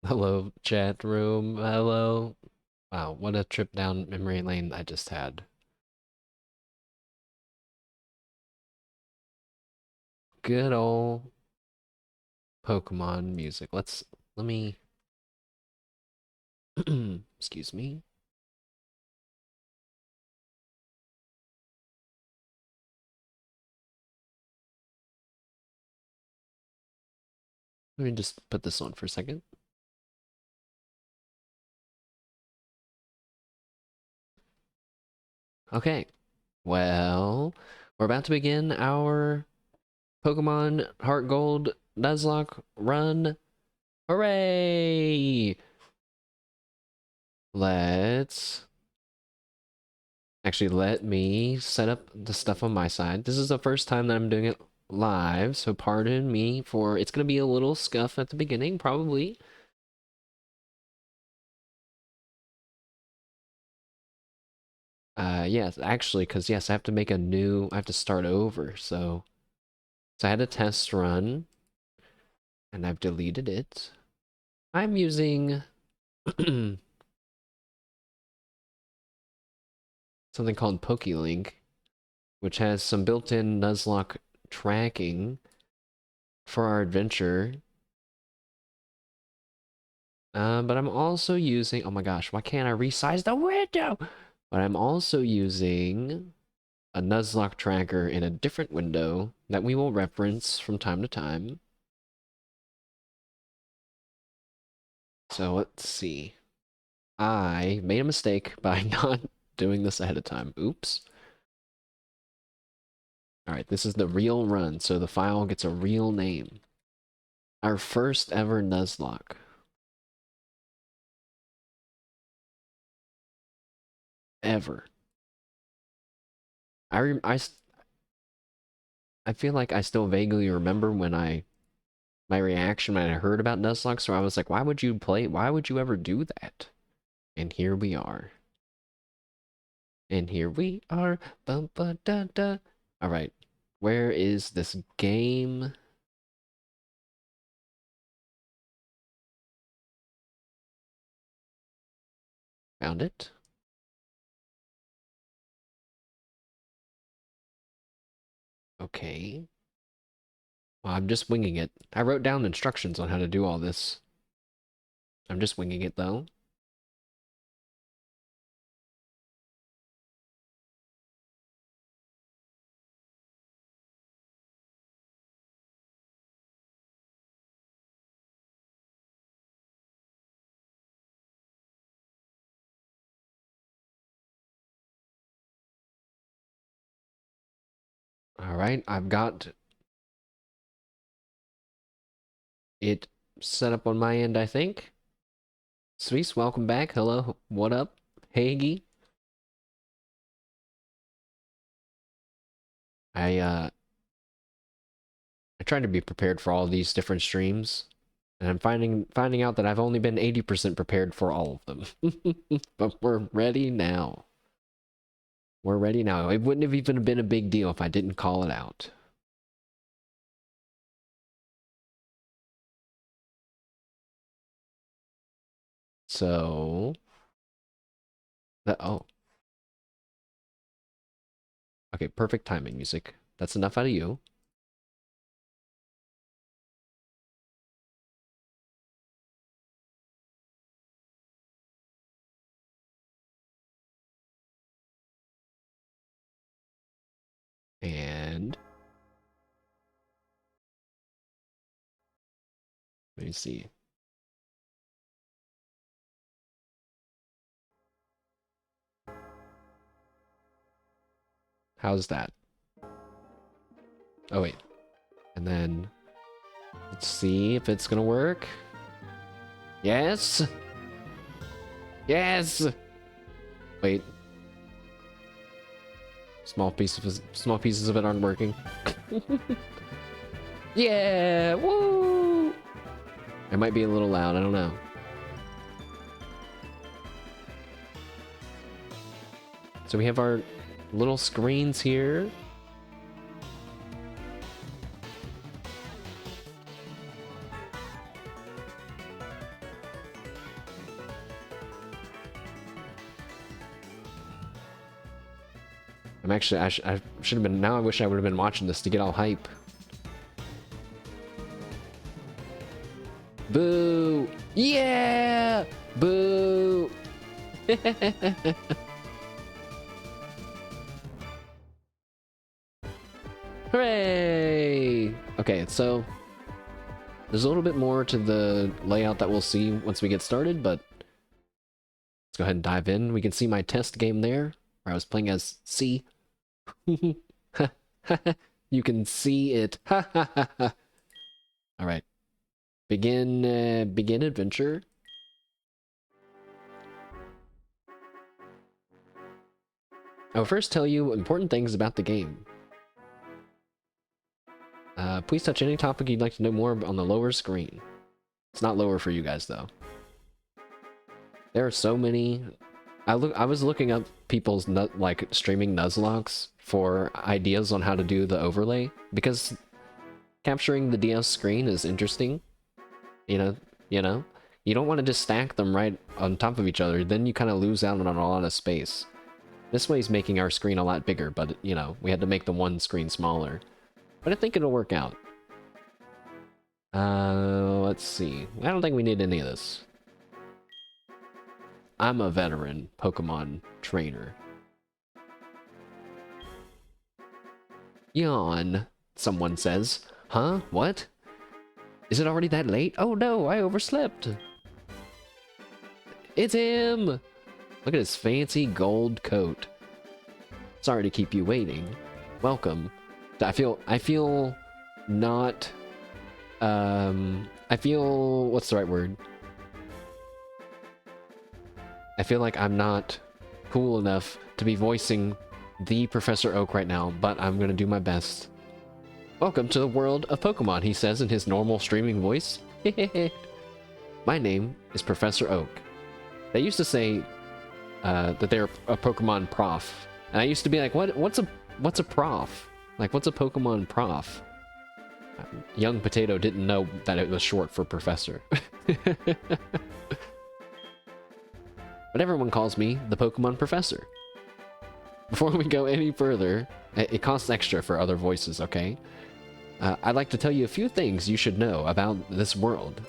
Hello, chat room. Hello. Wow, what a trip down memory lane I just had. Good old Pokemon music. Let me excuse me. Let me just put this on for a second. Okay. Well, we're about to begin our Pokemon HeartGold Nuzlocke run. Hooray! Let's let me set up the stuff on my side. This is the first time that I'm doing it live, so pardon me for it's gonna be a little scuff at the beginning, probably. Yes, actually, because yes, I have to make I have to start over, so I had a test run, and I've deleted it. I'm using something called PokeLink, which has some built-in Nuzlocke tracking for our adventure. But I'm also using, oh my gosh, why can't I resize the window? But I'm also using a Nuzlocke tracker in a different window that we will reference from time to time. So let's see. I made a mistake by not doing this ahead of time. Oops. Alright, this is the real run, so the file gets a real name. Our first ever Nuzlocke. Ever. I feel like I still vaguely remember when my reaction when I heard about Nuzlocke, so I was like, why would you ever do that? And here we are. And here we are. Bum, ba, da, da. Alright. Where is this game? Found it. Okay. Well, I'm just winging it. I wrote down instructions on how to do all this. I'm just winging it, though. Alright, I've got it set up on my end, I think. Sweet, welcome back. Hello, what up? Haggy? I tried to be prepared for all these different streams, and I'm finding out that I've only been 80% prepared for all of them. But we're ready now. We're ready now. It wouldn't have even been a big deal if I didn't call it out. So oh. Okay, perfect timing music. That's enough out of you. And let me see. How's that? Oh wait. And then let's see if it's gonna work. Yes. Yes. Wait. Small pieces of it aren't working. Yeah. Woo. It might be a little loud. I don't know. So we have our little screens here. I'm actually, I should have been, now I wish I would have been watching this to get all hype. Boo! Yeah! Boo! Hooray! Okay, so there's a little bit more to the layout that we'll see once we get started, but let's go ahead and dive in. We can see my test game there, where I was playing as C. You can see it. Alright. Begin adventure. I will first tell you important things about the game. Please touch any topic you'd like to know more on the lower screen. It's not lower for you guys, though. There are so many... I was looking up people's streaming Nuzlocks for ideas on how to do the overlay, because capturing the DS screen is interesting. You know, you don't want to just stack them right on top of each other, then you kind of lose out on a lot of space. This way is making our screen a lot bigger, but you know, we had to make the one screen smaller. But I think it'll work out. Let's see. I don't think we need any of this. I'm a veteran Pokemon trainer. Yawn, someone says. Huh? What? Is it already that late? Oh no, I overslept. It's him! Look at his fancy gold coat. Sorry to keep you waiting. Welcome. I feel not... I feel... what's the right word? I feel like I'm not cool enough to be voicing the Professor Oak right now, but I'm gonna do my best. Welcome to the world of Pokemon, he says in his normal streaming voice. My name is Professor Oak. They used to say that they're a Pokemon prof, and I used to be like, what's a prof? Like, what's a Pokemon prof? Young Potato didn't know that it was short for professor. But everyone calls me the Pokemon Professor. Before we go any further, it costs extra for other voices, okay? I'd like to tell you a few things you should know about this world.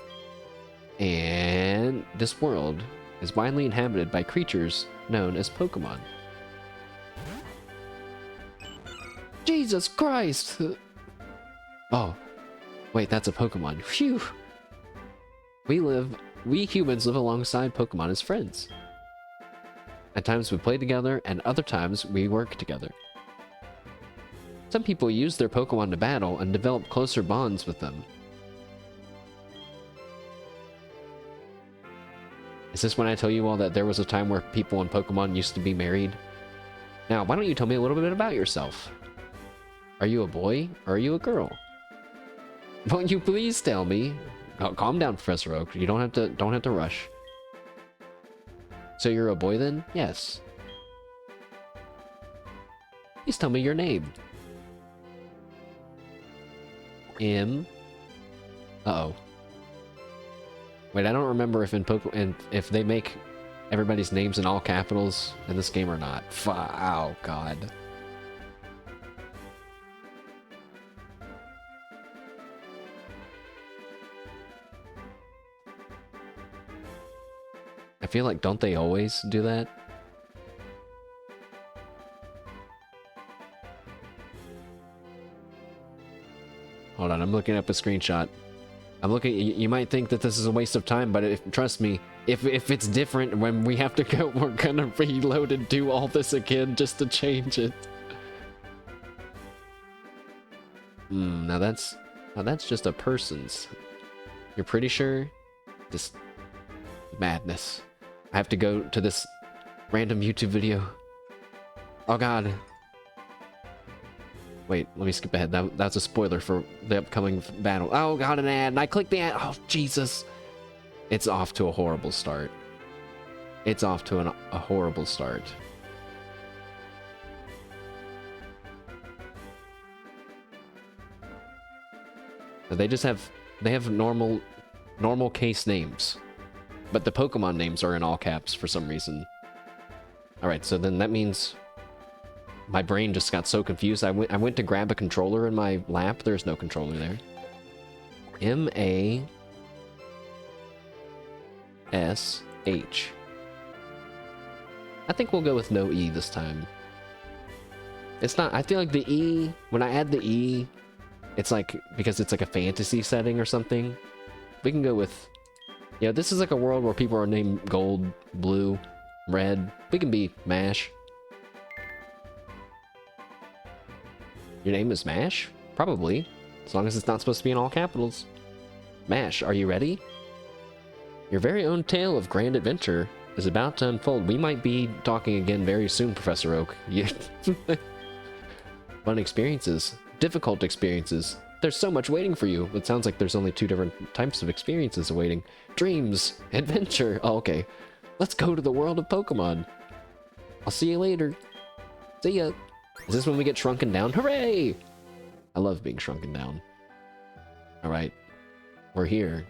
And this world is widely inhabited by creatures known as Pokemon. Jesus Christ! Oh, wait, that's a Pokemon. Phew! We humans live alongside Pokemon as friends. At times we play together, and other times we work together. Some people use their Pokemon to battle and develop closer bonds with them. Is this when I tell you all that there was a time where people in Pokemon used to be married? Now, why don't you tell me a little bit about yourself? Are you a boy, or are you a girl? Won't you please tell me? Oh, calm down, Professor Oak. You don't have to rush. So you're a boy then? Yes. Please tell me your name. Uh-oh. Wait, I don't remember if if they make everybody's names in all capitals in this game or not. Oh, God. I feel like, don't they always do that? Hold on, I'm looking up a screenshot. I'm looking. You might think that this is a waste of time, but trust me, if it's different when we have to go, we're gonna reload and do all this again just to change it. Now that's just a person's. You're pretty sure? Just madness. I have to go to this random YouTube video. Oh God. Wait, let me skip ahead. That's a spoiler for the upcoming battle. Oh God, an ad, and I clicked the ad. Oh Jesus. It's off to a horrible start. It's off to a horrible start. They have normal case names. But the Pokemon names are in all caps for some reason. Alright, so then that means my brain just got so confused. I went to grab a controller in my lap. There's no controller there. M-A-S-H. I think we'll go with no E this time. It's not, I feel like the E, when I add the E, it's like, because it's like a fantasy setting or something. We can go with, you know, this is like a world where people are named Gold, Blue, Red. We can be Mash. Your name is Mash? Probably. As long as it's not supposed to be in all capitals. Mash, are you ready? Your very own tale of grand adventure is about to unfold. We might be talking again very soon, Professor Oak. Yeah. Fun experiences. Difficult experiences. There's so much waiting for you. It sounds like there's only 2 different types of experiences awaiting. Dreams. Adventure. Oh, okay. Let's go to the world of Pokemon. I'll see you later. See ya. Is this when we get shrunken down? Hooray! I love being shrunken down. Alright. We're here.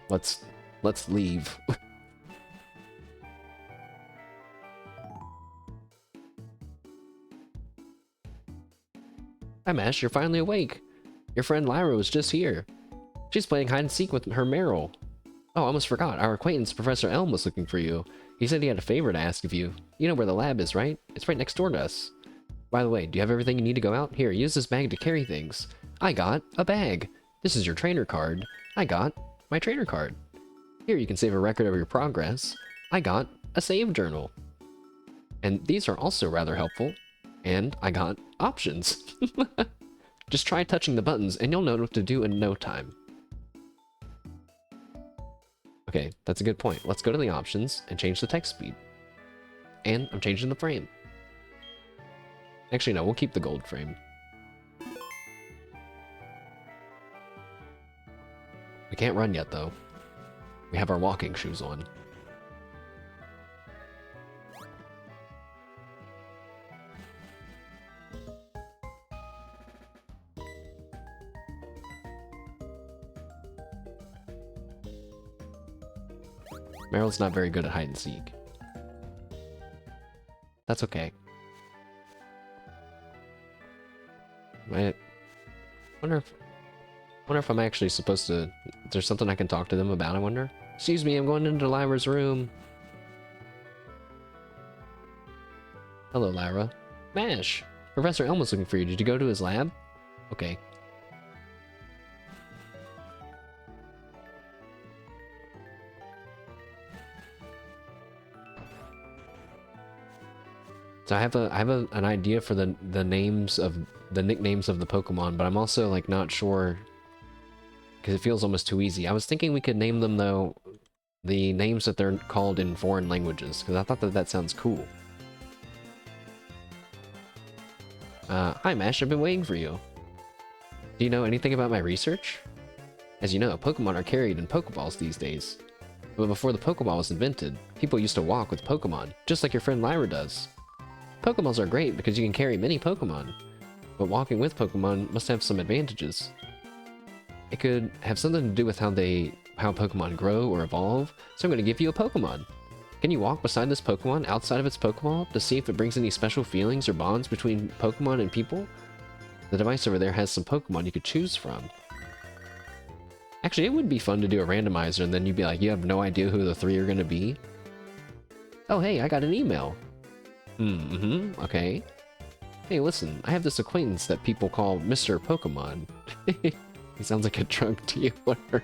Let's leave. Hi, Mash, you're finally awake. Your friend Lyra was just here. She's playing hide and seek with her Meryl. Oh, I almost forgot. Our acquaintance, Professor Elm, was looking for you. He said he had a favor to ask of you. You know where the lab is, right? It's right next door to us. By the way, do you have everything you need to go out? Here, use this bag to carry things. I got a bag. This is your trainer card. I got my trainer card. Here, you can save a record of your progress. I got a save journal. And these are also rather helpful. And I got options. Just try touching the buttons and you'll know what to do in no time. Okay, that's a good point. Let's go to the options and change the text speed. And I'm changing the frame. Actually, no, we'll keep the gold frame. We can't run yet, though. We have our walking shoes on. Meryl's not very good at hide and seek. That's okay. I wonder if I'm actually supposed to... Is there something I can talk to them about, I wonder? Excuse me, I'm going into Lyra's room. Hello, Lyra. Mash! Professor Elm was looking for you. Did you go to his lab? Okay. So I have an idea for the names of the nicknames of the Pokemon, but I'm also like not sure because it feels almost too easy. I was thinking we could name them though the names that they're called in foreign languages because I thought that sounds cool. Hi Mash, I've been waiting for you. Do you know anything about my research? As you know, Pokemon are carried in Pokeballs these days. But before the Pokeball was invented, people used to walk with Pokemon, just like your friend Lyra does. Pokeballs are great because you can carry many Pokemon, but walking with Pokemon must have some advantages. It could have something to do with how Pokemon grow or evolve, so I'm going to give you a Pokemon. Can you walk beside this Pokemon outside of its Pokeball to see if it brings any special feelings or bonds between Pokemon and people? The device over there has some Pokemon you could choose from. Actually, it would be fun to do a randomizer and then you'd be like, you have no idea who the 3 are going to be? Oh hey, I got an email. Okay. Hey, listen, I have this acquaintance that people call Mr. Pokemon. He sounds like a drunk dealer.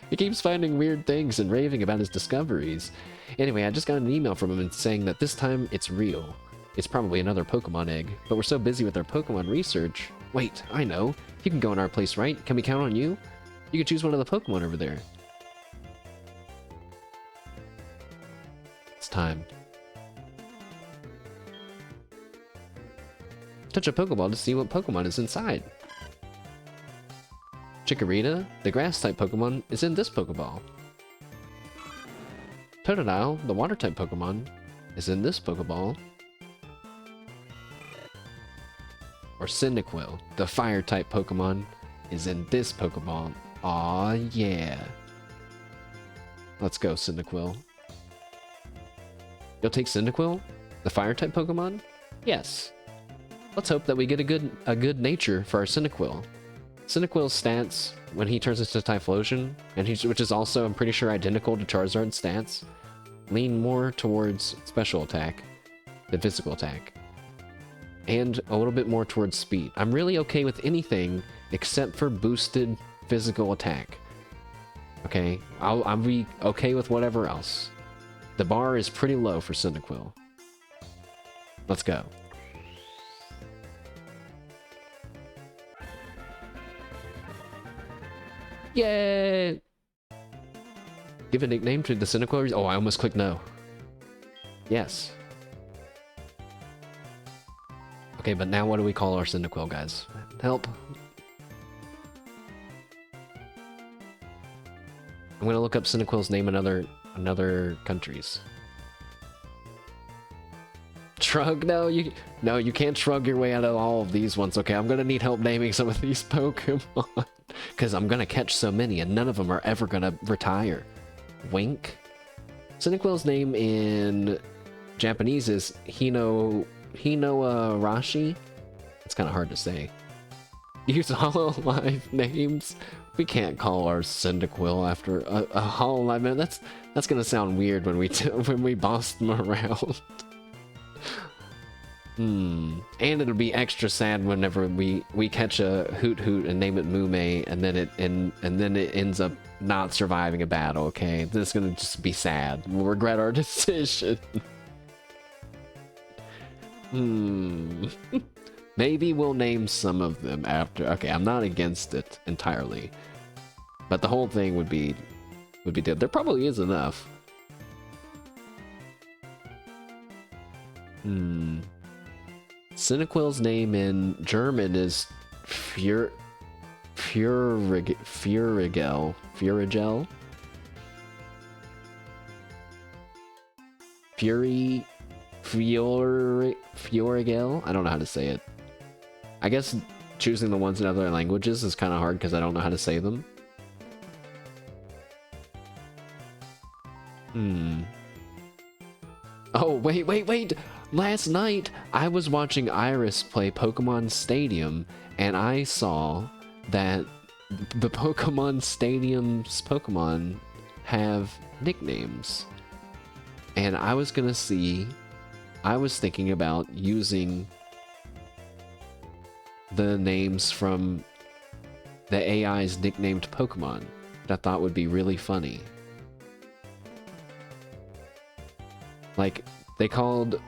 He keeps finding weird things and raving about his discoveries. Anyway, I just got an email from him saying that this time it's real. It's probably another Pokemon egg, but we're so busy with our Pokemon research. Wait, I know. You can go in our place, right? Can we count on you? You can choose one of the Pokemon over there. It's time. Touch a Pokeball to see what Pokemon is inside. Chikorita, the grass-type Pokemon, is in this Pokeball. Totodile, the water-type Pokemon, is in this Pokeball. Or Cyndaquil, the fire-type Pokemon, is in this Pokeball. Aw, yeah. Let's go, Cyndaquil. You'll take Cyndaquil, the fire-type Pokemon? Yes. Let's hope that we get a good nature for our Cyndaquil. Cyndaquil's stats when he turns into Typhlosion, which is also, I'm pretty sure, identical to Charizard's stats, lean more towards special attack than physical attack. And a little bit more towards speed. I'm really okay with anything except for boosted physical attack. Okay? I'll be okay with whatever else. The bar is pretty low for Cyndaquil. Let's go. Yay! Give a nickname to the Cyndaquil. Oh, I almost clicked no. Yes. Okay, but now what do we call our Cyndaquil, guys? Help. I'm gonna look up Cyndaquil's name in other countries. Shrug? No, you can't shrug your way out of all of these ones. Okay, I'm gonna need help naming some of these Pokemon. Because I'm gonna catch so many and none of them are ever gonna retire. Wink? Cyndaquil's name in Japanese is Rashi? It's kind of hard to say. Use Hololive names? We can't call our Cyndaquil after a Hololive man. That's gonna sound weird when we boss them around. And it'll be extra sad whenever we catch a Hoot and name it Mume, and then it ends up not surviving a battle. Okay, this is gonna just be sad. We'll regret our decision. Maybe we'll name some of them after. Okay, I'm not against it entirely, but the whole thing would be dead. There probably is enough. Cyndaquil's name in German is Furigel. Furigel? I don't know how to say it. I guess choosing the ones in other languages is kind of hard because I don't know how to say them. Oh, wait! Last night, I was watching Iris play Pokemon Stadium, and I saw that the Pokemon Stadium's Pokemon have nicknames. And I was thinking about using the names from the AI's nicknamed Pokemon that I thought would be really funny. Like, they called...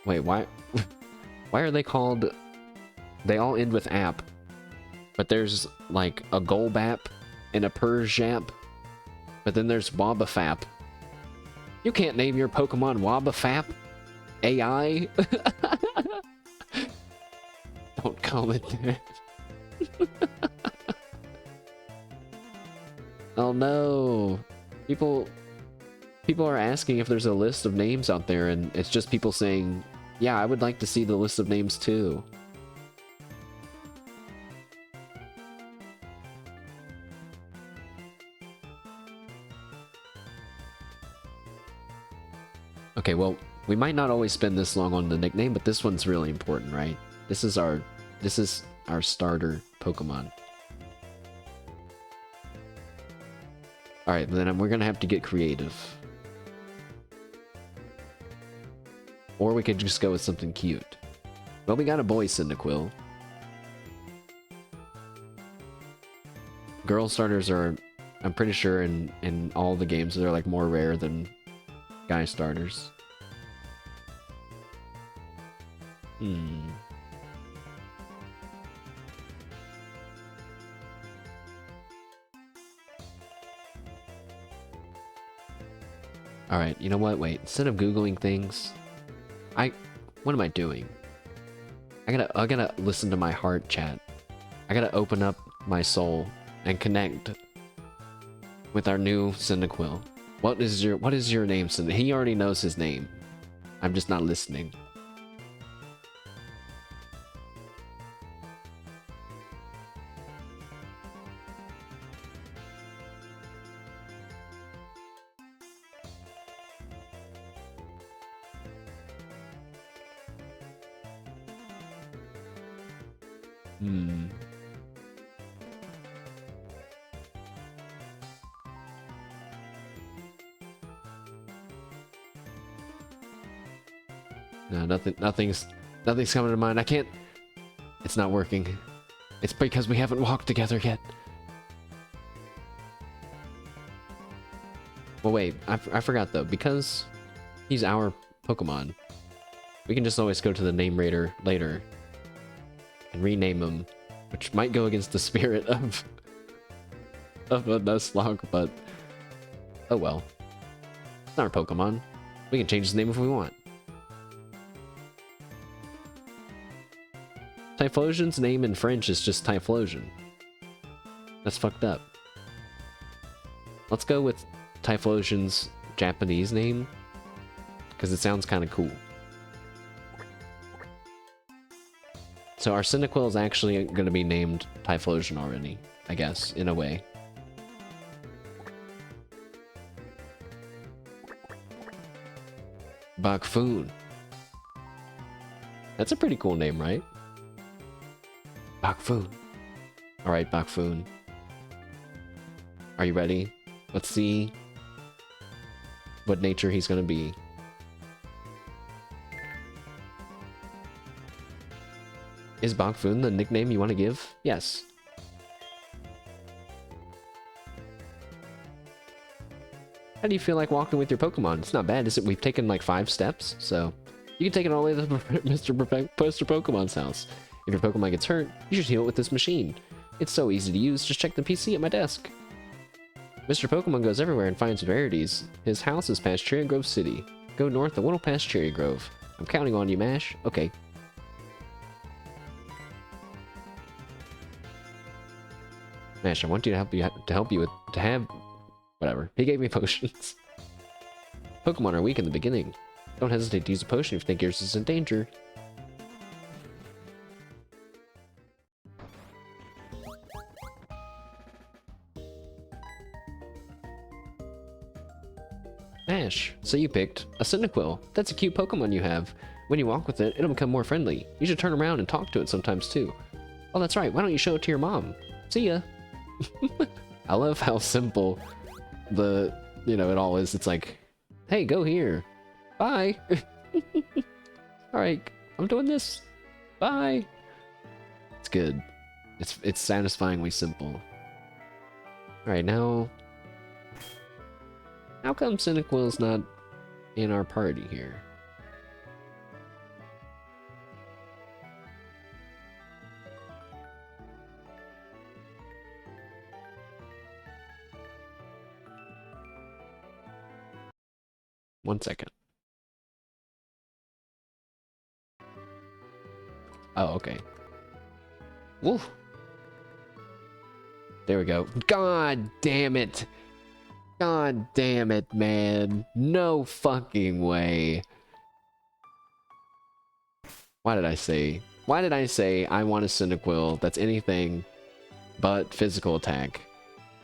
Wait, why are they called... They all end with app, but there's like a Golbap and a Persiap, but then there's Wobbuffap. You can't name your Pokemon Wobbuffap? AI? Don't call it that. Oh no! People are asking if there's a list of names out there, and it's just people saying, yeah, I would like to see the list of names too. Okay, well, we might not always spend this long on the nickname, but this one's really important, right? This is our starter Pokemon. Alright, then we're gonna have to get creative. Or we could just go with something cute. Well, we got a boy Cyndaquil. Girl starters are, I'm pretty sure in all the games, they're like more rare than guy starters. Alright, you know what? Wait, instead of Googling things, what am I doing? I gotta listen to my heart chat. I gotta open up my soul and connect with our new Cyndaquil. What is your name, Cyndaquil? He already knows his name. I'm just not listening. Hmm. No, nothing's coming to mind. I can't. It's not working. It's because we haven't walked together yet. Well, wait. I forgot though. Because he's our Pokemon, we can just always go to the name rater later and rename him, which might go against the spirit of a Nuzlocke, but oh well. It's not our Pokemon. We can change his name if we want. Typhlosion's name in French is just Typhlosion. That's fucked up. Let's go with Typhlosion's Japanese name, because it sounds kind of cool. So our Cyndaquil is actually going to be named Typhlosion already, I guess, in a way. Bakfoon. That's a pretty cool name, right? Bakfoon. Alright, Bakfoon. Are you ready? Let's see what nature he's gonna be. Is Bakfoon the nickname you want to give? Yes. How do you feel like walking with your Pokemon? It's not bad, is it? We've taken like 5 steps, so you can take it all the way to Mr. Pokemon's house. If your Pokemon gets hurt, you should heal it with this machine. It's so easy to use, just check the PC at my desk. Mr. Pokemon goes everywhere and finds rarities. His house is past Cherry Grove City. Go north a little past Cherry Grove. I'm counting on you, Mash. Okay. Mash, I want you to help you to have whatever. He gave me potions. Pokemon are weak in the beginning. Don't hesitate to use a potion if you think yours is in danger. Ash, so you picked a Cyndaquil. That's a cute Pokemon you have. When you walk with it, it'll become more friendly. You should turn around and talk to it sometimes too. Oh, that's right. Why don't you show it to your mom? See ya. I love how simple it all is. It's like, hey, go here. Bye. Alright, I'm doing this. Bye. It's good. It's satisfyingly simple. Alright, now how come Cyndaquil's not in our party here? One second. Oh, okay. Woof. There we go. God damn it. God damn it, man. No fucking way. Why did I say I want a Cyndaquil that's anything but physical attack?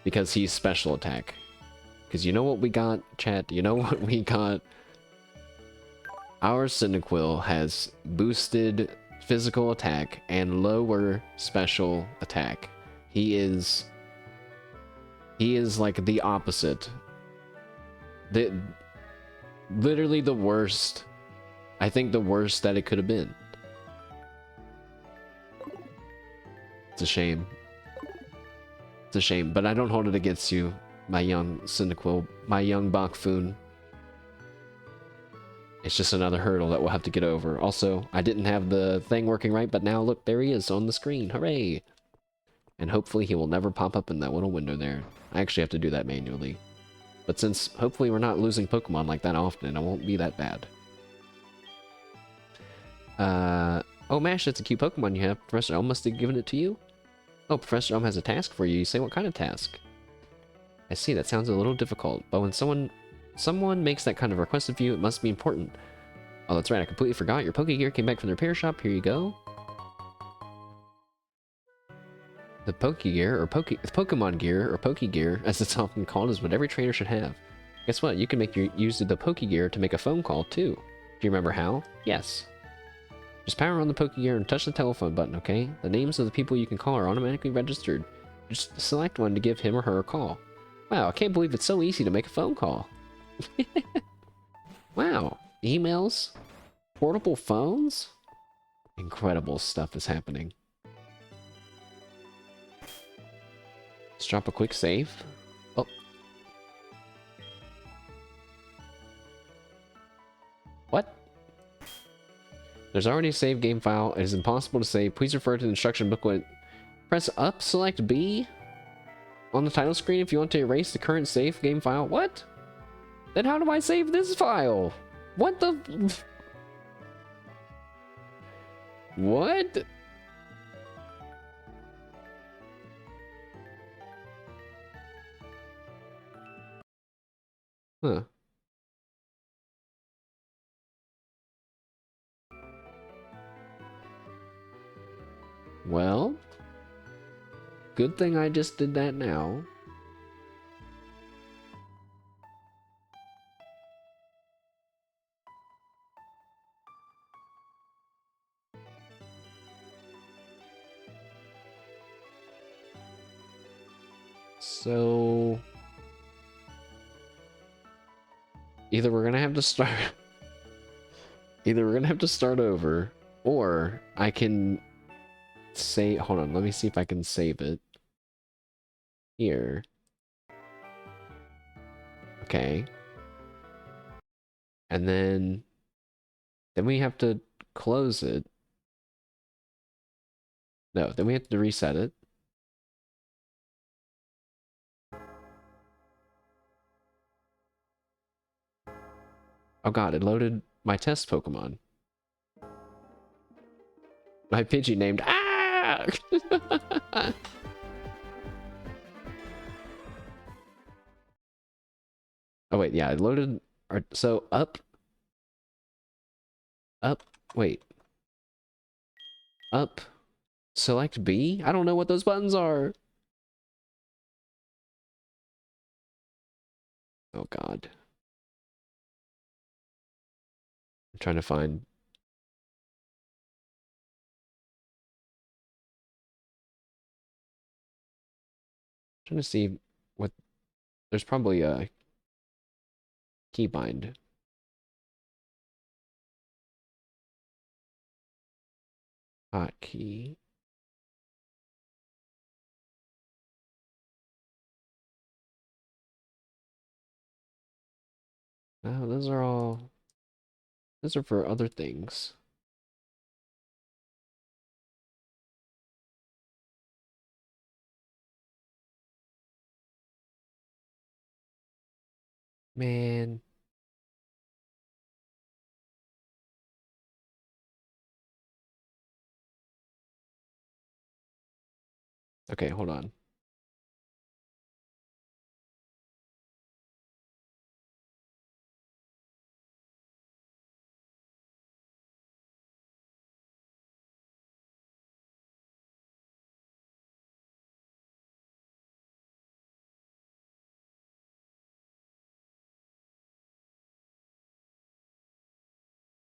Because he's special attack. Because you know what we got, chat? You know what we got? Our Cyndaquil has boosted physical attack and lower special attack. He is like the opposite. Literally the worst. I think the worst that it could have been. It's a shame. It's a shame, but I don't hold it against you, my young Cyndaquil, my young Bakfoon. It's just another hurdle that we'll have to get over. Also, I didn't have the thing working right, but now look, there he is on the screen. Hooray! And hopefully he will never pop up in that little window there. I actually have to do that manually. But since hopefully we're not losing Pokemon like that often, it won't be that bad. Oh, Mash, that's a cute Pokemon you have. Professor Elm must have given it to you? Oh, Professor Elm has a task for you. You say, what kind of task? I see, that sounds a little difficult, but when someone makes that kind of request of you, it must be important. Oh, that's right, I completely forgot. Your Pokegear came back from the repair shop. Here you go. The Pokegear, or Pokemon Gear, or Pokegear, as it's often called, is what every trainer should have. Guess what? You can use the Pokegear to make a phone call, too. Do you remember how? Yes. Just power on the Pokegear and touch the telephone button, okay? The names of the people you can call are automatically registered. Just select one to give him or her a call. Wow, I can't believe it's so easy to make a phone call. Wow. Emails? Portable phones? Incredible stuff is happening. Let's drop a quick save. Oh. What? There's already a save game file. It is impossible to save. Please refer to the instruction booklet. Press up, select B on the title screen if you want to erase the current save game file. What? Then how do I save this file? What the... What? Huh. Well, good thing I just did that now. So either we're gonna have to start either we're gonna have to start over, or I can say, hold on, let me see if I can save it here. Okay. And then we have to close it. No, then we have to reset it. Oh god, it loaded my test Pokemon. My Pidgey named Ah! Oh wait, yeah, it loaded so up, wait. Up, select B? I don't know what those buttons are. Oh god. I'm trying to find. Trying to see what. There's probably a keybind. Hotkey. Oh, those are all. Those are for other things. Man. Okay, hold on.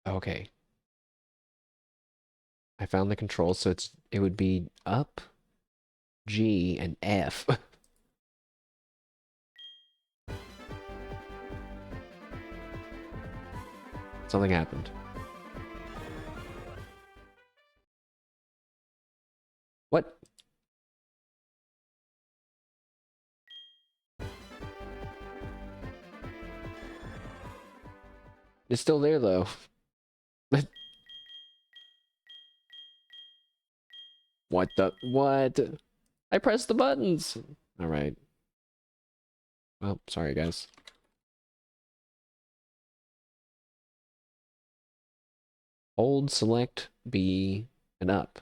Okay. I found the control, so it would be up, G, and F. Something happened. What? It's still there though. What the what? I pressed the buttons. All right. Well, sorry guys. Hold, select, B, and up.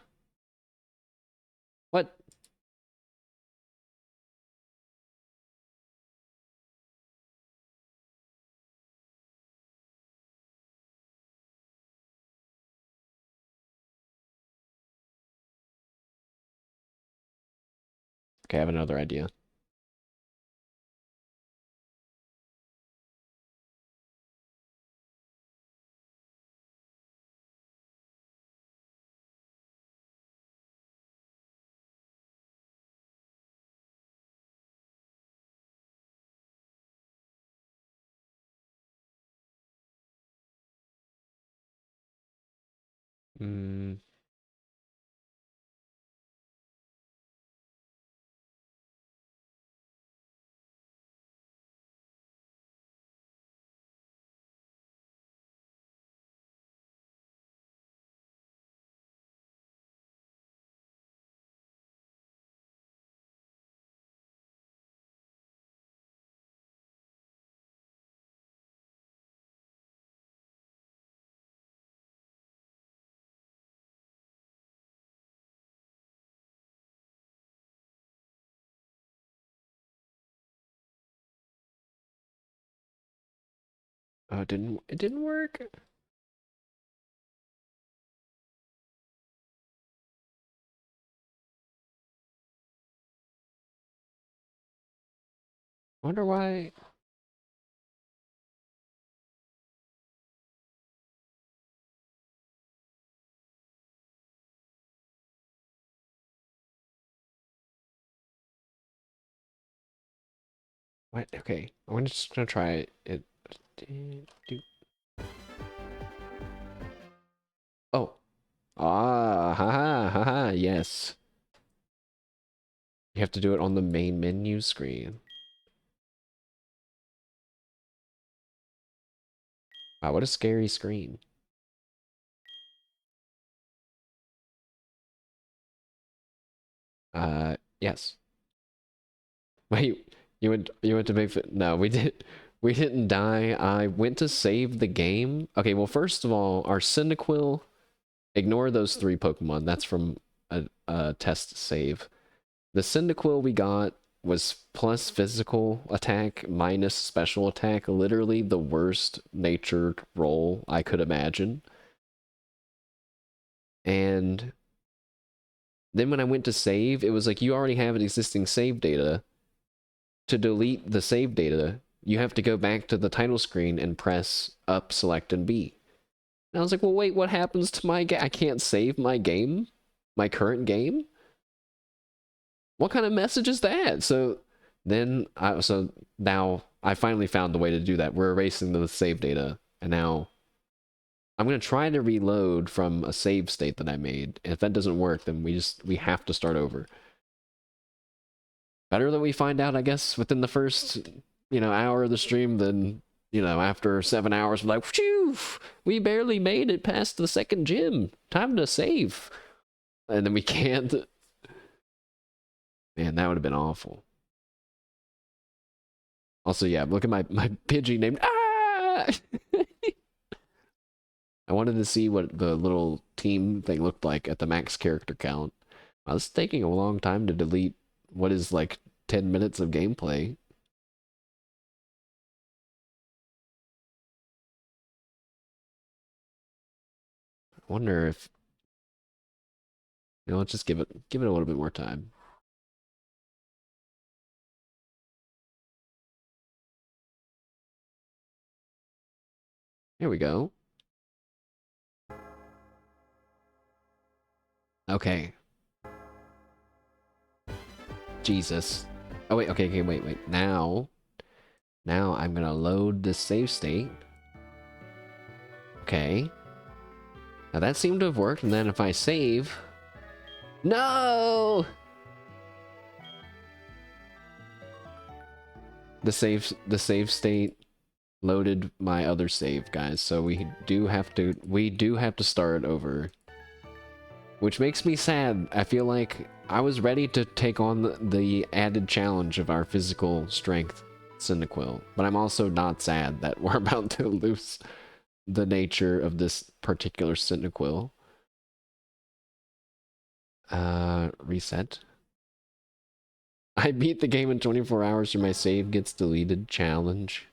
What? Okay, I have another idea. Mm. Oh, it didn't work? Wonder why. What? Okay, I'm just gonna try it. Oh. Ah, haha, haha, yes. You have to do it on the main menu screen. Wow, what a scary screen. Yes. Wait, you went to no, we didn't die. I went to save the game. Okay, well first of all, our Cyndaquil, ignore those three Pokemon. That's from a test save. The Cyndaquil we got was plus physical attack minus special attack, literally the worst natured roll I could imagine. And then when I went to save, it was like you already have an existing save data. To delete the save data, you have to go back to the title screen and press up, select, and B. And I was like, well, wait, what happens to my game? I can't save my game? My current game? What kind of message is that? So now I finally found the way to do that. We're erasing the save data, and now I'm gonna try to reload from a save state that I made. And if that doesn't work, then we have to start over. Better that we find out, I guess, within the first, hour of the stream than, after 7 hours, we're like, phew, we barely made it past the second gym. Time to save. And then we can't. Man, that would have been awful. Also, yeah, look at my Pidgey named. Ah! I wanted to see what the little team thing looked like at the max character count. I was taking a long time to delete what is like 10 minutes of gameplay. I wonder if, let's just give it a little bit more time. Here we go. Okay. Jesus. Oh wait, okay, wait. Now I'm gonna load this save state. Okay. Now that seemed to have worked, and then if I save... No! The save state loaded my other save, guys, so we do have to start over. Which makes me sad. I feel like I was ready to take on the added challenge of our physical strength Cyndaquil, but I'm also not sad that we're about to lose the nature of this particular Cyndaquil. Reset. I beat the game in 24 hours or my save gets deleted challenge.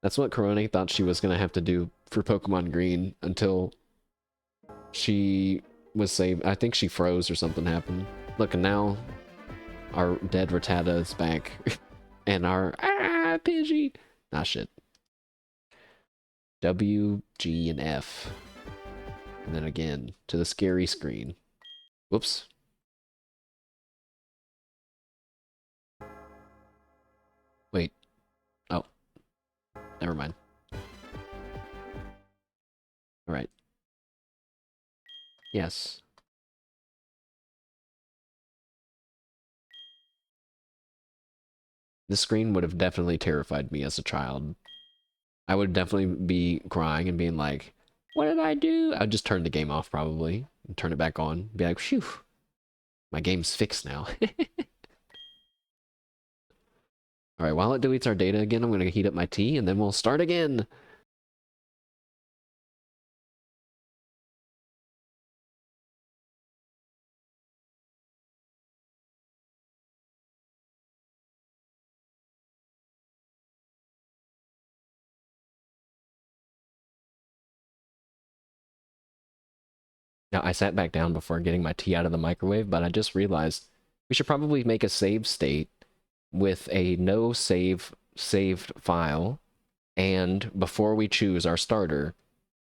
That's what Corone thought she was gonna have to do for Pokemon Green until she was saved. I think she froze or something happened. Look, and now our dead Rattata is back. And our Pidgey. Ah, shit. W, G, and F. And then again to the scary screen. Whoops. Wait. Oh. Never mind. Alright. Yes. This screen would have definitely terrified me as a child. I would definitely be crying and being like, what did I do? I'd just turn the game off probably and turn it back on. Be like, phew, my game's fixed now. Alright, while it deletes our data again, I'm going to heat up my tea and then we'll start again. Now, I sat back down before getting my tea out of the microwave, but I just realized we should probably make a save state with a no save saved file, and before we choose our starter,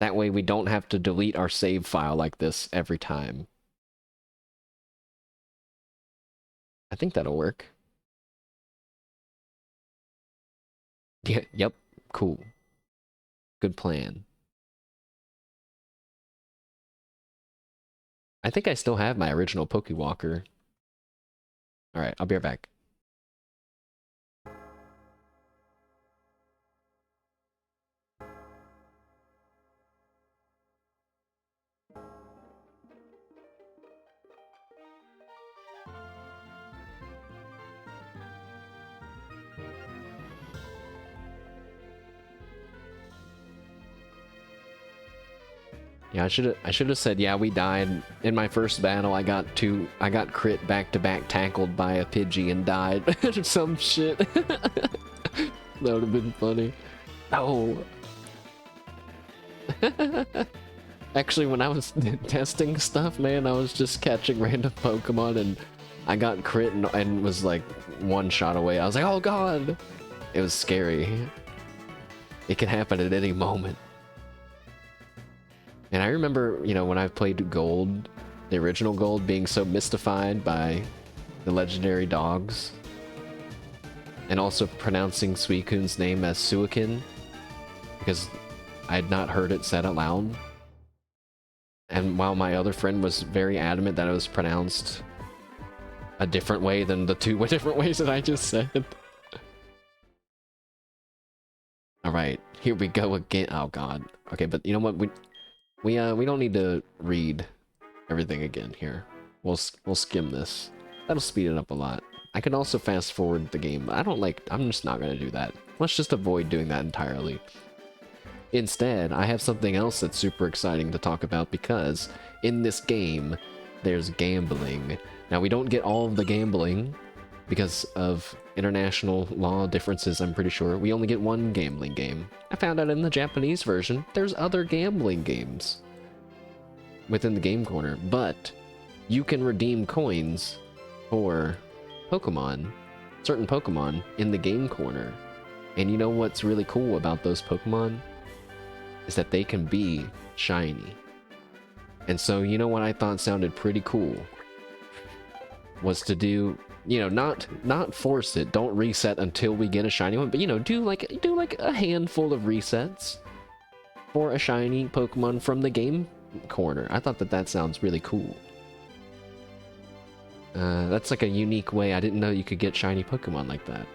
that way we don't have to delete our save file like this every time. I think that'll work. Yeah, yep, cool. Good plan. I think I still have my original Pokewalker. Alright, I'll be right back. Yeah, I should have said, yeah, we died. In my first battle, I got crit back-to-back tackled by a Pidgey and died. Some shit. That would have been funny. Oh. Actually, when I was testing stuff, man, I was just catching random Pokemon and I got crit and was like one shot away. I was like, oh god! It was scary. It can happen at any moment. And I remember, you know, when I played Gold, the original Gold, being so mystified by the legendary dogs. And also pronouncing Suicune's name as Suikin, because I had not heard it said out loud. And while my other friend was very adamant that it was pronounced a different way than the two different ways that I just said. Alright, here we go again. Oh god. Okay, but you know what? We don't need to read everything again here. We'll skim this. That'll speed it up a lot. I can also fast forward the game. I'm just not gonna do that. Let's just avoid doing that entirely. Instead, I have something else that's super exciting to talk about because in this game, there's gambling. Now, we don't get all of the gambling because of international law differences, I'm pretty sure. We only get one gambling game. I found out in the Japanese version, there's other gambling games within the game corner, but you can redeem coins for Pokemon, certain Pokemon, in the game corner. And you know what's really cool about those Pokemon? Is that they can be shiny. And so, you know what I thought sounded pretty cool? Was to do, you know, not force it, don't reset until we get a shiny one, but you know, do like a handful of resets for a shiny Pokemon from the game corner. I thought that sounds really cool. That's like a unique way. I didn't know you could get shiny Pokemon like that.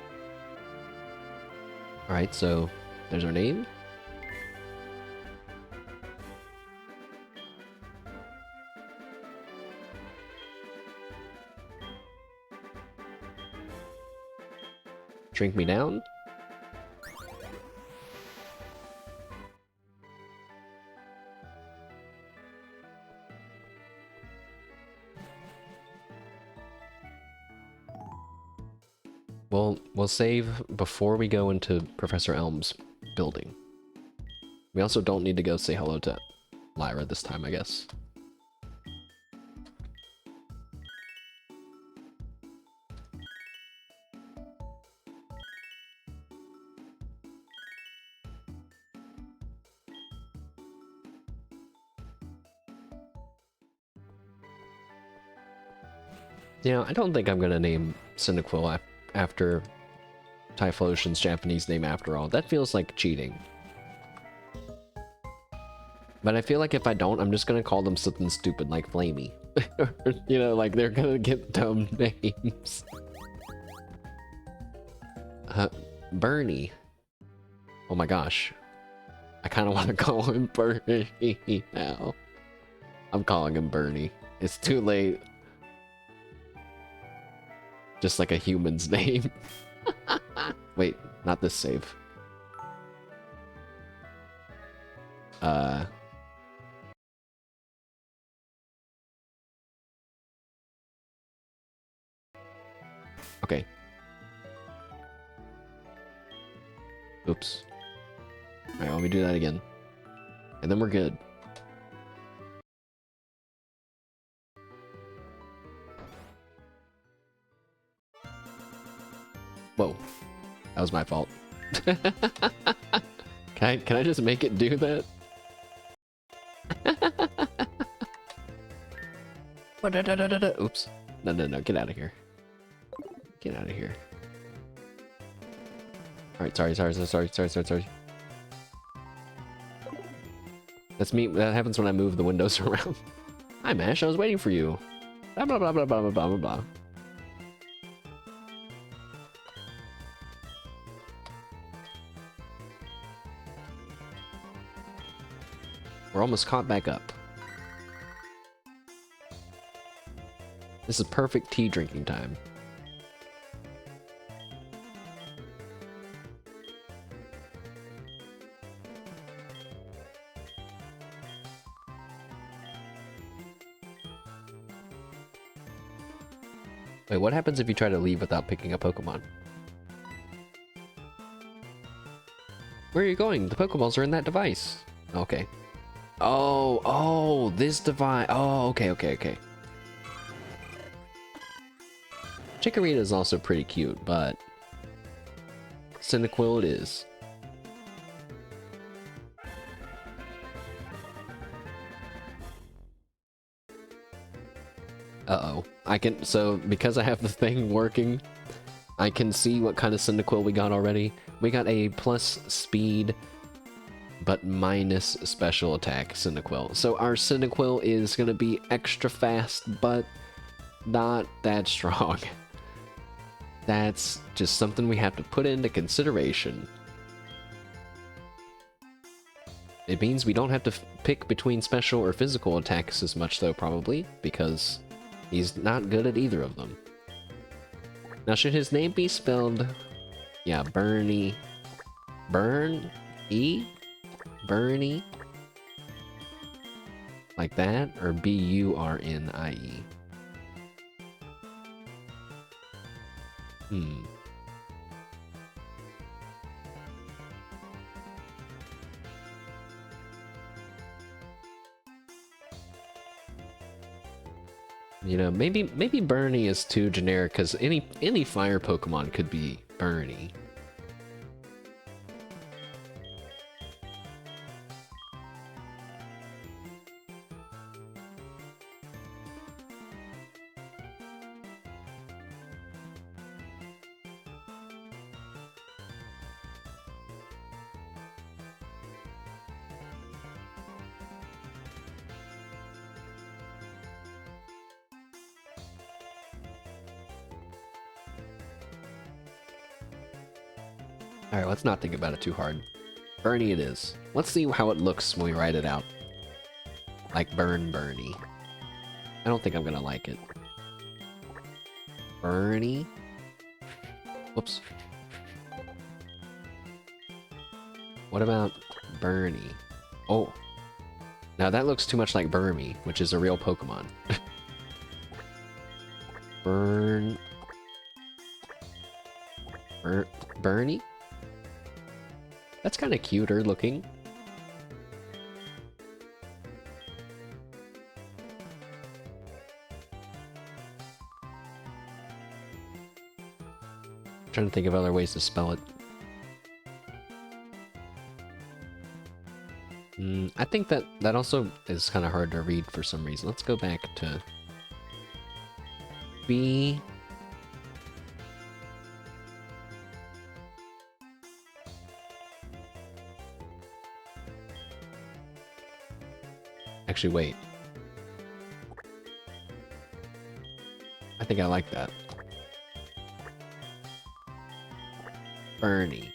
Alright, so there's our name. Drink me down. We'll save before we go into Professor Elm's building. We also don't need to go say hello to Lyra this time, I guess. You know, I don't think I'm gonna name Cyndaquil after Typhlosion's Japanese name after all. That feels like cheating. But I feel like if I don't, I'm just gonna call them something stupid like Flamey. You know, like they're gonna get dumb names. Bernie. Oh my gosh. I kind of want to call him Bernie now. I'm calling him Bernie. It's too late. Just like a human's name. Wait, not this save. Okay. Oops. Alright, let me do that again. And then we're good. Whoa. That was my fault. Can I just make it do that? Oops. No, get out of here. Get out of here. Alright, sorry. That's me. That happens when I move the windows around. Hi, Mash. I was waiting for you. Blah, blah, blah, blah, blah, blah, blah, blah. We're almost caught back up. This is perfect tea drinking time. Wait, what happens if you try to leave without picking a Pokemon? Where are you going? The Pokeballs are in that device. Okay. Oh, this device. Oh, okay. Chikorita is also pretty cute, but Cyndaquil it is. Uh-oh. So because I have the thing working, I can see what kind of Cyndaquil we got already. We got a plus speed, but minus special attack Cyndaquil. So our Cyndaquil is gonna be extra fast, but not that strong. That's just something we have to put into consideration. It means we don't have to pick between special or physical attacks as much though, probably, because he's not good at either of them. Now, should his name be spelled... Yeah, Bernie... Bernie? Like that? Or B-U-R-N-I-E? You know, maybe Bernie is too generic, because any fire Pokemon could be Bernie. Alright, let's not think about it too hard. Bernie it is. Let's see how it looks when we write it out. Like Bernie. I don't think I'm gonna like it. Bernie? Whoops. What about Bernie? Oh. Now that looks too much like Burmy, which is a real Pokemon. Bernie? That's kind of cuter looking. Trying to think of other ways to spell it. I think that also is kind of hard to read for some reason. Let's go back to B. Actually, wait. I think I like that. Bernie.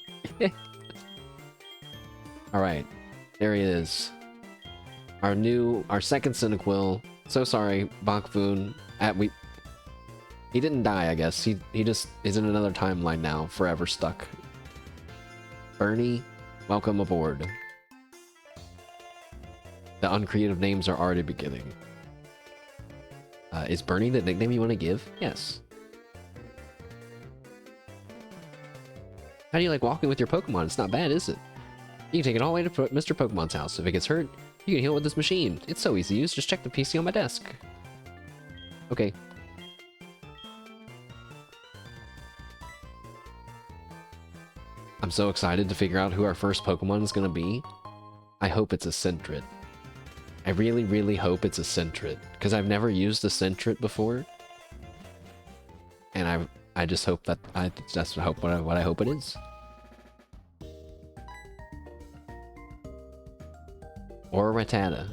Alright. There he is. Our second Cyndaquil. So sorry, Bakfoon. He didn't die, I guess. He just is in another timeline now, forever stuck. Bernie, welcome aboard. The uncreative names are already beginning. Is Bernie the nickname you want to give? Yes. How do you like walking with your Pokemon? It's not bad, is it? You can take it all the way to Mr. Pokemon's house. If it gets hurt, you can heal it with this machine. It's so easy to use. Just check the PC on my desk. Okay. I'm so excited to figure out who our first Pokemon is going to be. I hope it's a Sentret. I really, really hope it's a Sentret, because I've never used a Sentret before. And I just hope that that's what I hope it is. Or a Rattata.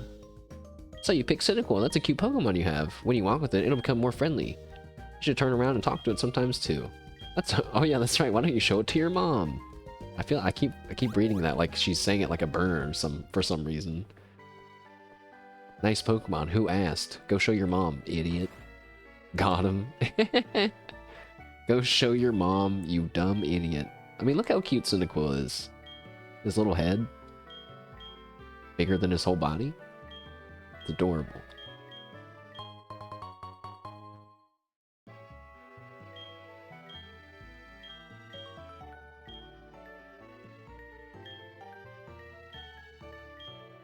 So you pick Cyndaquil, that's a cute Pokemon you have. When you walk with it, it'll become more friendly. You should turn around and talk to it sometimes too. Oh yeah, that's right. Why don't you show it to your mom? I keep reading that like she's saying it like a burner or for some reason. Nice Pokemon. Who asked? Go show your mom, idiot. Got him. Go show your mom, you dumb idiot. I mean, look how cute Cyndaquil is. His little head. Bigger than his whole body. It's adorable.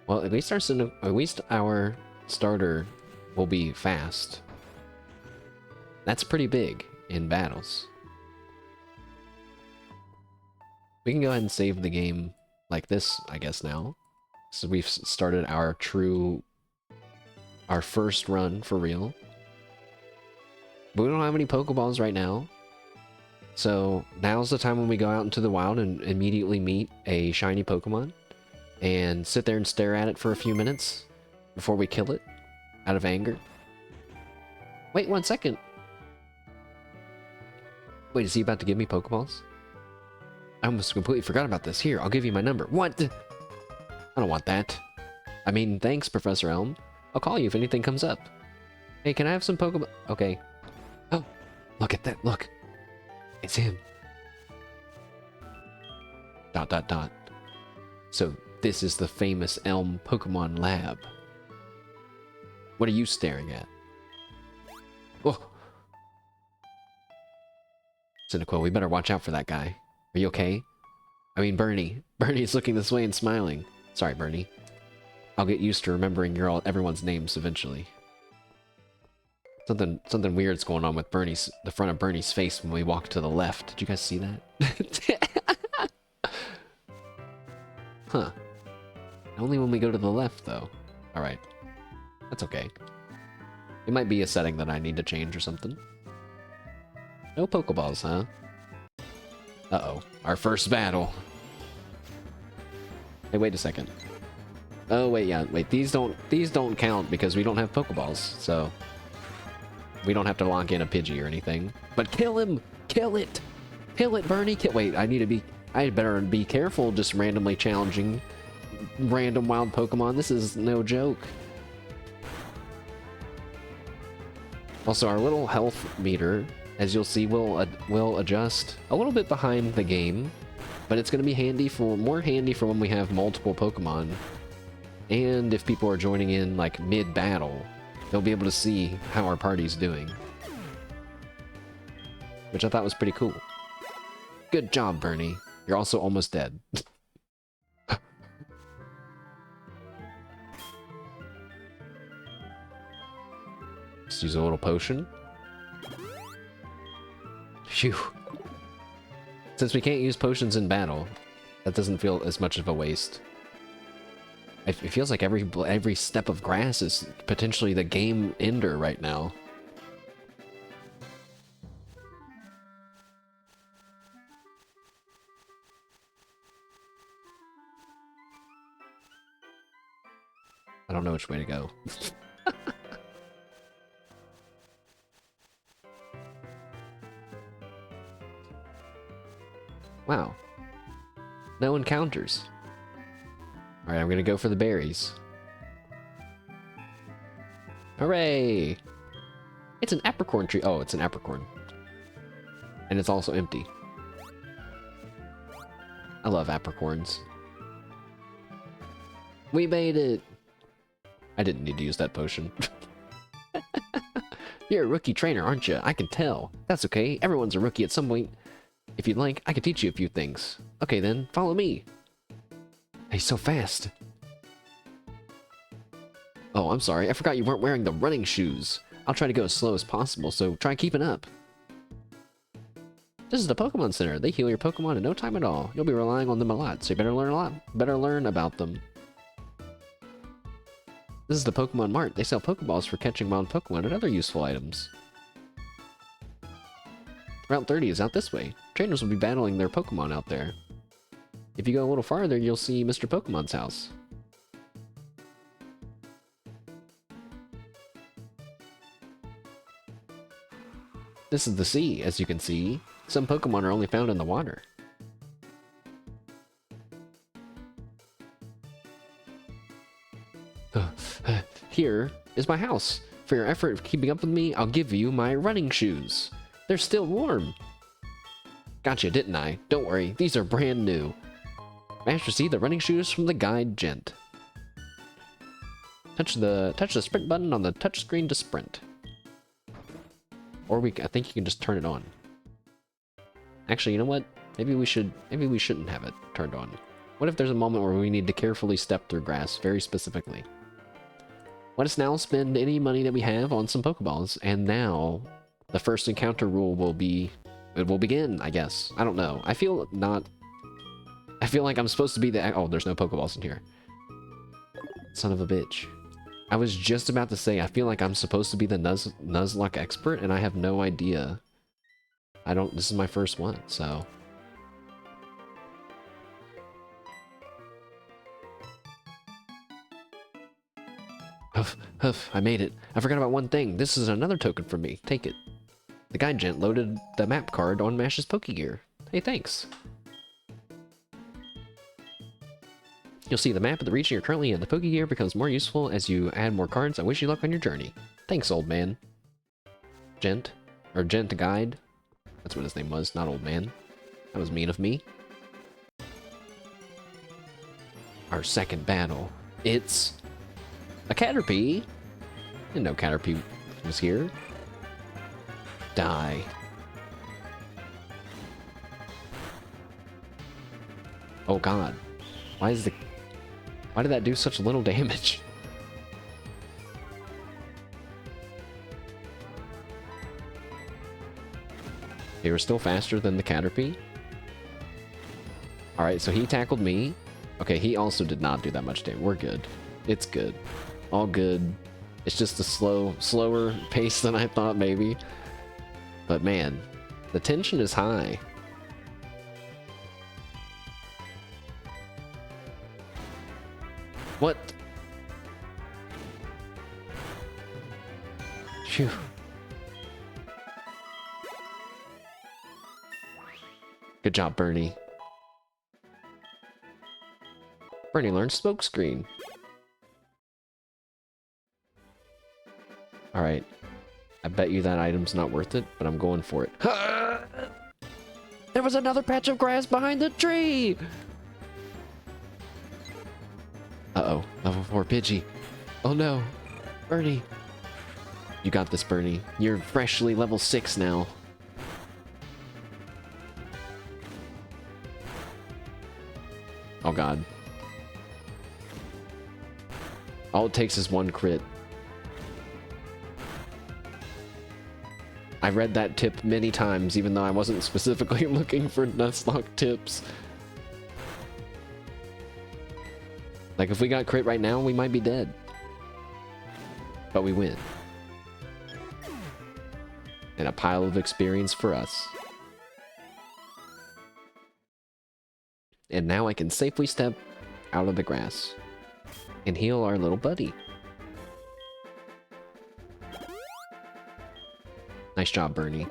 Well, at least our starter will be fast. That's pretty big in battles. We can go ahead and save the game like this, I guess, now. So we've started our first run for real. But we don't have any Pokeballs right now. So now's the time when we go out into the wild and immediately meet a shiny Pokemon. And sit there and stare at it for a few minutes before we kill it out of anger. Wait 1 second. Wait, is he about to give me Pokeballs? I almost completely forgot about this. Here, I'll give you my number. What? I don't want that. I mean, thanks, Professor Elm. I'll call you if anything comes up. Hey, can I have some Pokemon? Okay. Oh, look at that. Look. It's him. ... So, this is the famous Elm Pokemon Lab. What are you staring at? Oh! Cyndaquil, we better watch out for that guy. Are you okay? I mean, Bernie. Bernie's looking this way and smiling. Sorry, Bernie. I'll get used to remembering everyone's names eventually. Something weird's going on with the front of Bernie's face when we walk to the left. Did you guys see that? Huh. Only when we go to the left, though. Alright. That's okay. It might be a setting that I need to change or something. No Pokeballs, huh? Uh-oh. Our first battle. Hey, wait a second. Oh, wait, yeah. Wait, these don't count because we don't have Pokeballs, so... We don't have to lock in a Pidgey or anything. But kill him! Kill it! Kill it, Bernie! Wait, I better be careful just randomly challenging random wild Pokemon. This is no joke. Also, our little health meter, as you'll see, will adjust a little bit behind the game, but it's going to be more handy for when we have multiple Pokemon. And if people are joining in like mid-battle, they'll be able to see how our party's doing. Which I thought was pretty cool. Good job, Bernie. You're also almost dead. Just use a little potion. Phew. Since we can't use potions in battle, that doesn't feel as much of a waste. It feels like every step of grass is potentially the game ender right now. I don't know which way to go. Wow. No encounters. Alright, I'm gonna go for the berries. Hooray! It's an apricorn tree. Oh, it's an apricorn. And it's also empty. I love apricorns. We made it! I didn't need to use that potion. You're a rookie trainer, aren't you? I can tell. That's okay. Everyone's a rookie at some point. If you'd like, I could teach you a few things. Okay then, follow me. He's so fast. Oh, I'm sorry. I forgot you weren't wearing the running shoes. I'll try to go as slow as possible, so try keeping up. This is the Pokemon Center. They heal your Pokemon in no time at all. You'll be relying on them a lot, so you better learn a lot. Better learn about them. This is the Pokemon Mart. They sell Pokeballs for catching wild Pokemon and other useful items. Route 30 is out this way. Trainers will be battling their Pokemon out there. If you go a little farther, you'll see Mr. Pokemon's house. This is the sea, as you can see. Some Pokemon are only found in the water. Here is my house. For your effort of keeping up with me, I'll give you my running shoes. They're still warm. Gotcha, didn't I? Don't worry, these are brand new. Master C, the running shoes from the guide Gent. Touch the sprint button on the touch screen to sprint. Or I think you can just turn it on. Actually, you know what? Maybe we shouldn't have it turned on. What if there's a moment where we need to carefully step through grass, very specifically? Let us now spend any money that we have on some Pokeballs, and now the first encounter rule will begin, I guess. I don't know. I feel like I'm supposed to be the... Oh, there's no Pokeballs in here. Son of a bitch. I was just about to say, I feel like I'm supposed to be the Nuzlocke expert, and I have no idea. This is my first one, so... Huff, huff, I made it. I forgot about one thing. This is another token for me. Take it. The guide Gent loaded the map card on Mash's Pokegear. Hey, thanks. You'll see the map of the region you're currently in. The Pokegear becomes more useful as you add more cards. I wish you luck on your journey. Thanks, old man. Gent. Or Gent Guide. That's what his name was, not old man. That was mean of me. Our second battle. It's... a Caterpie? Didn't know Caterpie was here. Die. Oh god. Why did that do such little damage? They were still faster than the Caterpie. Alright, so he tackled me. Okay, he also did not do that much damage. We're good. It's good. All good. It's just a slower pace than I thought, maybe. But man, the tension is high. What? Phew. Good job, Bernie. Bernie learned Smokescreen. Alright. I bet you that item's not worth it, but I'm going for it. There was another patch of grass behind the tree! Uh-oh. Level 4 Pidgey. Oh no. Bernie. You got this, Bernie. You're freshly level 6 now. Oh god. All it takes is one crit. I read that tip many times, even though I wasn't specifically looking for Nuzlocke tips. Like, if we got crit right now, we might be dead. But we win. And a pile of experience for us. And now I can safely step out of the grass. and heal our little buddy. Nice job, Bernie.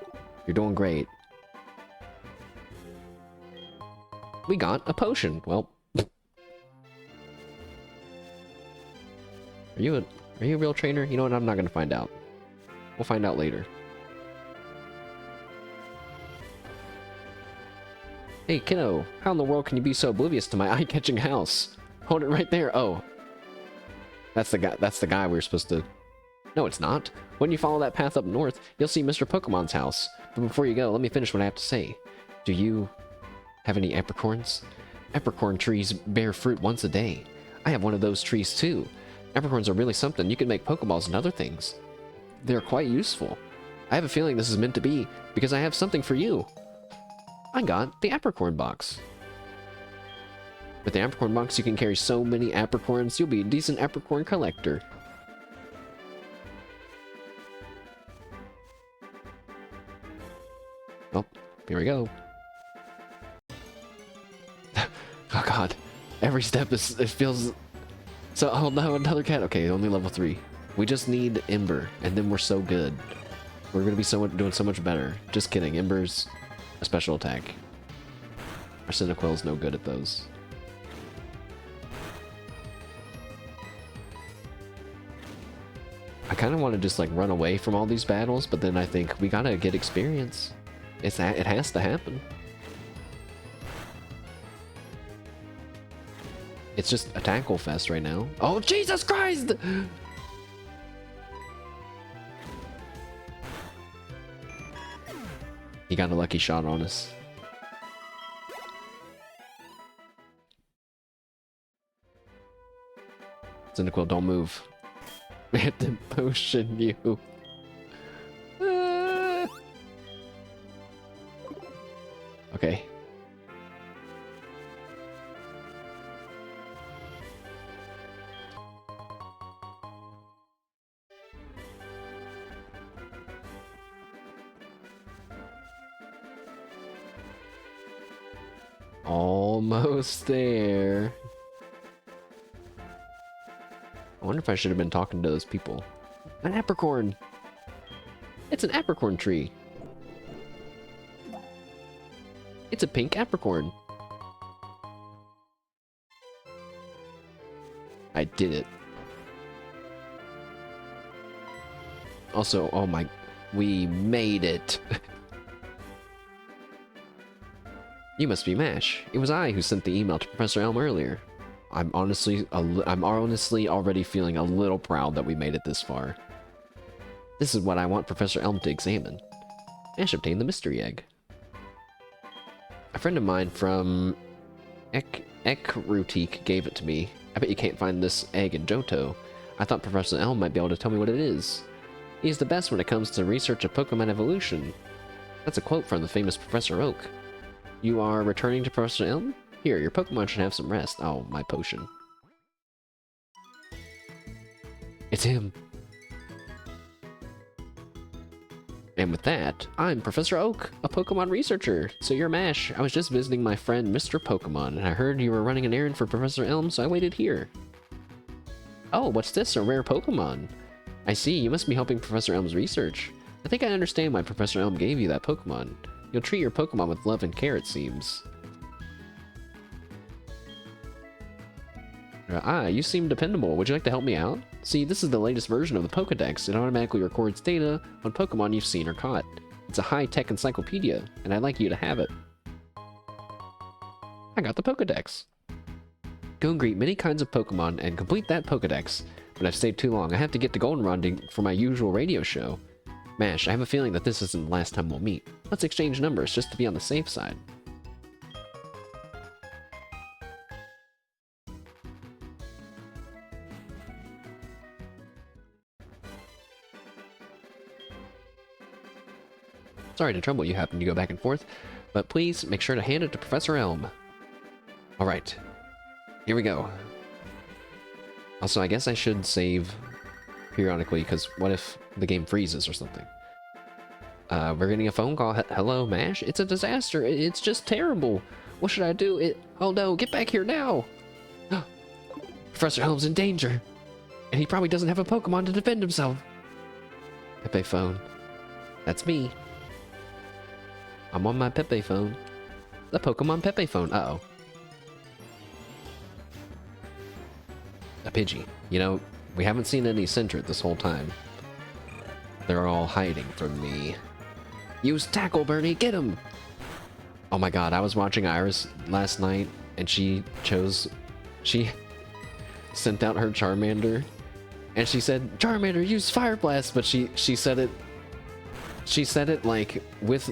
You're doing great. We got a potion. Well, are you a real trainer? You know what? I'm not gonna find out. We'll find out later. Hey, kiddo, how in the world can you be so oblivious to my eye-catching house? Hold it right there. Oh. That's the guy. That's the guy we were supposed to... No, it's not. When you follow that path up north, you'll see Mr. Pokemon's house. But before you go, let me finish what I have to say. Do you have any apricorns? Apricorn trees bear fruit once a day. I have one of those trees too. Apricorns are really something. You can make Pokeballs and other things. They're quite useful. I have a feeling this is meant to be, because I have something for you. I got the Apricorn box. With the Apricorn box, you can carry so many Apricorns, you'll be a decent Apricorn collector. Oh, here we go. Oh god. Every step it feels... So, oh no, another cat. Okay, only level 3. We just need Ember, and then we're so good. We're gonna be doing so much better. Just kidding, Ember's a special attack. Our Cyndaquil's no good at those. I kind of want to just like run away from all these battles, but then I think we gotta get experience. It has to happen. It's just a tackle fest right now. Oh, Jesus Christ! He got a lucky shot on us. Cyndaquil, don't move. We have to potion you. Okay. Almost there. I wonder if I should have been talking to those people. An apricorn! It's an apricorn tree. It's a pink apricorn. I did it. Also, oh my... We made it! You must be MASH. It was I who sent the email to Professor Elm earlier. I'm honestly already feeling a little proud that we made it this far. This is what I want Professor Elm to examine. Ash obtained the mystery egg. A friend of mine from Ekrutik gave it to me. I bet you can't find this egg in Johto. I thought Professor Elm might be able to tell me what it is. He's the best when it comes to research of Pokemon evolution. That's a quote from the famous Professor Oak. You are returning to Professor Elm? Here, your Pokemon should have some rest. Oh, my potion. It's him. And with that, I'm Professor Oak, a Pokemon researcher. So you're MASH. I was just visiting my friend Mr. Pokemon, and I heard you were running an errand for Professor Elm, so I waited here. Oh, what's this? A rare Pokemon? I see, you must be helping Professor Elm's research. I think I understand why Professor Elm gave you that Pokemon. You'll treat your Pokemon with love and care, it seems. You seem dependable. Would you like to help me out? See, this is the latest version of the Pokedex. It automatically records data on Pokemon you've seen or caught. It's a high-tech encyclopedia, and I'd like you to have it. I got the Pokedex. Go and greet many kinds of Pokemon and complete that Pokedex. But I've stayed too long. I have to get to Goldenrod for my usual radio show. MASH, I have a feeling that this isn't the last time we'll meet. Let's exchange numbers just to be on the safe side. Sorry to trouble you having to go back and forth, but please make sure to hand it to Professor Elm. Alright, here we go. Also, I guess I should save periodically, because what if the game freezes or something? We're getting a phone call. Hello, MASH? It's a disaster. It's just terrible. What should I do? Oh no, get back here now! Professor Helm's in danger. And he probably doesn't have a Pokemon to defend himself. Pepe phone. That's me. I'm on my Pepe phone. The Pokemon Pepe phone. Uh-oh. A Pidgey. You know, we haven't seen any Centret this whole time. They're all hiding from me. Use Tackle, Bernie! Get him! Oh my god, I was watching Iris last night, and she sent out her Charmander, and she said, Charmander, use Fire Blast! But she said it like with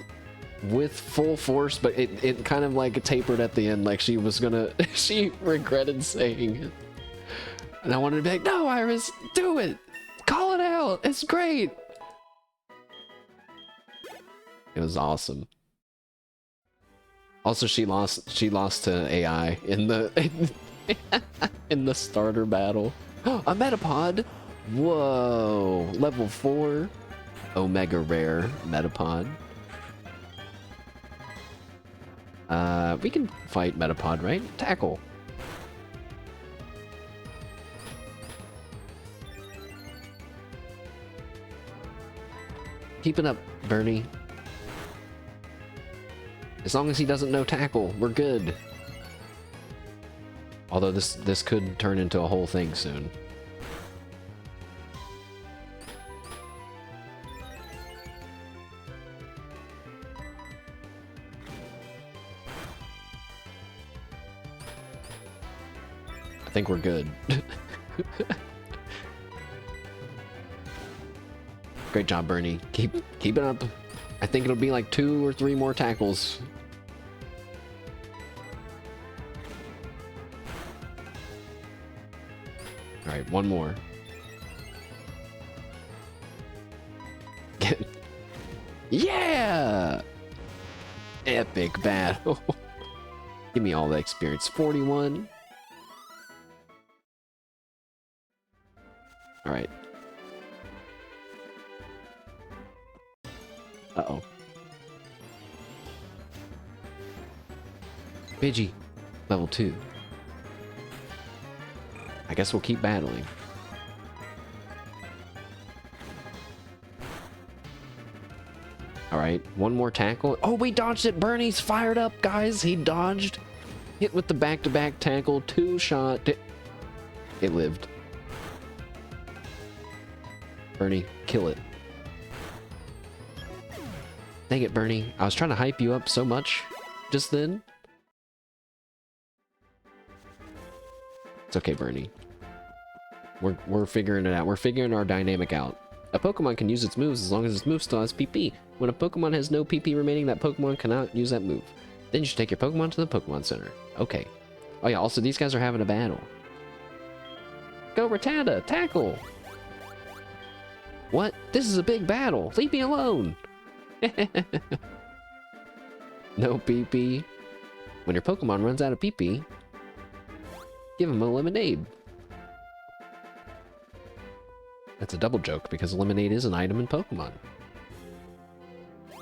full force, but it kind of like tapered at the end, like she was gonna, she regretted saying it. And I wanted to be like, no, Iris, do it! Call it out! It's great! It was awesome. Also, she lost to AI in the in the starter battle. A Metapod! Whoa! Level 4. Omega Rare Metapod. We can fight Metapod, right? Tackle. Keep it up, Bernie. As long as he doesn't know Tackle, we're good. Although this could turn into a whole thing soon. I think we're good. Great job, Bernie. Keep it up. I think it'll be like 2 or 3 more tackles. Alright, one more. Yeah! Epic battle. Give me all the experience. 41. Alright. Uh-oh. Pidgey, level 2. I guess we'll keep battling. Alright, one more tackle. Oh, we dodged it! Bernie's fired up, guys! He dodged. Hit with the back-to-back tackle. 2-shot. It lived. Bernie, kill it. Dang it, Bernie. I was trying to hype you up so much just then. It's okay, Bernie. We're figuring it out. We're figuring our dynamic out. A Pokemon can use its moves as long as its move still has PP. When a Pokemon has no PP remaining, that Pokemon cannot use that move. Then you should take your Pokemon to the Pokemon Center. Okay. Oh yeah, also these guys are having a battle. Go Rattata! Tackle! What? This is a big battle! Leave me alone! No PP. When your Pokemon runs out of PP, give him a lemonade. That's a double joke because lemonade is an item in Pokemon.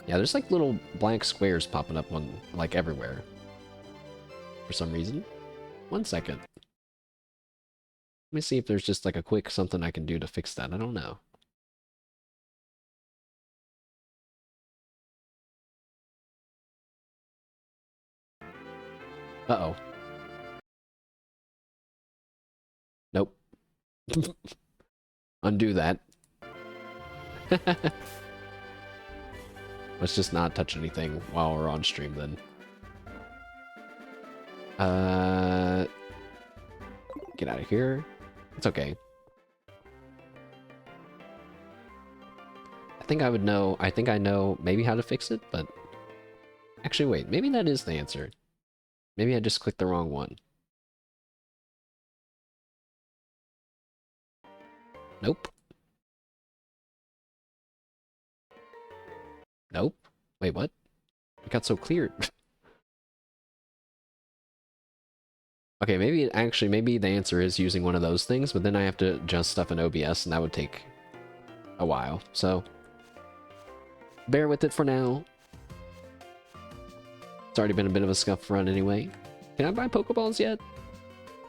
Yeah, there's like little blank squares popping up on like everywhere for some reason. 1 second. Let me see if there's just like a quick something I can do to fix that. I don't know. Uh-oh. Nope. Undo that. Let's just not touch anything while we're on stream then. Get out of here. It's okay. I think I would know. I think I know maybe how to fix it, but actually wait, maybe that is the answer. Maybe I just clicked the wrong one. Nope. Nope. Wait, what? It got so clear. Okay, maybe maybe the answer is using one of those things, but then I have to adjust stuff in OBS, and that would take a while. So, bear with it for now. It's already been a bit of a scuff run anyway. Can I buy Pokeballs yet?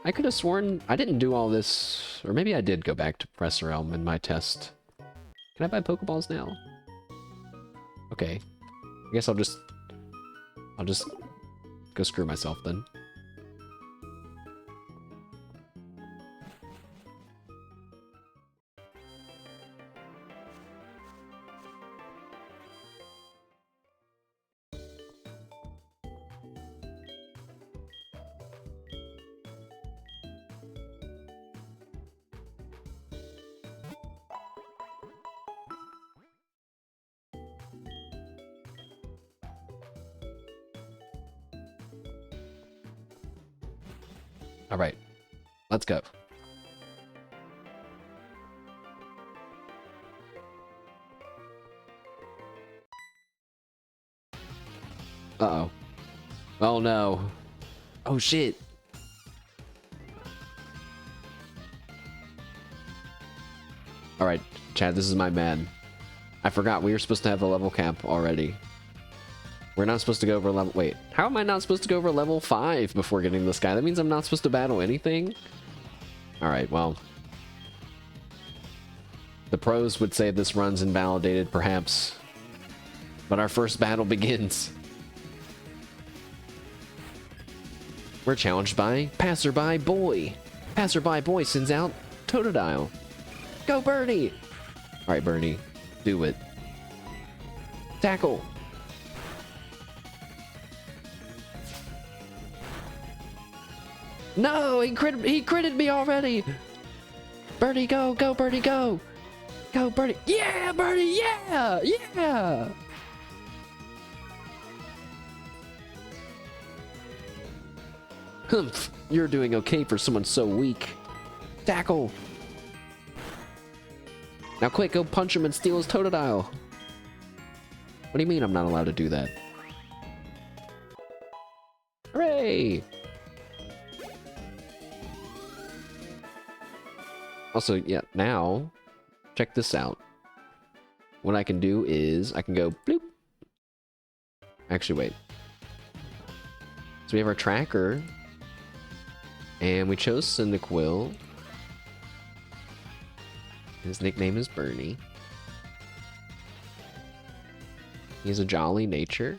I could have sworn I didn't do all this, or maybe I did go back to Professor Elm in my test. Can I buy Pokeballs now? Okay. I guess I'll just go screw myself then. All right, let's go. Uh-oh. Oh no. Oh shit. All right, Chad, this is my man. I forgot we were supposed to have a level cap already. We're not supposed to go over level... Wait, how am I not supposed to go over level 5 before getting this guy? That means I'm not supposed to battle anything? Alright, well... The pros would say this run's invalidated, perhaps. But our first battle begins. We're challenged by Passerby Boy. Passerby Boy sends out Totodile. Go, Bernie! Alright, Bernie. Do it. Tackle! No, he critted me already. Bernie, go, go, Bernie, go. Go, Bernie. Yeah, Bernie, yeah, yeah. Humph, you're doing okay for someone so weak. Tackle. Now quick, go punch him and steal his Totodile. What do you mean I'm not allowed to do that? Hooray! Also, yeah, now, check this out. What I can do is, I can go bloop. Actually, wait. So we have our tracker. And we chose Cyndaquil. His nickname is Bernie. He has a jolly nature.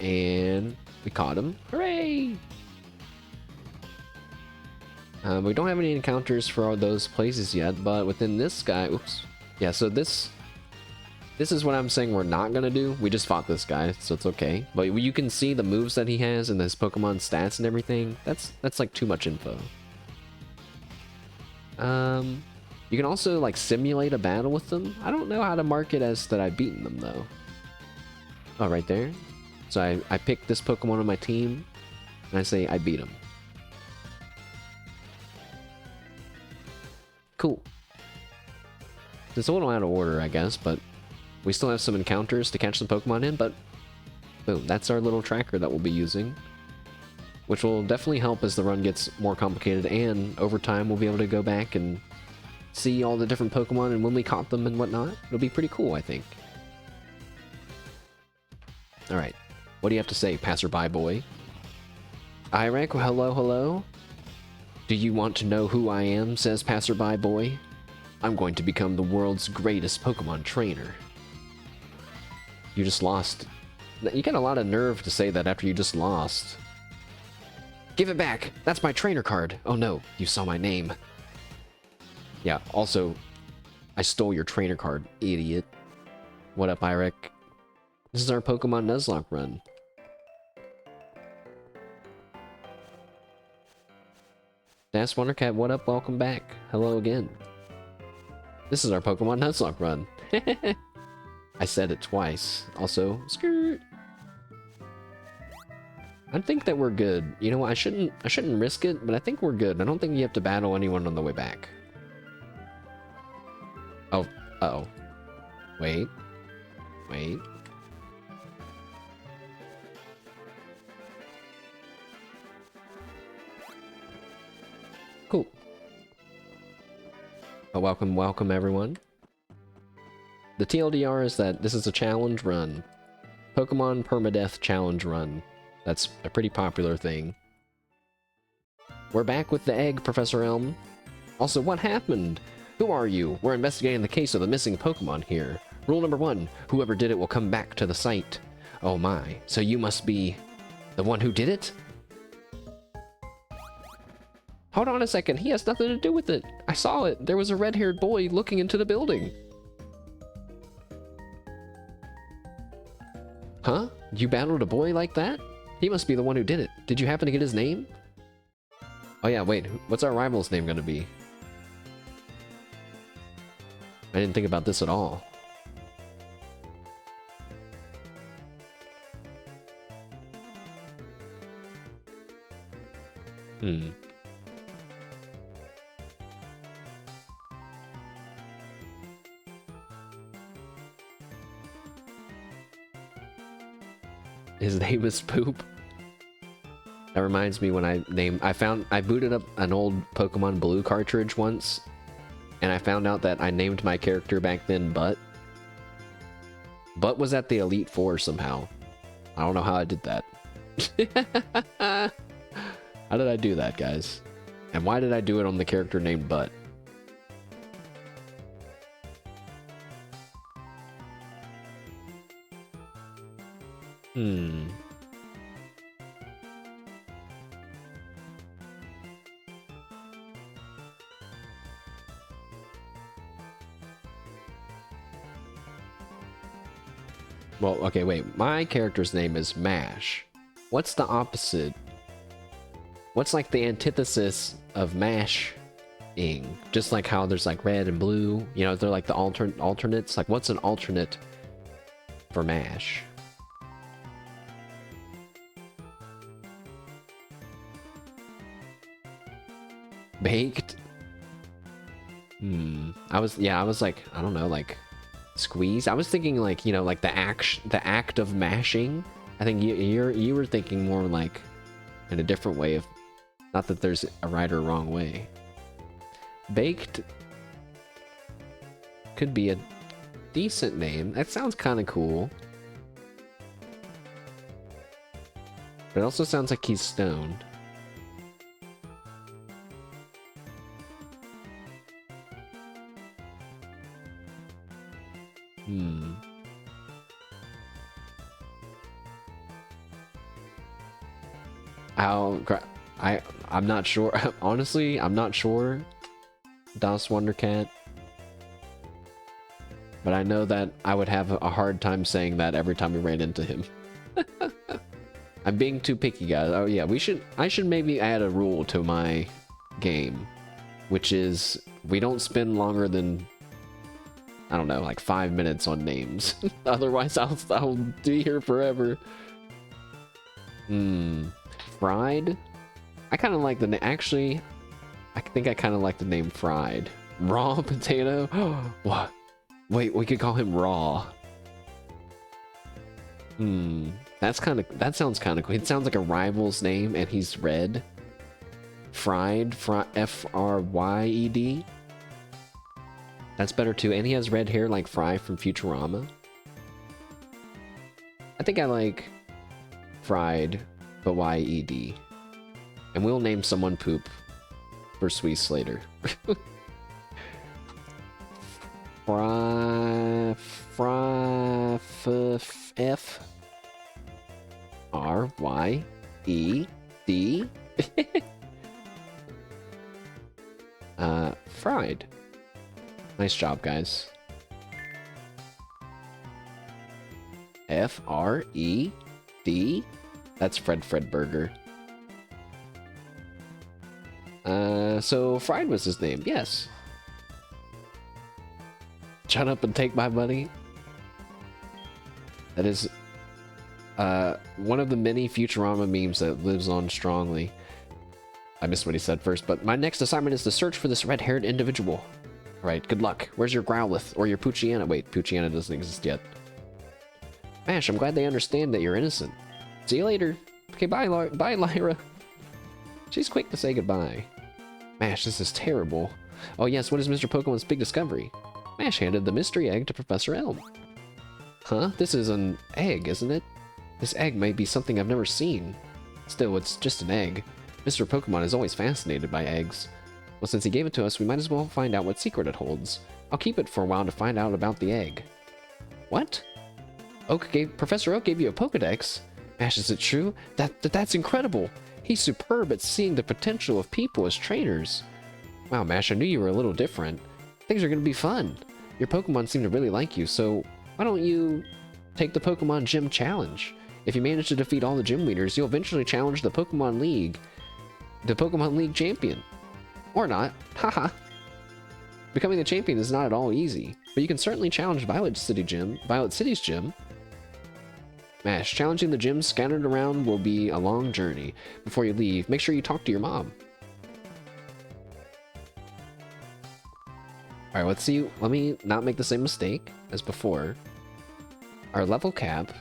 And we caught him. Hooray! We don't have any encounters for all those places yet, but within this guy... Oops. Yeah, so this is what I'm saying we're not gonna do. We just fought this guy, so it's okay. But you can see the moves that he has and his Pokemon stats and everything. That's like too much info. You can also like simulate a battle with them. I don't know how to mark it as that I've beaten them though. Oh, right there. So I pick this Pokemon on my team, and I say I beat him. Cool. It's a little out of order, I guess, but we still have some encounters to catch some Pokemon in, but boom, that's our little tracker that we'll be using, which will definitely help as the run gets more complicated, and over time we'll be able to go back and see all the different Pokemon and when we caught them and whatnot. It'll be pretty cool, I think. Alright, what do you have to say, Passerby Boy? Irek, hello, hello? Do you want to know who I am, says Passerby Boy? I'm going to become the world's greatest Pokemon trainer. You just lost. You got a lot of nerve to say that after you just lost. Give it back! That's my trainer card! Oh no, you saw my name. Yeah, also, I stole your trainer card, idiot. What up, Irek? This is our Pokemon Nuzlocke run. Das Wondercat, what up? Welcome back. Hello again. This is our Pokemon Nuzlocke run. I said it twice. Also, skirt. I think that we're good. You know what? I shouldn't risk it, but I think we're good. I don't think you have to battle anyone on the way back. Oh, uh-oh. Wait. Wait. Cool. Oh, welcome everyone. The TLDR is that this is a challenge run. Pokemon Permadeath challenge run. That's a pretty popular thing. We're back with the egg, Professor Elm. Also, what happened? Who are you? We're investigating the case of the missing Pokemon here. Rule number 1, whoever did it will come back to the site. Oh my, so you must be the one who did it? Hold on a second, he has nothing to do with it. I saw it. There was a red-haired boy looking into the building. Huh? You battled a boy like that? He must be the one who did it. Did you happen to get his name? Oh yeah, wait, what's our rival's name gonna be? I didn't think about this at all. His name is Poop. That reminds me when I booted up an old Pokemon Blue cartridge once, and I found out that I named my character back then Butt. Butt was at the Elite Four somehow. I don't know how I did that. How did I do that, guys? And why did I do it on the character named Butt? Well, okay, wait. My character's name is Mash. What's the opposite? What's like the antithesis of mash-ing? Just like how there's like red and blue, you know, they're like the alternates. Like, what's an alternate for mash? Baked? I was like, I don't know, like squeeze. I was thinking like, you know, like the act of mashing. I think you were thinking more like in a different way of, not that there's a right or wrong way. Baked could be a decent name. That sounds kind of cool. But it also sounds like he's stoned. I'm not sure. Honestly, I'm not sure, Das Wondercat. But I know that I would have a hard time saying that every time we ran into him. I'm being too picky, guys. Oh yeah, I should maybe add a rule to my game, which is we don't spend longer than, I don't know, like 5 minutes on names. Otherwise, I'll be here forever. Fried? I kind of like the name. Actually, I think I kind of like the name Fried. Raw potato? What? Wait, we could call him Raw. That sounds kind of cool. It sounds like a rival's name, and he's red. Fried, F-R-Y-E-D. That's better too, and he has red hair like Fry from Futurama. I think I like Fried, but Y-E-D. And we'll name someone Poop for Sweet Slater. F R-Y-E-D. Fried. Nice job, guys. F-R-E-D. That's Fredburger. So Fried was his name, yes. Shut up and take my money. That is one of the many Futurama memes that lives on strongly. I missed what he said first, but my next assignment is to search for this red-haired individual. Alright, good luck. Where's your Growlithe? Or your Poochyena? Wait, Poochyena doesn't exist yet. Mash, I'm glad they understand that you're innocent. See you later. Okay, bye, Lyra. She's quick to say goodbye. Mash, this is terrible. Oh yes, what is Mr. Pokemon's big discovery? Mash handed the mystery egg to Professor Elm. Huh? This is an egg, isn't it? This egg may be something I've never seen. Still, it's just an egg. Mr. Pokemon is always fascinated by eggs. Well, since he gave it to us, we might as well find out what secret it holds. I'll keep it for a while to find out about the egg. What? Professor Oak gave you a Pokedex? Ash, is it true? That's incredible! He's superb at seeing the potential of people as trainers. Wow, Mash, I knew you were a little different. Things are gonna be fun. Your Pokemon seem to really like you, so why don't you take the Pokemon Gym Challenge? If you manage to defeat all the gym leaders, you'll eventually challenge the Pokemon League champion. Or not. Haha. Becoming the champion is not at all easy, but you can certainly challenge Violet City's gym. Mash, challenging the gyms scattered around will be a long journey. Before you leave, make sure you talk to your mom. Alright, let's see. Let me not make the same mistake as before. Our level cap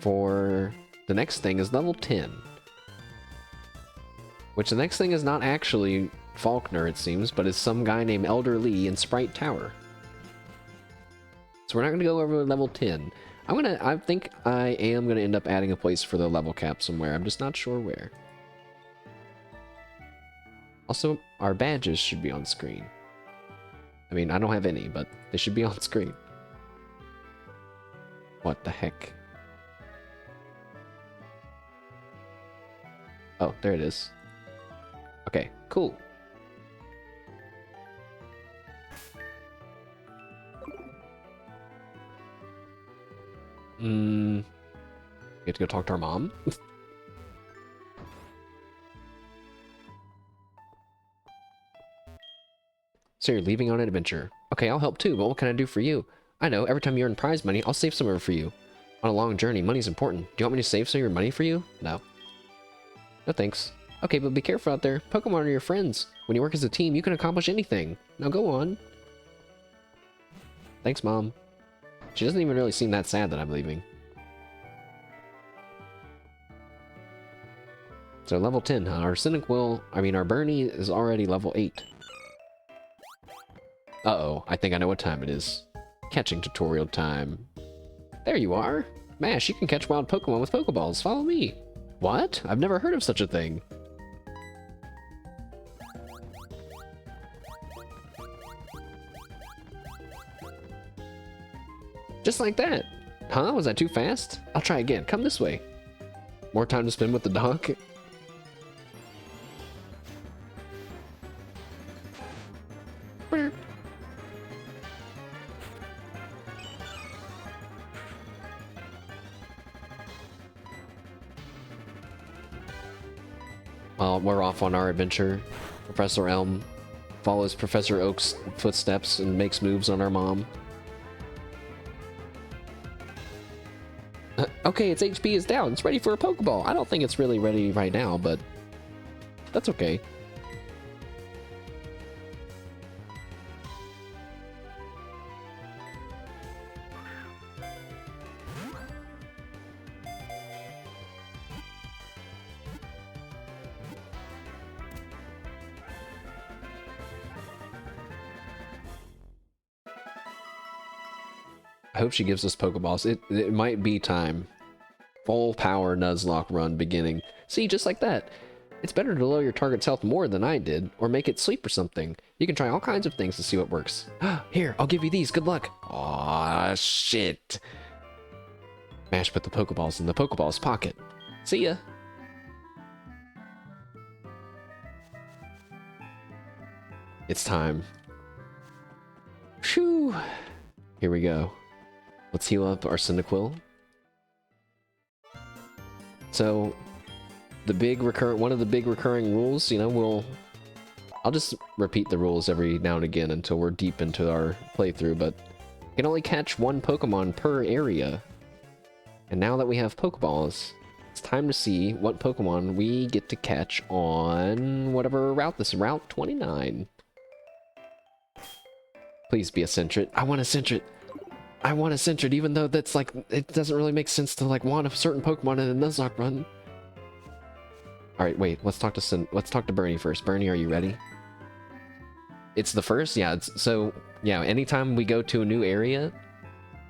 for the next thing is level 10. Which the next thing is not actually Faulkner, it seems, but is some guy named Elder Lee in Sprite Tower. So we're not going to go over level 10. I think I am going to end up adding a place for the level cap somewhere. I'm just not sure where. Also, our badges should be on screen. I mean, I don't have any, but they should be on screen. What the heck? Oh, there it is. Okay, cool. We have to go talk to our mom? So you're leaving on an adventure. Okay, I'll help too, but what can I do for you? I know, every time you earn prize money, I'll save some of it for you. On a long journey, money's important. Do you want me to save some of your money for you? No. No thanks. Okay, but be careful out there. Pokemon are your friends. When you work as a team, you can accomplish anything. Now go on. Thanks, Mom. She doesn't even really seem that sad that I'm leaving. So level 10, huh? Our Bernie is already level 8. Uh-oh, I think I know what time it is. Catching tutorial time. There you are! Mash, you can catch wild Pokemon with Pokeballs. Follow me. What? I've never heard of such a thing. Just like that. Huh? Was that too fast? I'll try again. Come this way. More time to spend with the dog? While we're off on our adventure, Professor Elm follows Professor Oak's footsteps and makes moves on our mom. Okay, its HP is down. It's ready for a Pokeball. I don't think it's really ready right now, but that's okay. I hope she gives us Pokeballs. It might be time. Full power Nuzlocke run beginning. See, just like that. It's better to lower your target's health more than I did, or make it sleep or something. You can try all kinds of things to see what works. Here, I'll give you these. Good luck. Aw, shit. Mash put the Pokeballs in the Pokeball's pocket. See ya. It's time. Phew. Here we go. Let's heal up our Cyndaquil. So, one of the big recurring rules, you know, I'll just repeat the rules every now and again until we're deep into our playthrough, but you can only catch one Pokemon per area. And now that we have Pokeballs, it's time to see what Pokemon we get to catch on whatever route this is, Route 29. Please be a Sentret. I want a Sentret. I want a Sentret, even though that's like, it doesn't really make sense to like want a certain Pokemon in a Nuzlocke run. Alright, wait, let's talk to Bernie first. Bernie, are you ready? It's the first? Yeah, so, yeah, anytime we go to a new area,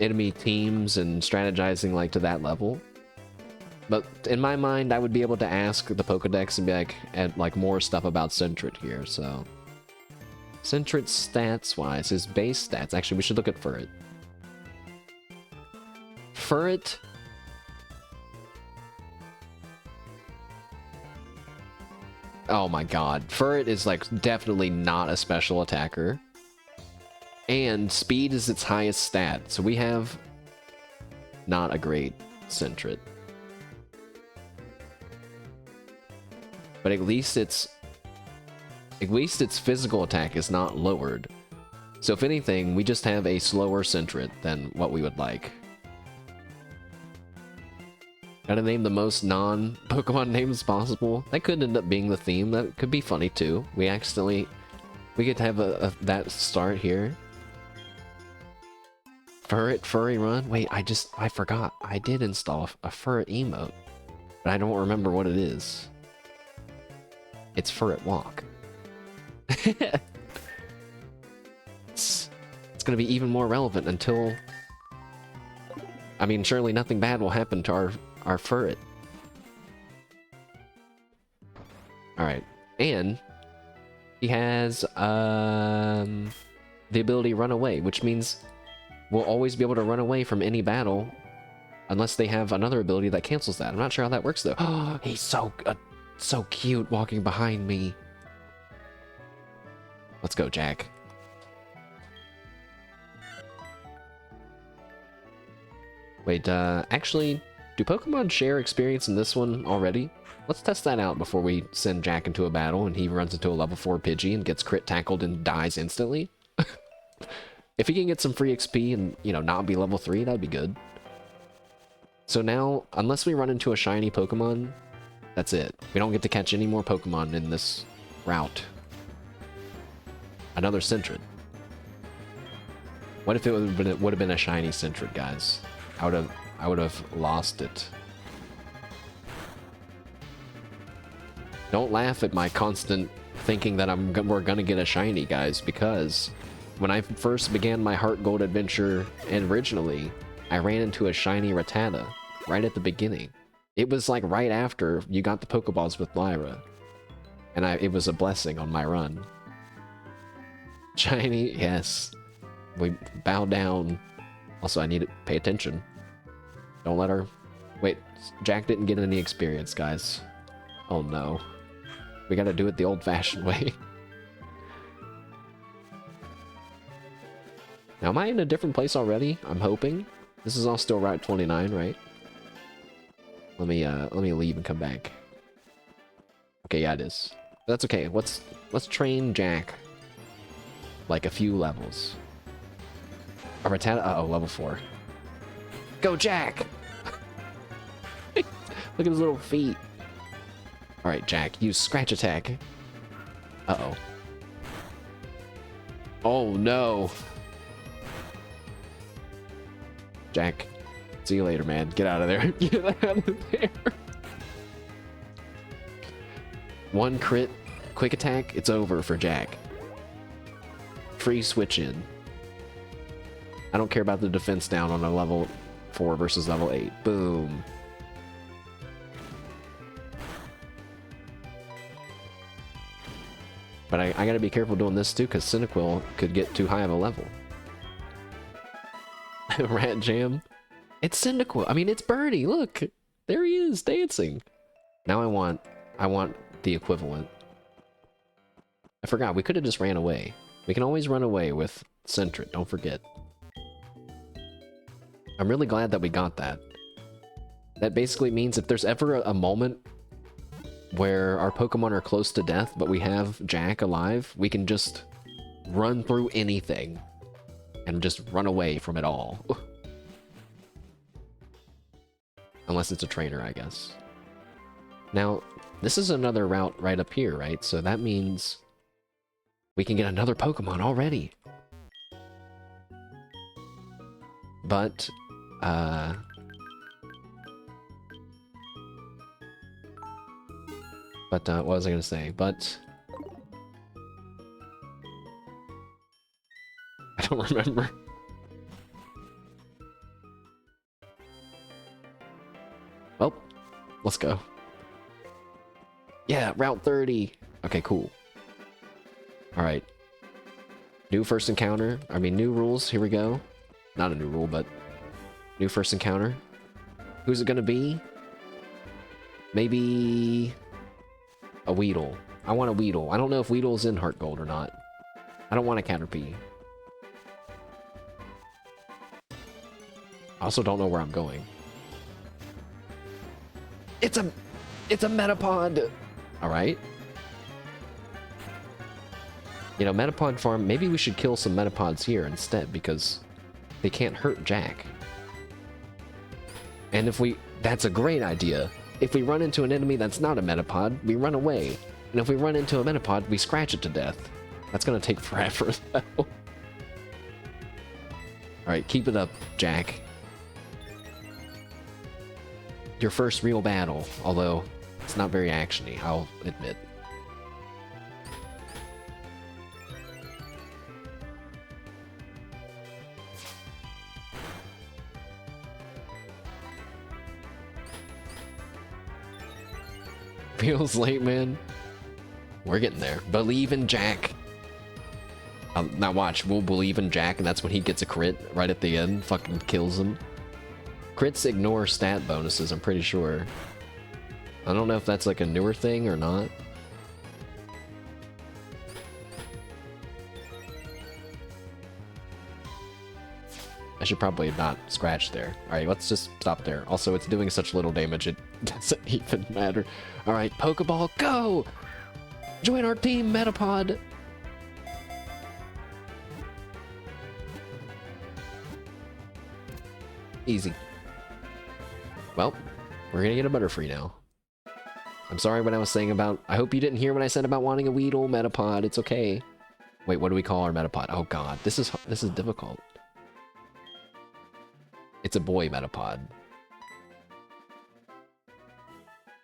enemy teams and strategizing like to that level. But in my mind, I would be able to ask the Pokedex and be like, add like more stuff about Sentret here, so. Sentret stats-wise, his base stats. Actually, we should look at Furret. Furret. Oh my god. Furret is like definitely not a special attacker. And speed is its highest stat, so we have not a great Sentret. But at least its physical attack is not lowered. So if anything, we just have a slower Sentret than what we would like. Gotta name the most non-Pokemon names possible. That could end up being the theme. That could be funny too. We get to have that start here. Furret Furry Run? Wait, I forgot. I did install a Furret emote, but I don't remember what it is. It's Furret Walk. It's gonna be even more relevant until... I mean, surely nothing bad will happen to our Furret. Alright, and he has the ability Run Away, which means we'll always be able to run away from any battle unless they have another ability that cancels that. I'm not sure how that works though. Oh, he's so cute walking behind me. Let's go, Jack. Wait, actually, do Pokemon share experience in this one already? Let's test that out before we send Jack into a battle and he runs into a level 4 Pidgey and gets crit tackled and dies instantly. If he can get some free XP and, you know, not be level 3, that'd be good. So now, unless we run into a shiny Pokemon, that's it. We don't get to catch any more Pokemon in this route. Another Sentret. What if it would have been a shiny Sentret, guys? I would have lost it. Don't laugh at my constant thinking that we're gonna get a shiny, guys, because when I first began my HeartGold adventure originally, I ran into a shiny Rattata right at the beginning. It was like right after you got the Pokeballs with Lyra, and it was a blessing on my run. Shiny, yes. We bow down. Also, I need to pay attention. Don't let her... Wait, Jack didn't get any experience, guys. Oh no. We gotta do it the old-fashioned way. Now, am I in a different place already? I'm hoping. This is all still Route 29, right? Let me leave and come back. Okay, yeah, it is. But that's okay. Let's train Jack like a few levels. A Rattata. Uh oh, level 4. Go, Jack! Look at his little feet. All right, Jack, use Scratch Attack. Uh oh. Oh no. Jack, see you later, man. Get out of there. Get out of there. One crit, quick attack, it's over for Jack. Free switch in. I don't care about the defense down on a level 4 versus level 8. Boom. But I gotta be careful doing this too, because Cyndaquil could get too high of a level. Rat Jam. It's Cyndaquil. I mean, it's BERNY. Look, there he is dancing. Now I want the equivalent. I forgot. We could have just ran away. We can always run away with Sentret. Don't forget. I'm really glad that we got that. That basically means if there's ever a moment where our Pokemon are close to death, but we have Jack alive, we can just run through anything and just run away from it all. Unless it's a trainer, I guess. Now, this is another route right up here, right? So that means we can get another Pokemon already. But, what was I gonna say? But I don't remember. Let's go. Yeah, Route 30. Okay, cool. Alright. New first encounter. I mean, new rules. Here we go. Not a new rule, but new first encounter. Who's it gonna be? Maybe a Weedle. I want a Weedle. I don't know if Weedle's in HeartGold or not. I don't want a Caterpie. I also don't know where I'm going. It's a Metapod! Alright. You know, Metapod farm, maybe we should kill some Metapods here instead, because they can't hurt Jack. And if we... That's a great idea. If we run into an enemy that's not a Metapod, we run away. And if we run into a Metapod, we scratch it to death. That's gonna take forever, though. Alright, keep it up, Jack. Your first real battle, although it's not very actiony, I'll admit. Feels late, man. We're getting there. Believe in Jack. Now watch, we'll believe in Jack, and that's when he gets a crit right at the end. Fucking kills him. Crits ignore stat bonuses, I'm pretty sure. I don't know if that's like a newer thing or not. I should probably not scratch there. Alright, let's just stop there. Also, it's doing such little damage, it doesn't even matter. Alright, Pokeball, go! Join our team, Metapod! Easy. Well, we're gonna get a Butterfree now. I'm sorry what I was saying about... I hope you didn't hear what I said about wanting a Weedle Metapod. It's okay. Wait, what do we call our Metapod? Oh god, this is difficult. It's a boy Metapod.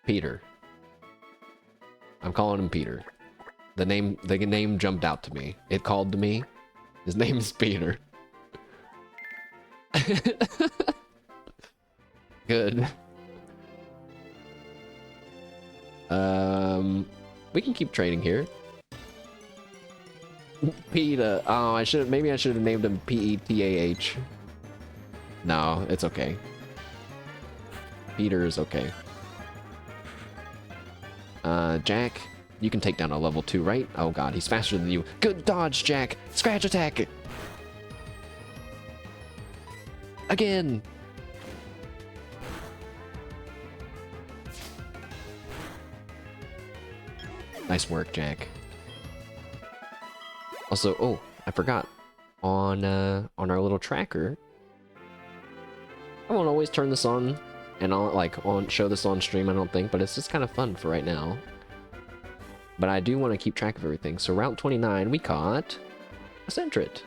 Peter. I'm calling him Peter. The name jumped out to me. It called to me. His name is Peter. Good. We can keep trading here. Peta. Oh, maybe I should have named him P-E-T-A-H. No, it's okay. Peter is okay. Jack, you can take down a level 2, right? Oh god, he's faster than you. Good dodge, Jack! Scratch attack! Again! Nice work, Jack. Also, oh, I forgot. On our little tracker, I won't always turn this on and I'll show this on stream, I don't think, but it's just kind of fun for right now. But I do want to keep track of everything. So Route 29, we caught a Sentret.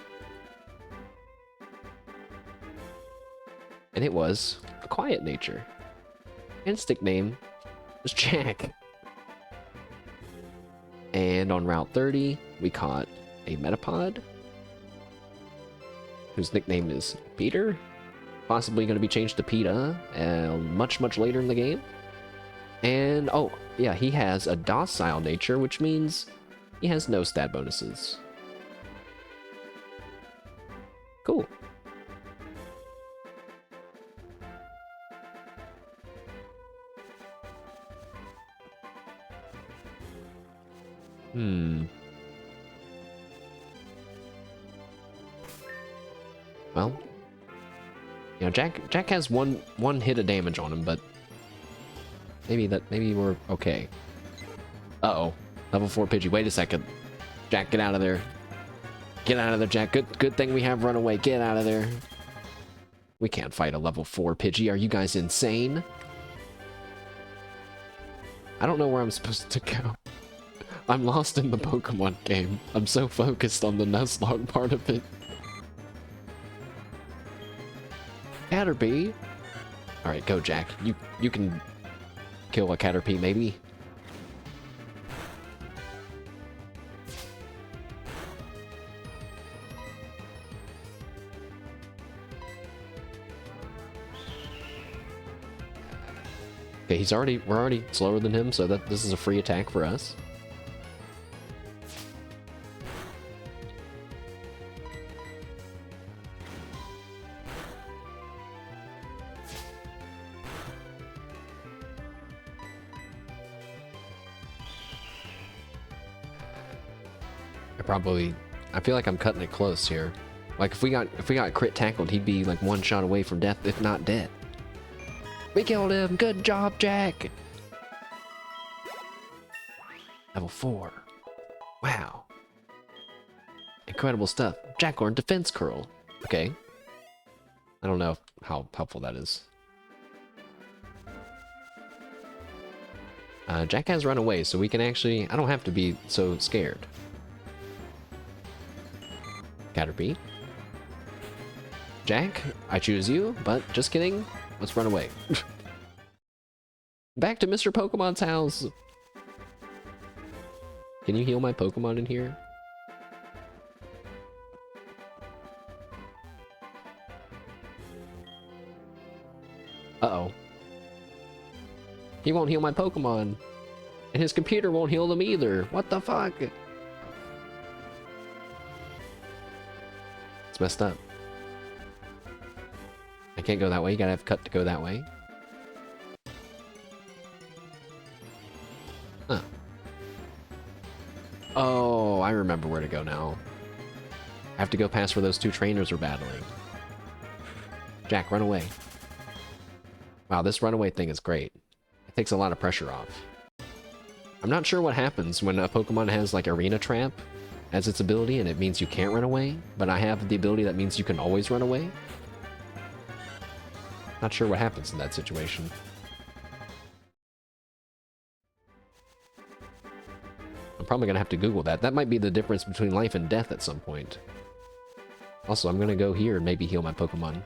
And it was a quiet nature. And its nickname was Jack. And on Route 30, we caught a Metapod, whose nickname is Peter. Possibly going to be changed to PETA much later in the game. And, oh, yeah, he has a docile nature, which means he has no stat bonuses. Cool. Well, you know, Jack has one hit of damage on him, but maybe we're okay. Uh-oh. Level 4 Pidgey. Wait a second. Jack, get out of there. Get out of there, Jack. Good thing we have Runaway. Get out of there. We can't fight a level 4 Pidgey. Are you guys insane? I don't know where I'm supposed to go. I'm lost in the Pokemon game. I'm so focused on the Nuzlocke part of it. Caterpie. Alright, go, Jack. You can kill a Caterpie, maybe? Okay, we're already slower than him, so this is a free attack for us. I feel like I'm cutting it close here. Like if we got crit tackled, he'd be like one shot away from death, if not dead. We killed him. Good job, Jack. Level 4. Wow. Incredible stuff. Jack learned defense curl. Okay. I don't know how helpful that is. Jack has run away, so we can actually... I don't have to be so scared. Caterpie. Jack, I choose you, but just kidding. Let's run away. Back to Mr. Pokemon's house. Can you heal my Pokemon in here? Uh-oh. He won't heal my Pokemon. And his computer won't heal them either. What the fuck? It's messed up. I can't go that way. You gotta have cut to go that way. Huh. Oh, I remember where to go now. I have to go past where those two trainers are battling. Jack, run away. Wow, this runaway thing is great. It takes a lot of pressure off. I'm not sure what happens when a Pokemon has like Arena Trap as its ability and it means you can't run away, but I have the ability that means you can always run away. Not sure what happens in that situation. I'm probably gonna have to Google that. That might be the difference between life and death at some point. Also, I'm gonna go here and maybe heal my Pokemon.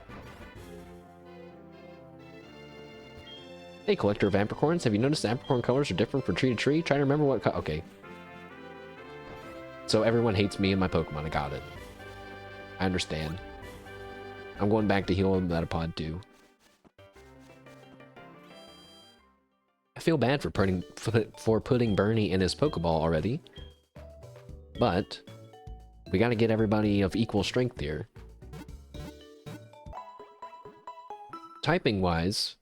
Hey, collector of apricorns, have you noticed the apricorn colors are different from tree to tree? Try to remember what okay. So everyone hates me and my Pokemon, I got it. I understand. I'm going back to heal Metapod too. I feel bad for putting Bernie in his Pokeball already. But we gotta get everybody of equal strength here. Typing-wise,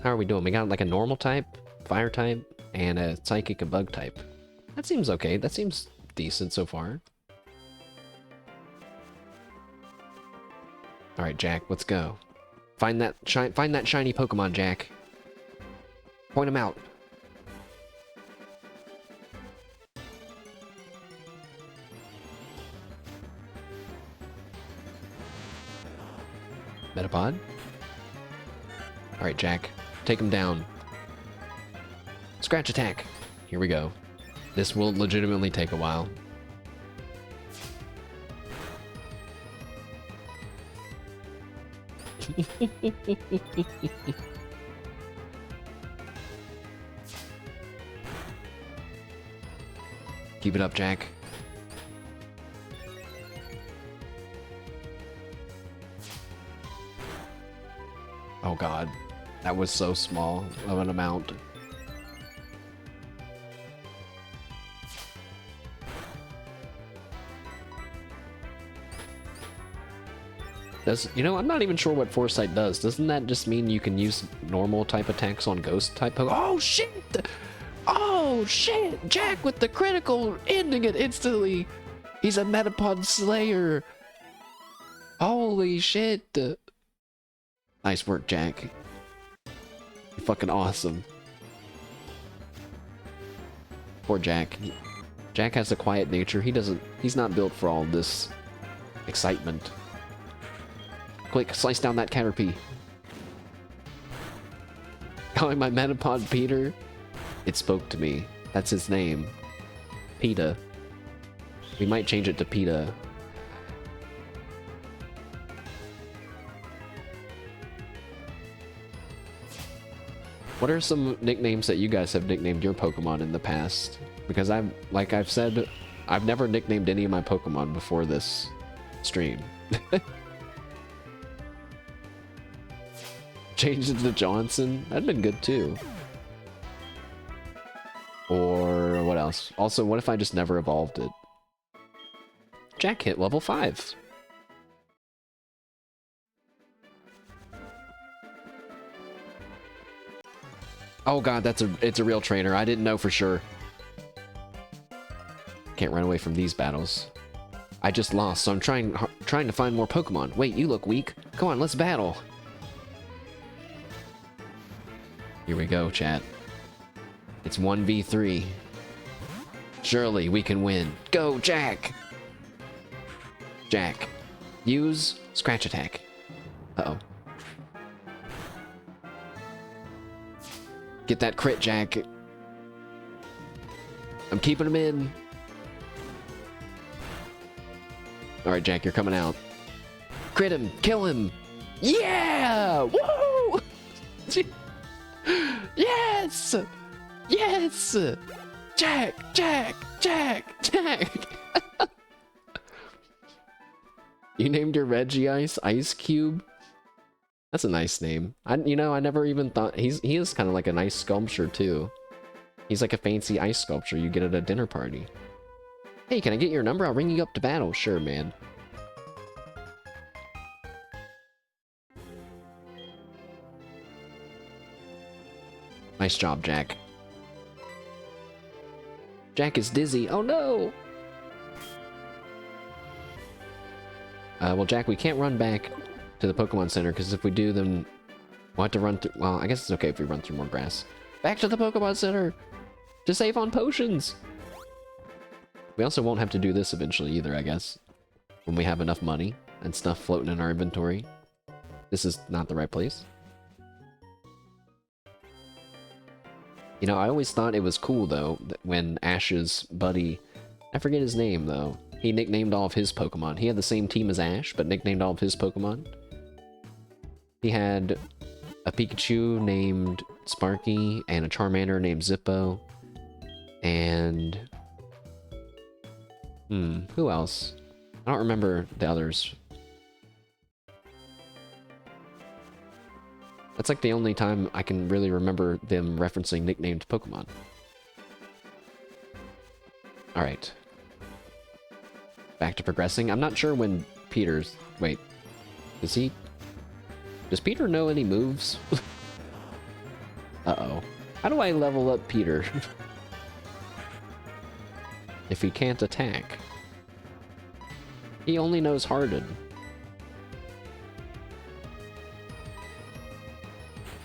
how are we doing? We got like a normal type, fire type, and a psychic and bug type. That seems okay. That seems decent so far. All right, Jack, let's go. Find that shiny Pokemon, Jack. Point him out. Metapod. All right, Jack. Take him down. Scratch attack. Here we go. This will legitimately take a while. Keep it up, Jack. Oh god. That was so small of an amount. You know, I'm not even sure what Foresight does. Doesn't that just mean you can use normal type attacks on ghost type Pokemon? Oh shit! Oh shit! Jack with the critical, ending it instantly! He's a Metapod Slayer! Holy shit! Nice work, Jack. You're fucking awesome. Poor Jack. Jack has a quiet nature. He's not built for all this excitement. Quick, slice down that Caterpie. Calling my Metapod Peter? It spoke to me. That's his name. PETA. We might change it to PETA. What are some nicknames that you guys have nicknamed your Pokemon in the past? Because like I've said, I've never nicknamed any of my Pokemon before this stream. Change it to Johnson. That'd been good too. Or what else? Also, what if I just never evolved it? Jack hit level 5. Oh god, it's a real trainer. I didn't know for sure. Can't run away from these battles. I just lost, so I'm trying to find more Pokemon. Wait, you look weak. Come on, let's battle. Here we go, chat. It's 1v3. Surely we can win. Go, Jack! Jack. Use Scratch Attack. Uh-oh. Get that crit, Jack. I'm keeping him in. Alright, Jack, you're coming out. Crit him! Kill him! Yeah! Woo! Yes! Yes! Jack! Jack! Jack! Jack! You named your Regice Ice Cube? That's a nice name. I never even thought... He is kind of like a nice sculpture, too. He's like a fancy ice sculpture you get at a dinner party. Hey, can I get your number? I'll ring you up to battle. Sure, man. Nice job, Jack. Jack is dizzy. Oh, no! Well, Jack, we can't run back to the Pokemon Center, because if we do, then we'll have to run through... Well, I guess it's okay if we run through more grass. Back to the Pokemon Center! To save on potions! We also won't have to do this eventually either, I guess. When we have enough money and stuff floating in our inventory. This is not the right place. You know, I always thought it was cool, though, that when Ash's buddy... I forget his name, though. He nicknamed all of his Pokemon. He had the same team as Ash, but nicknamed all of his Pokemon. He had a Pikachu named Sparky, and a Charmander named Zippo, and... who else? I don't remember the others. That's like the only time I can really remember them referencing nicknamed Pokemon. Alright. Back to progressing. I'm not sure when Peter's... Wait. Does he... Does Peter know any moves? Uh-oh. How do I level up Peter? If he can't attack. He only knows Harden.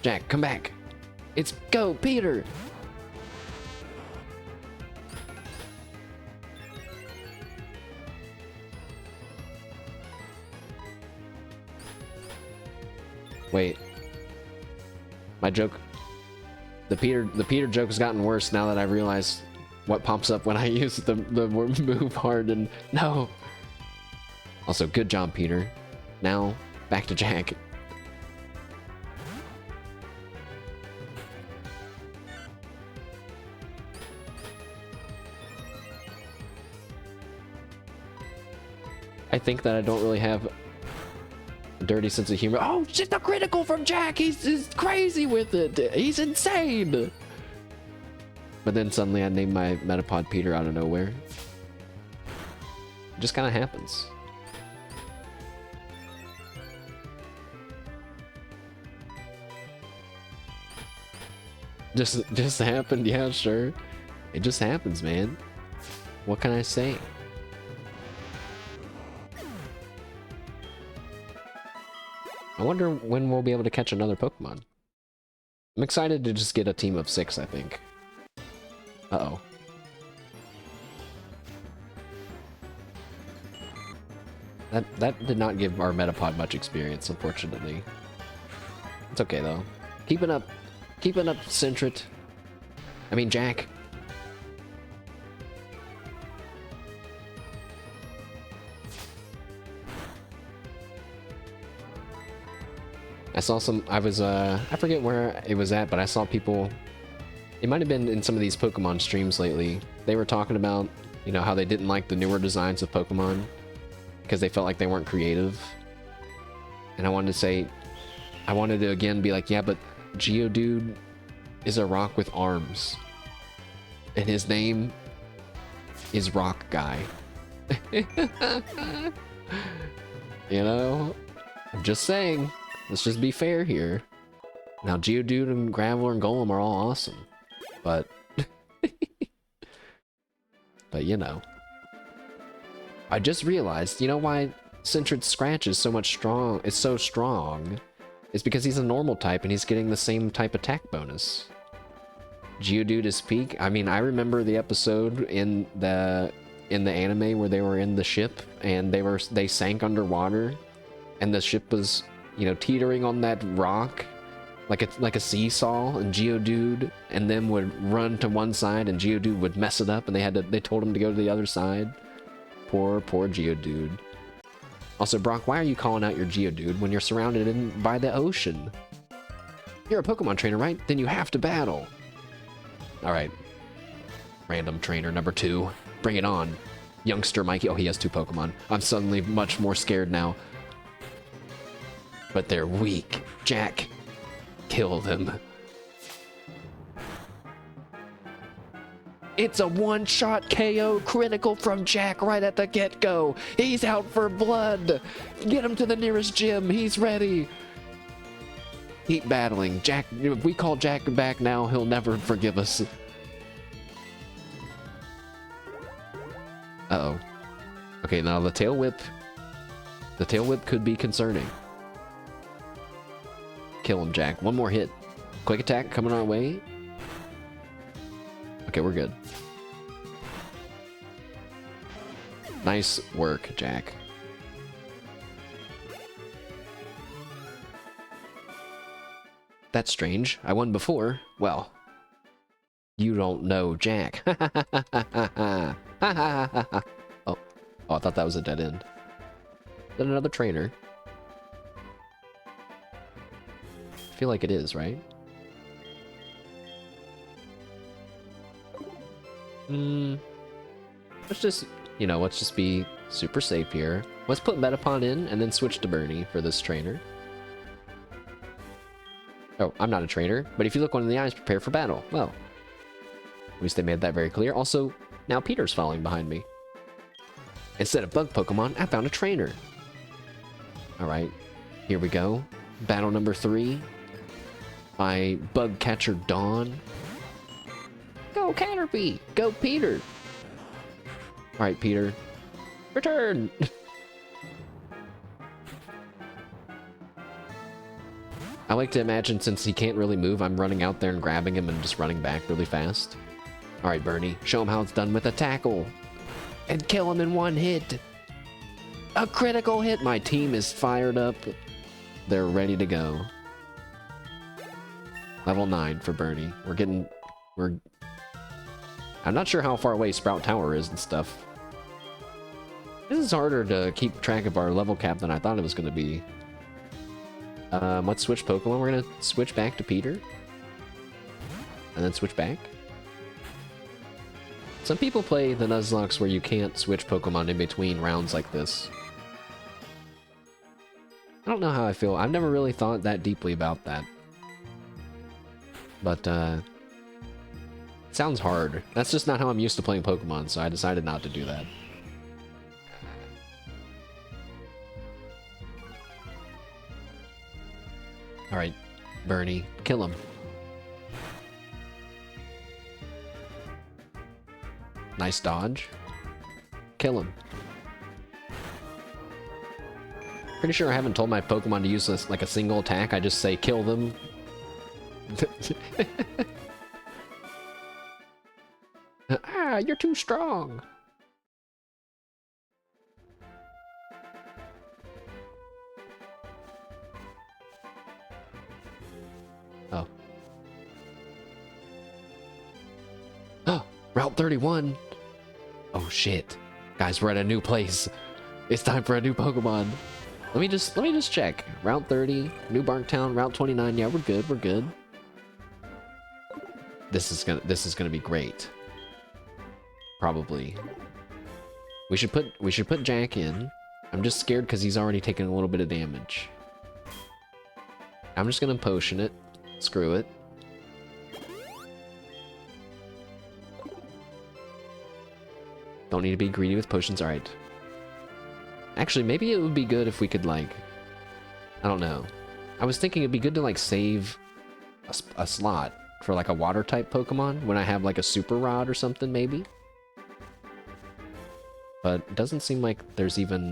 Jack, come back. It's go, Peter! Wait. My joke... The Peter joke has gotten worse now that I realize what pops up when I use the move Harden. No! Also, good job, Peter. Now, back to Jack. I think that I don't really have a dirty sense of humor. Oh, shit, the critical from Jack! He's crazy with it! He's insane! But then suddenly I named my Metapod Peter out of nowhere. It just kind of happens. Just happened, yeah, sure. It just happens, man. What can I say? I wonder when we'll be able to catch another Pokemon. I'm excited to just get a team of 6, I think. Uh-oh. That did not give our Metapod much experience, unfortunately. It's okay, though. Keeping up, Centret. I mean, Jack. I saw some, I forget where it was at, but I saw people, it might have been in some of these Pokemon streams lately. They were talking about, you know, how they didn't like the newer designs of Pokemon because they felt like they weren't creative. And I wanted to say, I wanted to again be like, yeah, but Geodude is a rock with arms. And his name is Rock Guy. You know? I'm just saying. Let's just be fair here. Now, Geodude and Graveler and Golem are all awesome. But... but, you know. I just realized, you know why Centrid's Scratch is so strong? It's because he's a normal type and he's getting the same type attack bonus. Geodude is peak. I mean, I remember the episode in the anime where they were in the ship and they sank underwater, and the ship was, you know, teetering on that rock like a seesaw, and Geodude and them would run to one side and Geodude would mess it up, and they told him to go to the other side. Poor Geodude. Also, Brock, why are you calling out your Geodude when you're surrounded by the ocean? You're a Pokemon trainer, right? Then you have to battle. Alright. Random trainer number 2. Bring it on. Youngster Mikey. Oh, he has 2 Pokemon. I'm suddenly much more scared now. But they're weak. Jack. Kill them. It's a one-shot KO critical from Jack right at the get-go. He's out for blood. Get him to the nearest gym. He's ready. Keep battling. Jack, if we call Jack back now, he'll never forgive us. Uh-oh. Okay, now the tail whip. The tail whip could be concerning. Kill him, Jack. One more hit. Quick attack coming our way. Okay, we're good. Nice work, Jack. That's strange. I won before. Well, you don't know Jack. Oh, I thought that was a dead end. Then another trainer. I feel like it is, right? Let's just, you know, let's just be super safe here. Let's put Metapod in and then switch to Bernie for this trainer. Oh, I'm not a trainer, but if you look one in the eyes, prepare for battle. Well, at least they made that very clear. Also, now Peter's following behind me. Instead of bug Pokemon, I found a trainer. Alright, here we go. Battle number 3. My bug catcher Dawn. Go Caterpie! Go Peter! Alright, Peter. Return! I like to imagine, since he can't really move, I'm running out there and grabbing him and just running back really fast. Alright, Bernie. Show him how it's done with a tackle. And kill him in one hit. A critical hit! My team is fired up. They're ready to go. Level 9 for Bernie. I'm not sure how far away Sprout Tower is and stuff. This is harder to keep track of our level cap than I thought it was going to be. Let's switch Pokemon. We're going to switch back to Peter. And then switch back. Some people play the Nuzlocks where you can't switch Pokemon in between rounds like this. I don't know how I feel. I've never really thought that deeply about that. But, it sounds hard. That's just not how I'm used to playing Pokemon, so I decided not to do that. Alright, Bernie, kill him. Nice dodge. Kill him. Pretty sure I haven't told my Pokemon to use this like a single attack. I just say kill them. Ah, you're too strong. Oh. Oh, Route 31. Oh shit. Guys, we're at a new place. It's time for a new Pokemon. Let me just check. Route 30, New Barktown, Route 29. Yeah, we're good. We're good. This is gonna be great. Probably. We should put Jack in. I'm just scared because he's already taken a little bit of damage. I'm just gonna potion it. Screw it. Don't need to be greedy with potions. Alright. Actually, maybe it would be good if we could, like... I don't know. I was thinking it'd be good to, like, save a slot for, like, a water-type Pokemon when I have, like, a Super Rod or something, maybe? But it doesn't seem like there's even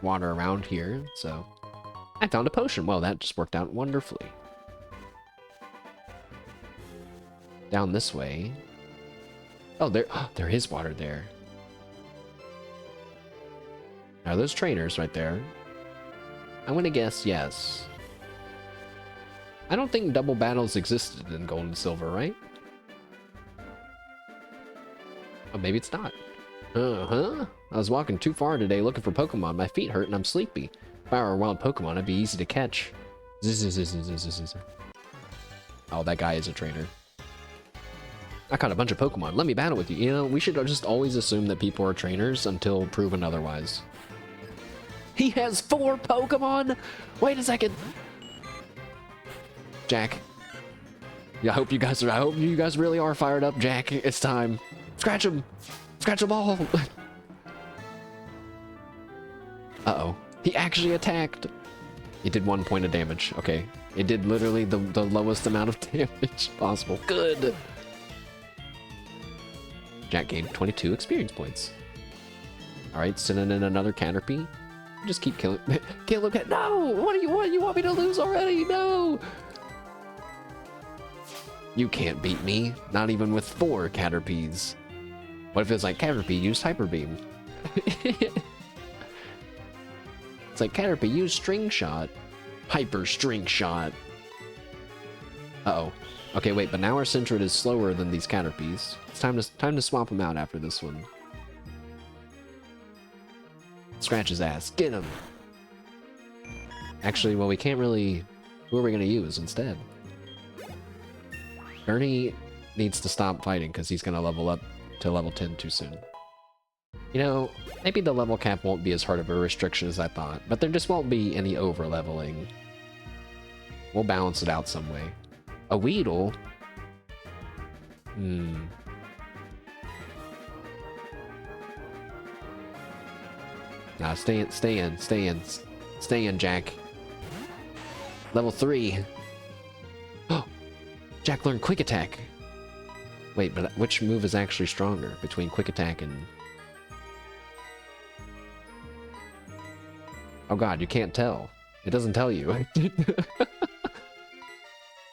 water around here, so... I found a potion. Well, that just worked out wonderfully. Down this way. Oh, there is water there. Are those trainers right there? I'm gonna guess yes. I don't think double battles existed in Gold and Silver, right? Oh, maybe it's not. Uh-huh. I was walking too far today looking for Pokemon. My feet hurt and I'm sleepy. If I were a wild Pokemon, it'd be easy to catch. Oh, that guy is a trainer. I caught a bunch of Pokemon. Let me battle with you. You know, we should just always assume that people are trainers until proven otherwise. He has 4 Pokemon? Wait a second. Jack. Yeah, I hope you guys really are fired up, Jack. It's time. Scratch him. Scratch them all. Uh-oh. He actually attacked. It did 1 point of damage. Okay. It did literally the lowest amount of damage possible. Good. Jack gained 22 experience points. Alright, sending in another Caterpie. Just keep killing. Can't look at. No! What do you want? You want me to lose already? No! You can't beat me. Not even with 4 Caterpies. What if it's like Caterpie used Hyper Beam? It's like Caterpie used String Shot. Hyper String Shot. Uh-oh. Okay, wait, but now our Sentret is slower than these Caterpies. It's time to swap them out after this one. Scratch his ass. Get him! Actually, well, we can't really... Who are we going to use instead? Bernie needs to stop fighting because he's going to level up to level 10 too soon. You know, maybe the level cap won't be as hard of a restriction as I thought, but there just won't be any over-leveling. We'll balance it out some way. A Weedle? Nah, stay in, Jack. Level 3. Oh, Jack learned Quick Attack. Wait, but which move is actually stronger between Quick Attack and... Oh god, you can't tell. It doesn't tell you.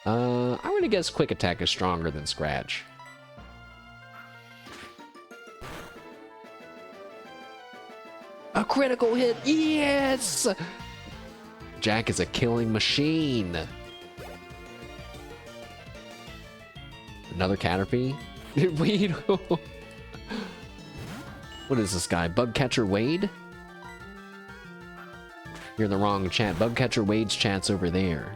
I'm gonna guess Quick Attack is stronger than Scratch. A critical hit! Yes! Jack is a killing machine. Another Caterpie? Weedle. What is this guy? Bugcatcher Wade? You're in the wrong chat. Bugcatcher Wade's chat's over there.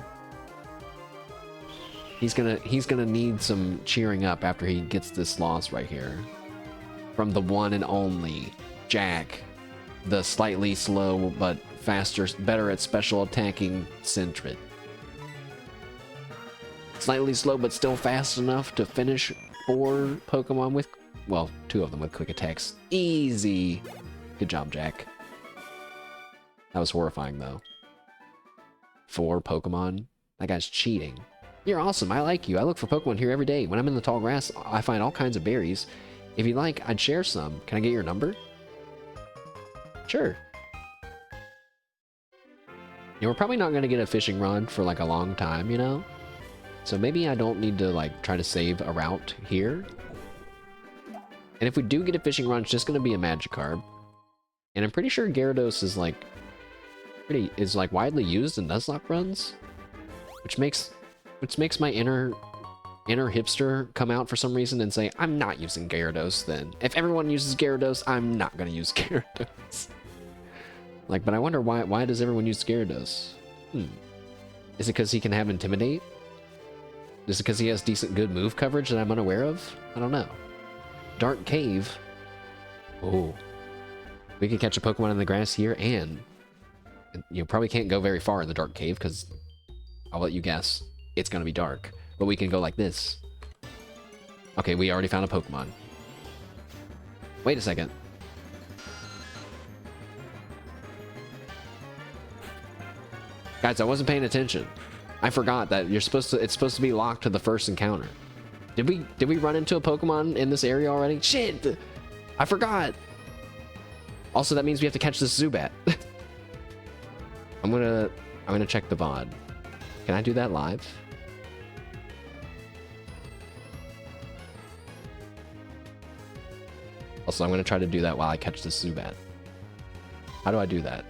He's gonna need some cheering up after he gets this loss right here. From the one and only Jack. The slightly slow but faster, better at special attacking Sentret. Slightly slow but still fast enough to finish 4 Pokemon with, well, 2 of them with Quick Attacks. Easy. Good job, Jack. That was horrifying, though. 4 Pokemon? That guy's cheating. You're awesome. I like you. I look for Pokemon here every day. When I'm in the tall grass, I find all kinds of berries. If you'd like, I'd share some. Can I get your number? Sure. You know, we're probably not going to get a fishing rod for like a long time, you know? So maybe I don't need to like try to save a route here. And if we do get a fishing rod, it's just going to be a Magikarp. And I'm pretty sure Gyarados is like widely used in Nuzlocke runs, which makes my inner hipster come out for some reason and say, I'm not using Gyarados then. If everyone uses Gyarados, I'm not going to use Gyarados. Like, but I wonder why does everyone use Gyarados? Is it because he can have Intimidate? Is it because he has good move coverage that I'm unaware of? I don't know. Dark Cave. Oh. We could catch a Pokemon in the grass here, and you probably can't go very far in the Dark Cave because I'll let you guess. It's gonna be dark. But we can go like this. Okay, we already found a Pokemon. Wait a second. Guys, I wasn't paying attention. I forgot that it's supposed to be locked to the first encounter. Did we run into a Pokemon in this area already? Shit! I forgot! Also, that means we have to catch this Zubat. I'm gonna check the VOD. Can I do that live? Also, I'm gonna try to do that while I catch this Zubat. How do I do that?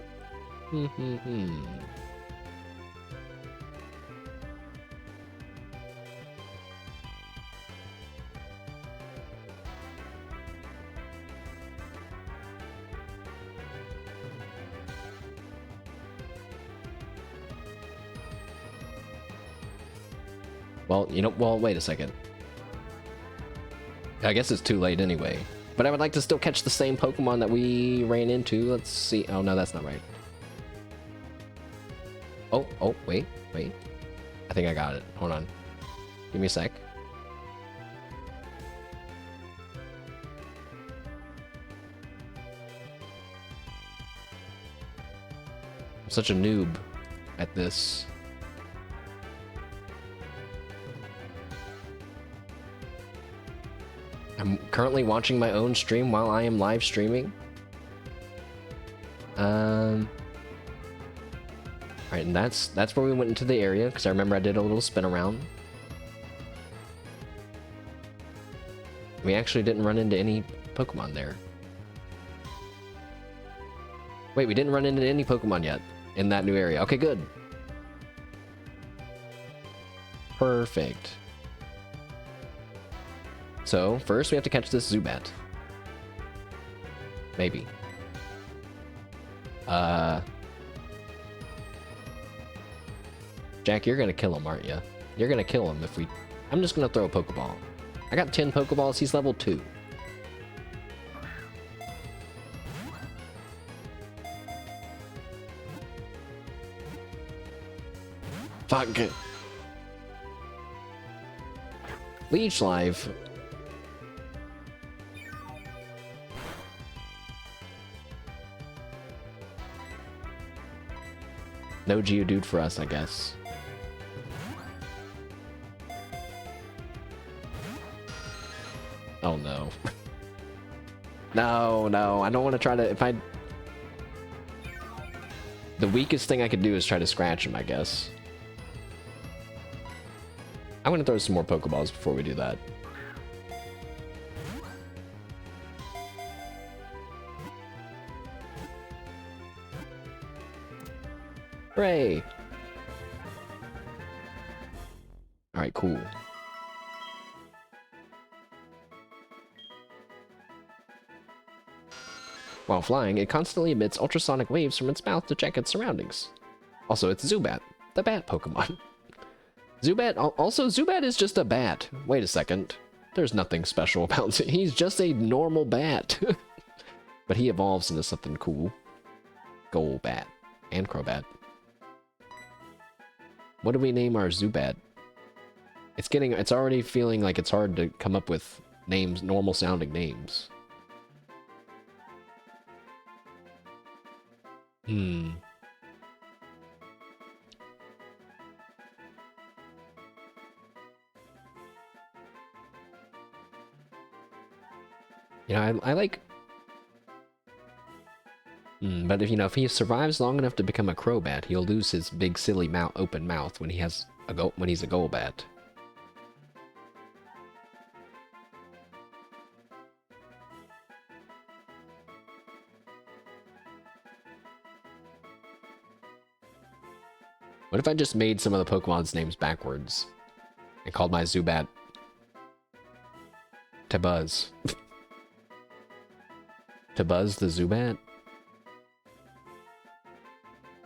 Well, you know, well, wait a second. I guess it's too late anyway. But I would like to still catch the same Pokemon that we ran into. Let's see. Oh, no, that's not right. Oh, wait. I think I got it. Hold on. Give me a sec. I'm such a noob at this. I'm currently watching my own stream while I am live streaming. Alright, and that's where we went into the area, because I remember I did a little spin around. We actually didn't run into any Pokemon there. Wait, we didn't run into any Pokemon yet in that new area. Okay, good. Perfect. So, first we have to catch this Zubat. Maybe. Jack, you're gonna kill him, aren't you? You're gonna kill him if we... I'm just gonna throw a Pokeball. I got 10 Pokeballs, he's level 2. Fuck. Leech Life. No Geodude for us, I guess. Oh no. No, I don't want to try to... If I... The weakest thing I could do is try to scratch him, I guess. I'm gonna throw some more Pokeballs before we do that. Hooray! Alright, cool. While flying, it constantly emits ultrasonic waves from its mouth to check its surroundings. Also, it's Zubat, the bat Pokemon. Zubat is just a bat. Wait a second. There's nothing special about it. He's just a normal bat. But he evolves into something cool. Golbat. And Crobat. What do we name our Zubat? It's already feeling like it's hard to come up with names, normal sounding names. You know, I like... but if he survives long enough to become a Crobat, he'll lose his big silly open mouth when he's a Golbat. What if I just made some of the Pokemon's names backwards and called my Zubat Tabuzz? Tabuzz the Zubat?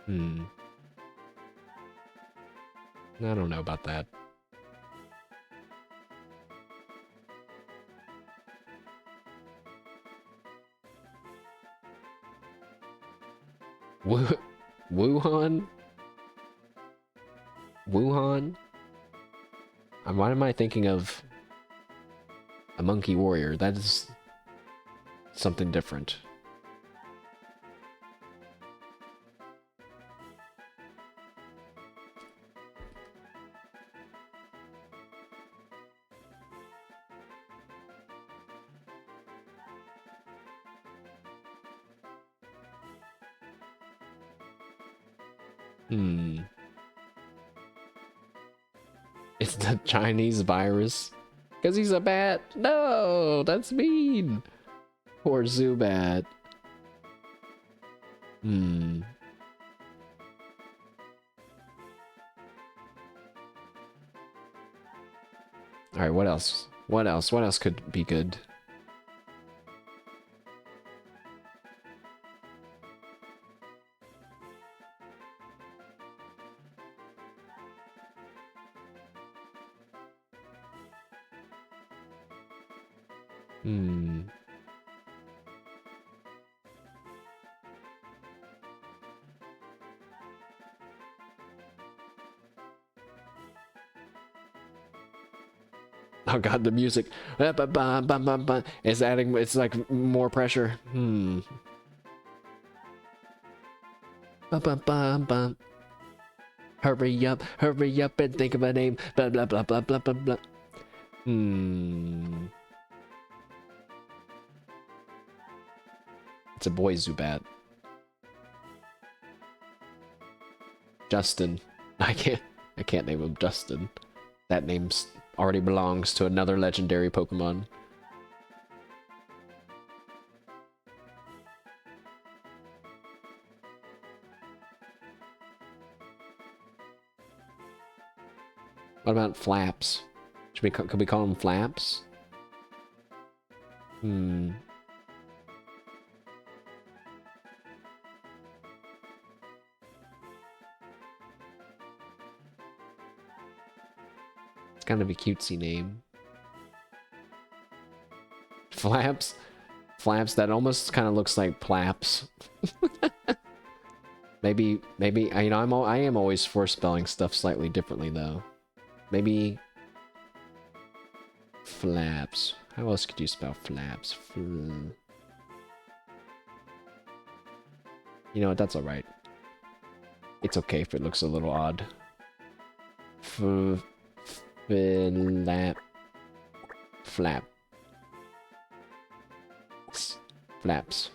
I don't know about that. Wuhan? Wuhan? Why am I thinking of a monkey warrior? That is something different. It's the Chinese virus. Because he's a bat. No, that's mean. Poor Zubat. Alright, what else? What else? What else could be good? Oh god, the music. It's adding, it's like more pressure. Hurry up and think of a name. Blah blah blah blah blah blah blah. It's a boy Zubat. Justin. I can't name him Justin. That name already belongs to another legendary Pokemon. What about Flaps? Could we call him Flaps? It's kind of a cutesy name. Flaps? Flaps, that almost kind of looks like Plaps. maybe, you know, I am always for spelling stuff slightly differently, though. Maybe... Flaps. How else could you spell Flaps? You know what, that's alright. It's okay if it looks a little odd. Flap. Flap. Flaps.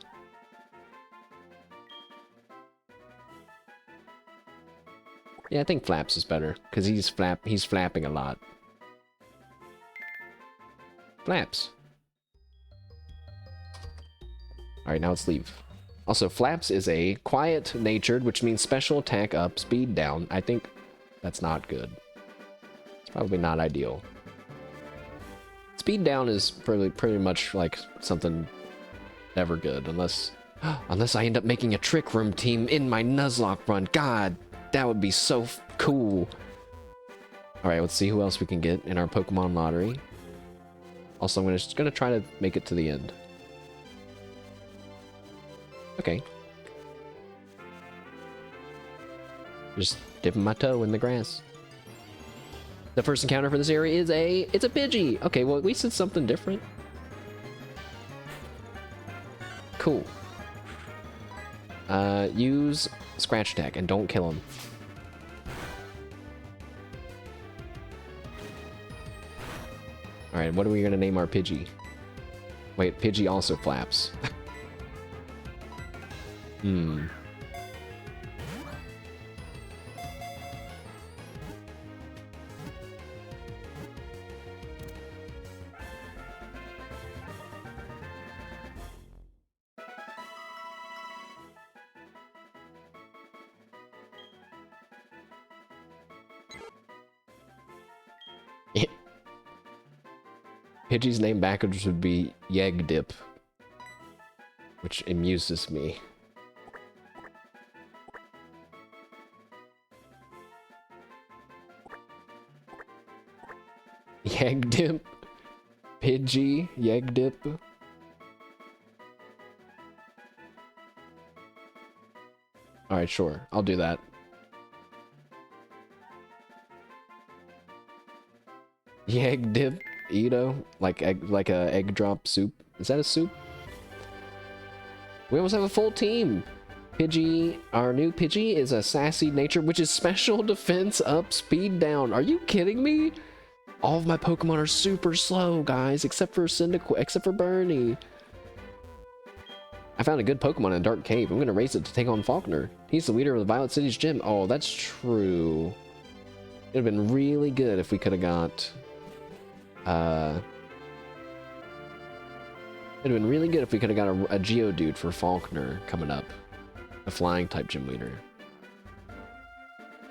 Yeah, I think Flaps is better, because he's flapping a lot. Flaps. Alright, now let's leave. Also, Flaps is a quiet-natured, which means special attack up, speed down. I think that's not good. It's probably not ideal. Speed down is pretty much like something never good, unless I end up making a Trick Room team in my Nuzlocke run. God, that would be so cool. Alright, let's see who else we can get in our Pokemon lottery. Also, I'm just gonna try to make it to the end. Okay. Just dipping my toe in the grass. The first encounter for this area is it's a Pidgey! Okay, well, at least it's something different. Cool. Use Scratch Attack and don't kill him. Alright, what are we gonna name our Pidgey? Wait, Pidgey also flaps. Pidgey's name backwards would be Yegdip, which amuses me. Yegdip? Pidgey? Yegdip? Alright, sure. I'll do that. egg dip, Edo, like a egg drop soup. Is that a soup? We almost have a full team. Pidgey, our new Pidgey is a sassy nature, which is special defense up, speed down. Are you kidding me? All of my Pokemon are super slow, guys, except for Cyndaquil, except for Bernie. I found a good Pokemon in a dark cave. I'm gonna race it to take on Faulkner. He's the leader of the Violet City's gym. Oh, that's true. It'd have been really good if we could have got, it'd have been really good if we could have got a Geodude for Faulkner coming up. A flying type gym leader.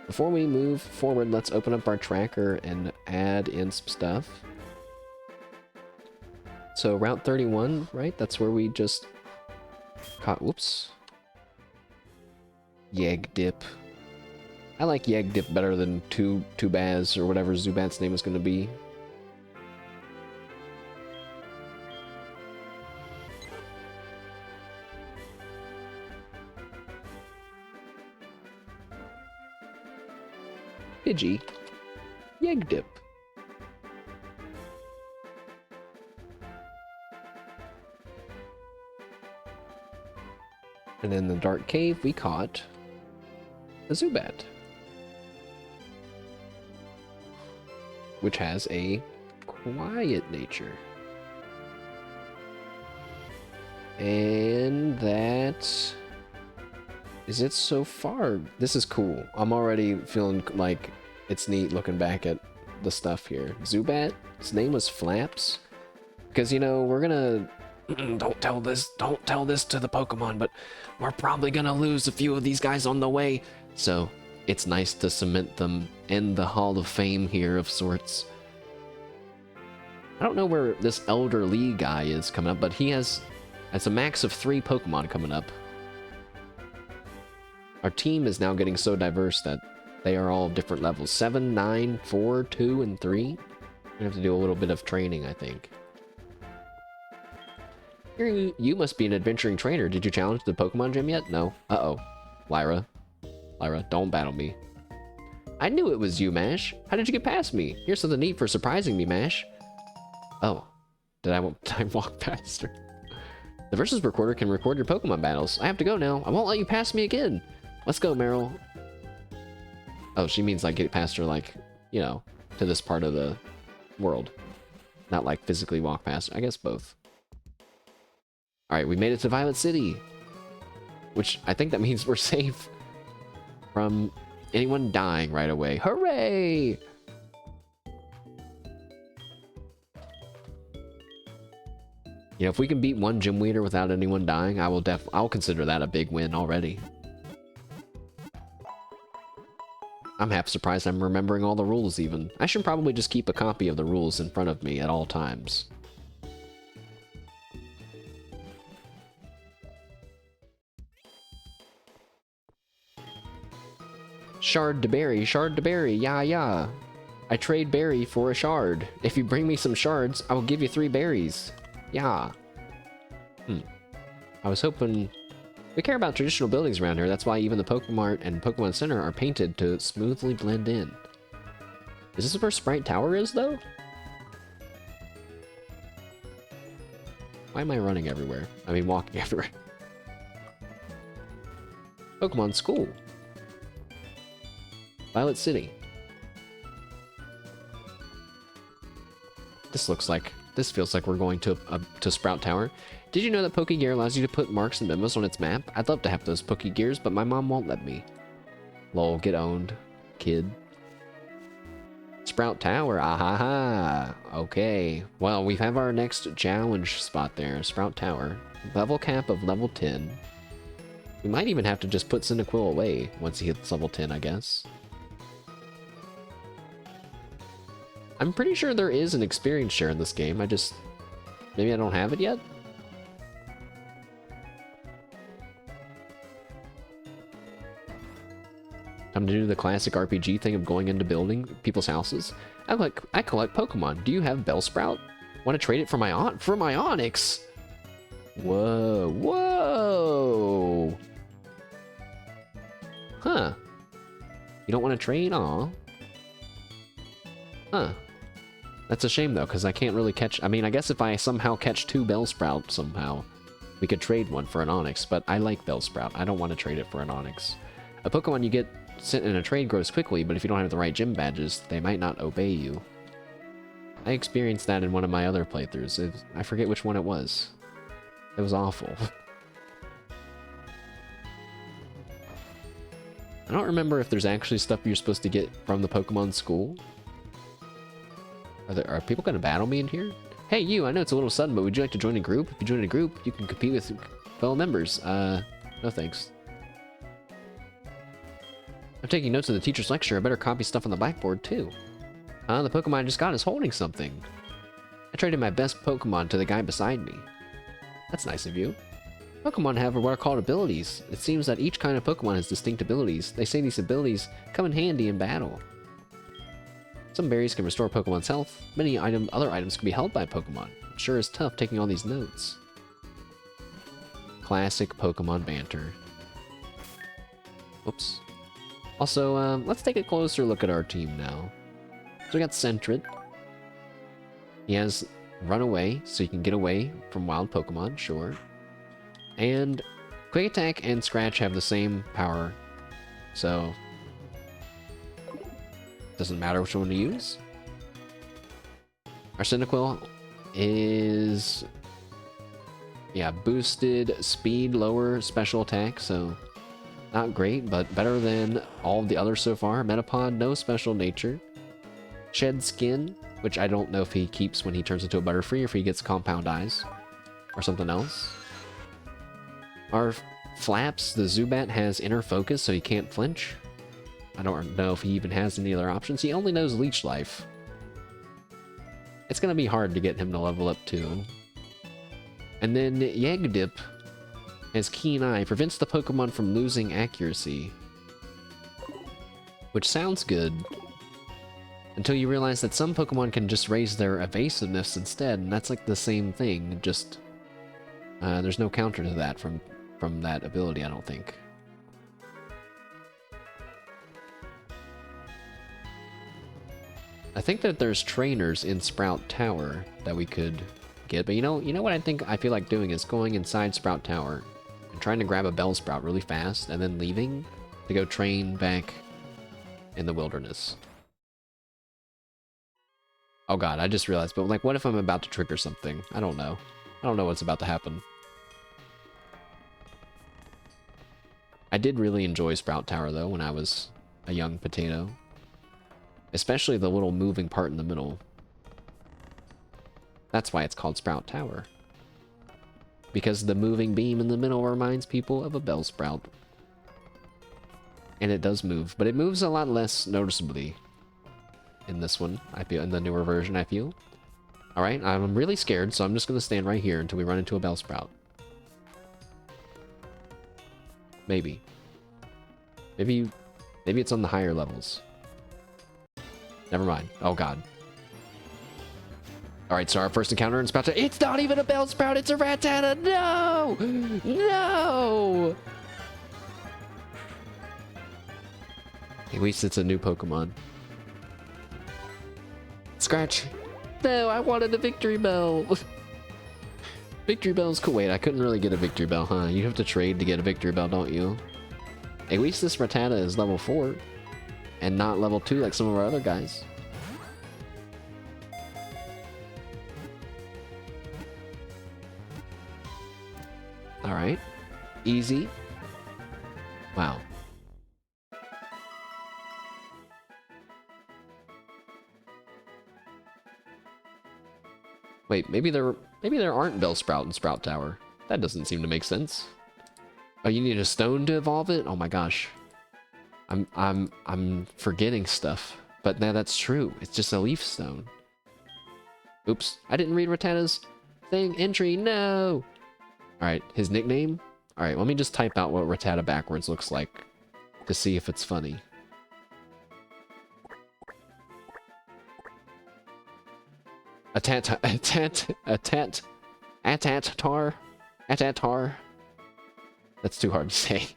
Before we move forward, let's open up our tracker and add in some stuff. So Route 31, right? That's where we just caught, whoops. Yegg Dip. I like Yegg Dip better than Tubaz or whatever Zubat's name is going to be. Pidgey. Yegg Dip. And in the dark cave, we caught a Zubat, which has a quiet nature. And that is it so far. This is cool. I'm already feeling like it's neat looking back at the stuff here. Zubat, his name was Flaps. Because, you know, we're gonna... don't tell this to the Pokemon, but we're probably gonna lose a few of these guys on the way. So, it's nice to cement them in the Hall of Fame here of sorts. I don't know where this Elder Lee guy is coming up, but he has... It's a max of 3 Pokemon coming up. Our team is now getting so diverse that they are all different levels. 7, 9, 4, 2, and 3. We're gonna have to do a little bit of training, I think. You must be an adventuring trainer. Did you challenge the Pokemon gym yet? No. Uh-oh. Lyra. Lyra, don't battle me. I knew it was you, Mash. How did you get past me? Here's something neat for surprising me, Mash. Oh. Did I walk past her? The Versus Recorder can record your Pokemon battles. I have to go now. I won't let you pass me again. Let's go, Meryl. Oh, she means like get past her, like, you know, to this part of the world. Not like physically walk past her. I guess both. Alright, we made it to Violet City. Which, I think that means we're safe from anyone dying right away. Hooray! You know, if we can beat one gym leader without anyone dying, I'll consider that a big win already. I'm half surprised I'm remembering all the rules even. I should probably just keep a copy of the rules in front of me at all times. Shard to berry, yeah, yeah. I trade berry for a shard. If you bring me some shards, I will give you 3 berries. Yeah. I was hoping... We care about traditional buildings around here. That's why even the Pokemon and Pokemon Center are painted to smoothly blend in. Is this where Sprite Tower is, though? Why am I running everywhere? I mean, walking everywhere. Pokemon School. Violet City. This feels like we're going to Sprout Tower. Did you know that Pokegear allows you to put marks and memos on its map? I'd love to have those Pokegears, but my mom won't let me. Lol, get owned, kid. Sprout Tower, ahaha. Okay, well, we have our next challenge spot there, Sprout Tower. Level cap of level 10. We might even have to just put Cyndaquil away once he hits level 10, I guess. I'm pretty sure there is an experience share in this game. Maybe I don't have it yet? Time to do the classic RPG thing of going into people's houses. I collect Pokemon. Do you have Bellsprout? Want to trade it for my Onix? Whoa, whoa! Huh. You don't want to trade? Aw. Huh. That's a shame, though, because I can't really catch... I mean, I guess if I somehow catch 2 Bellsprout somehow, we could trade one for an Onix, but I like Bellsprout. I don't want to trade it for an Onix. A Pokemon you get sent in a trade grows quickly, but if you don't have the right gym badges, they might not obey you. I experienced that in one of my other playthroughs. I forget which one it was. It was awful. I don't remember if there's actually stuff you're supposed to get from the Pokemon school. Are people going to battle me in here? Hey, you, I know it's a little sudden, but would you like to join a group? If you join a group, you can compete with fellow members. No thanks. I'm taking notes of the teacher's lecture. I better copy stuff on the blackboard, too. The Pokemon I just got is holding something. I traded my best Pokemon to the guy beside me. That's nice of you. Pokemon have what are called abilities. It seems that each kind of Pokemon has distinct abilities. They say these abilities come in handy in battle. Some berries can restore Pokemon's health. Many other items can be held by Pokemon. It sure is tough taking all these notes. Classic Pokemon banter. Oops. Also, let's take a closer look at our team now. So we got Sentret. He has Run Away, so you can get away from wild Pokemon, sure. And Quick Attack and Scratch have the same power, so doesn't matter which one to use. Our Cyndaquil is, yeah, boosted speed, lower special attack, so not great, but better than all of the others so far. Metapod, no special nature. Shed Skin, which I don't know if he keeps when he turns into a Butterfree or if he gets Compound Eyes or something else. Our Flaps, the Zubat has Inner Focus, so he can't flinch. I don't know if he even has any other options. He only knows Leech Life. It's going to be hard to get him to level up too. And then Yagdip has Keen Eye, prevents the Pokemon from losing accuracy. Which sounds good. Until you realize that some Pokemon can just raise their evasiveness instead, and that's like the same thing, just there's no counter to that from that ability, I don't think. I think that there's trainers in Sprout Tower that we could get, but you know what I feel like doing is going inside Sprout Tower and trying to grab a Bellsprout really fast and then leaving to go train back in the wilderness. Oh god, I just realized, but like what if I'm about to trigger something? I don't know. I don't know what's about to happen. I did really enjoy Sprout Tower though when I was a young potato. Especially the little moving part in the middle. That's why it's called Sprout Tower. Because the moving beam in the middle reminds people of a Bellsprout. And it does move, but it moves a lot less noticeably in this one, I feel, in the newer version, I feel. Alright, I'm really scared, so I'm just gonna stand right here until we run into a Bellsprout. Maybe. Maybe it's on the higher levels. Never mind. Oh god. Alright, so our first encounter in Sprout Tower. It's not even a Bellsprout, it's a Rattata! No! No! At least it's a new Pokemon. Scratch! No, I wanted a Victory Bell! Victory Bell's cool. Wait, I couldn't really get a Victory Bell, huh? You have to trade to get a Victory Bell, don't you? At least this Rattata is level 4. And not level 2 like some of our other guys. Alright. Easy. Wow. Wait, maybe there aren't Bellsprout in Sprout Tower. That doesn't seem to make sense. Oh, you need a stone to evolve it? Oh my gosh. I'm forgetting stuff. But now that's true. It's just a leaf stone. Oops. I didn't read Rattata's thing. Entry. No! Alright, his nickname? Alright, let me just type out what Rattata backwards looks like to see if it's funny. Atatar. That's too hard to say.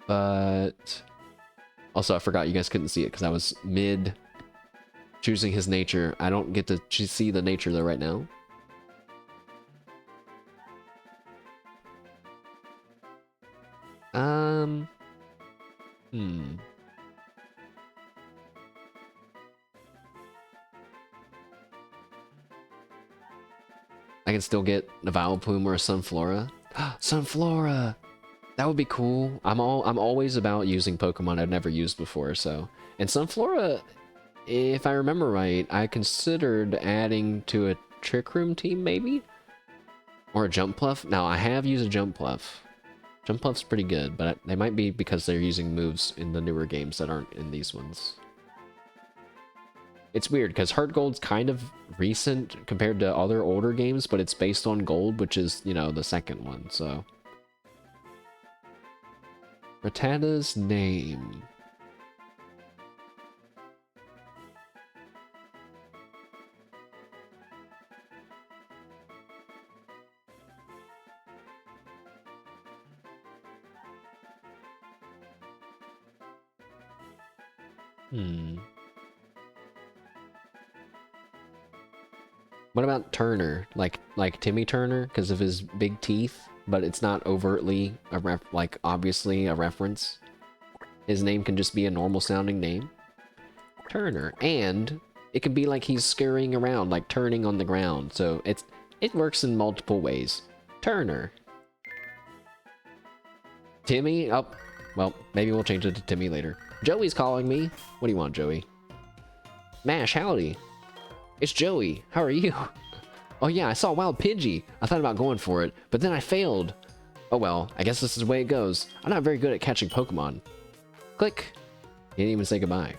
But also, I forgot you guys couldn't see it because I was mid choosing his nature. I don't get to see the nature though right now. I can still get a Vileplume or a Sunflora. Sunflora! That would be cool. I'm always about using Pokemon I've never used before, so. And Sunflora, if I remember right, I considered adding to a Trick Room team, maybe? Or a Jumpluff. Now, I have used a Jumpluff. Jumpluff's pretty good, but they might be because they're using moves in the newer games that aren't in these ones. It's weird, because HeartGold's kind of recent compared to other older games, but it's based on Gold, which is, you know, the second one, so. Rattata's name. What about Turner? Like Timmy Turner, because of his big teeth, but it's not overtly obviously a reference. His name can just be a normal sounding name. Turner. And it can be like he's scurrying around, like turning on the ground. So it works in multiple ways. Turner. Timmy? Oh, well, maybe we'll change it to Timmy later. Joey's calling me. What do you want, Joey? Mash, howdy. It's Joey. How are you? Oh yeah, I saw a wild Pidgey. I thought about going for it, but then I failed. Oh well, I guess this is the way it goes. I'm not very good at catching Pokemon. Click. He didn't even say goodbye.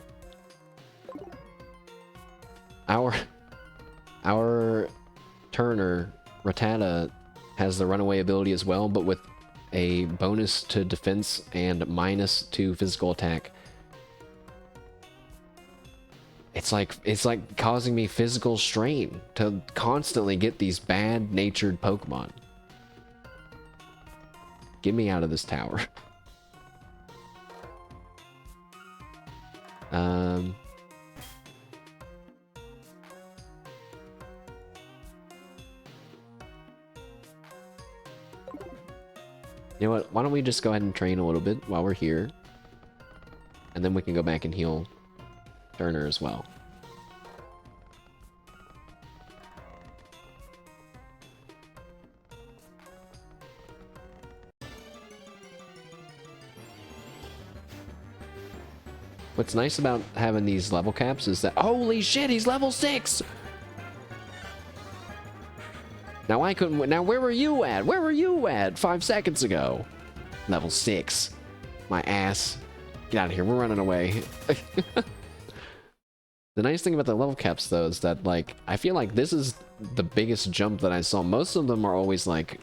Our Turner, Rattata, has the runaway ability as well, but with a bonus to defense and minus to physical attack. It's like causing me physical strain to constantly get these bad-natured Pokemon. Get me out of this tower. You know what? Why don't we just go ahead and train a little bit while we're here, and then we can go back and heal Turner as well. What's nice about having these level caps is that, holy shit, he's level 6! Now where were you at? Where were you at 5 seconds ago? Level 6. My ass. Get out of here, we're running away. The nice thing about the level caps, though, is that, like, I feel like this is the biggest jump that I saw. Most of them are always, like,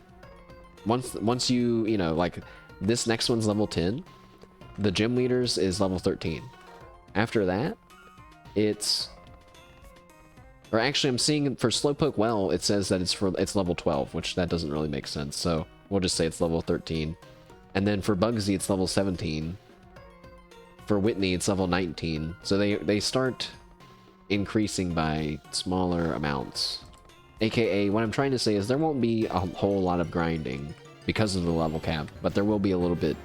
once you know, like, this next one's level 10, the gym leaders is level 13. After that, it's... Or actually, I'm seeing for Slowpoke Well, it says that it's level 12, which that doesn't really make sense, so we'll just say it's level 13. And then for Bugsy, it's level 17. For Whitney, it's level 19. So they start increasing by smaller amounts. AKA, what I'm trying to say is there won't be a whole lot of grinding because of the level cap, but there will be a little bit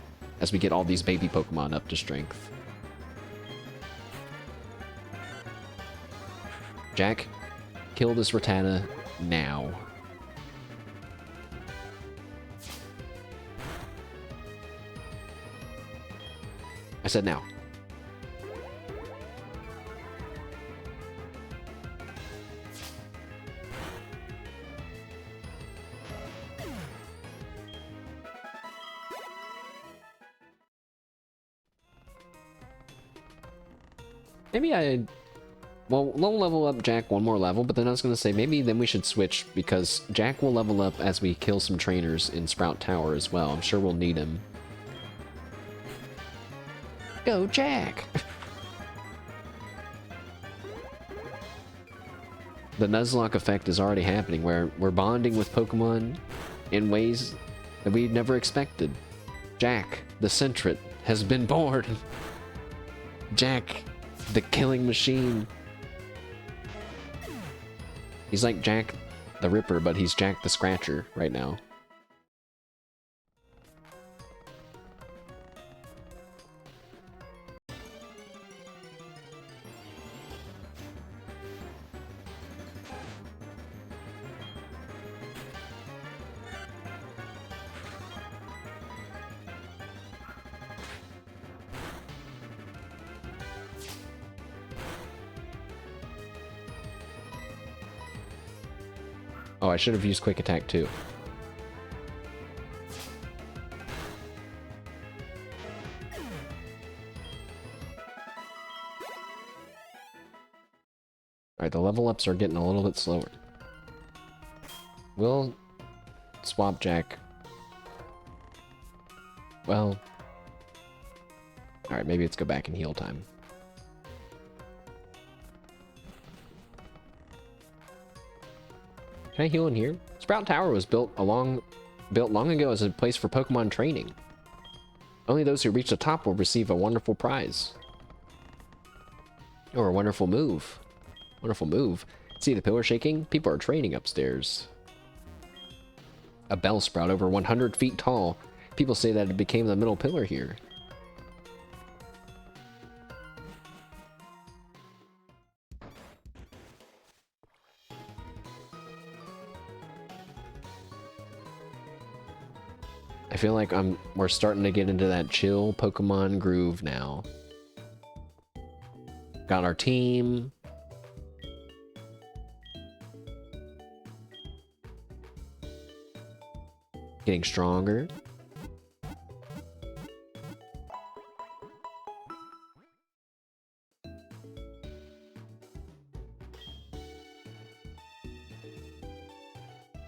as we get all these baby Pokemon up to strength. Jack, kill this Rattata now. I said now. Maybe well, we'll level up Jack one more level, but then I was going to say maybe then we should switch, because Jack will level up as we kill some trainers in Sprout Tower as well. I'm sure we'll need him. Go, Jack! The Nuzlocke effect is already happening, where we're bonding with Pokemon in ways that we never expected. Jack, the Centret, has been born. Jack, the killing machine. He's like Jack the Ripper, but he's Jack the Scratcher right now. Oh, I should have used quick attack too. Alright, the level ups are getting a little bit slower. We'll swap Jack. Well, alright, maybe let's go back in heal time. Can I heal in here? Sprout Tower was built long ago as a place for Pokemon training. Only those who reach the top will receive a wonderful prize. Or a wonderful move. Wonderful move. See the pillar shaking? People are training upstairs. A Bellsprout over 100 feet tall. People say that it became the middle pillar here. I feel like we're starting to get into that chill Pokemon groove now. Got our team. Getting stronger.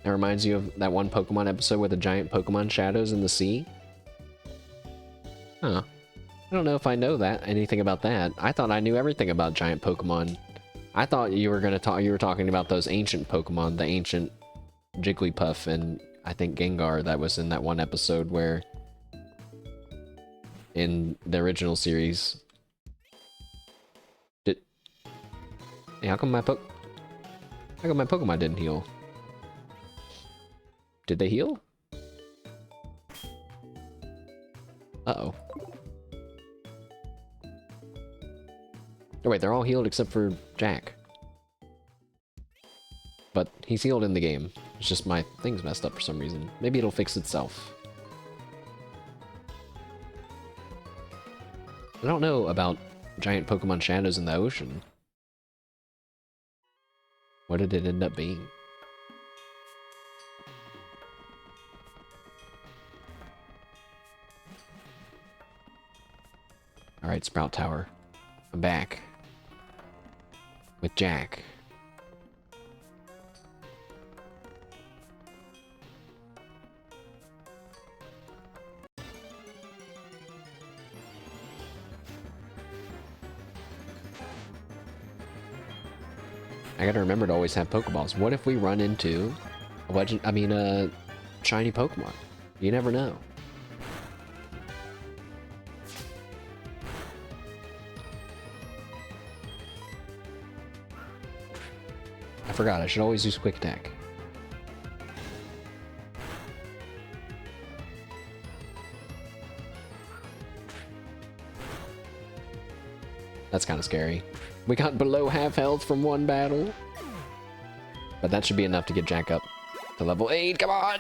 That reminds you of that one Pokemon episode with the giant Pokemon shadows in the sea? Huh. I don't know if I know anything about that. I thought I knew everything about giant Pokemon. I thought you were talking about those ancient Pokemon, the ancient Jigglypuff and I think Gengar that was in that one episode where in the original series. Hey, how come my Pokemon didn't heal? Did they heal? Uh-oh. Oh wait, they're all healed except for Jack. But he's healed in the game. It's just my thing's messed up for some reason. Maybe it'll fix itself. I don't know about giant Pokemon shadows in the ocean. What did it end up being? Alright, Sprout Tower. I'm back. With Jack. I gotta remember to always have Pokeballs. What if we run into a shiny Pokemon? You never know. I forgot, I should always use Quick Attack. That's kind of scary. We got below half health from one battle. But that should be enough to get Jack up to level 8. Come on!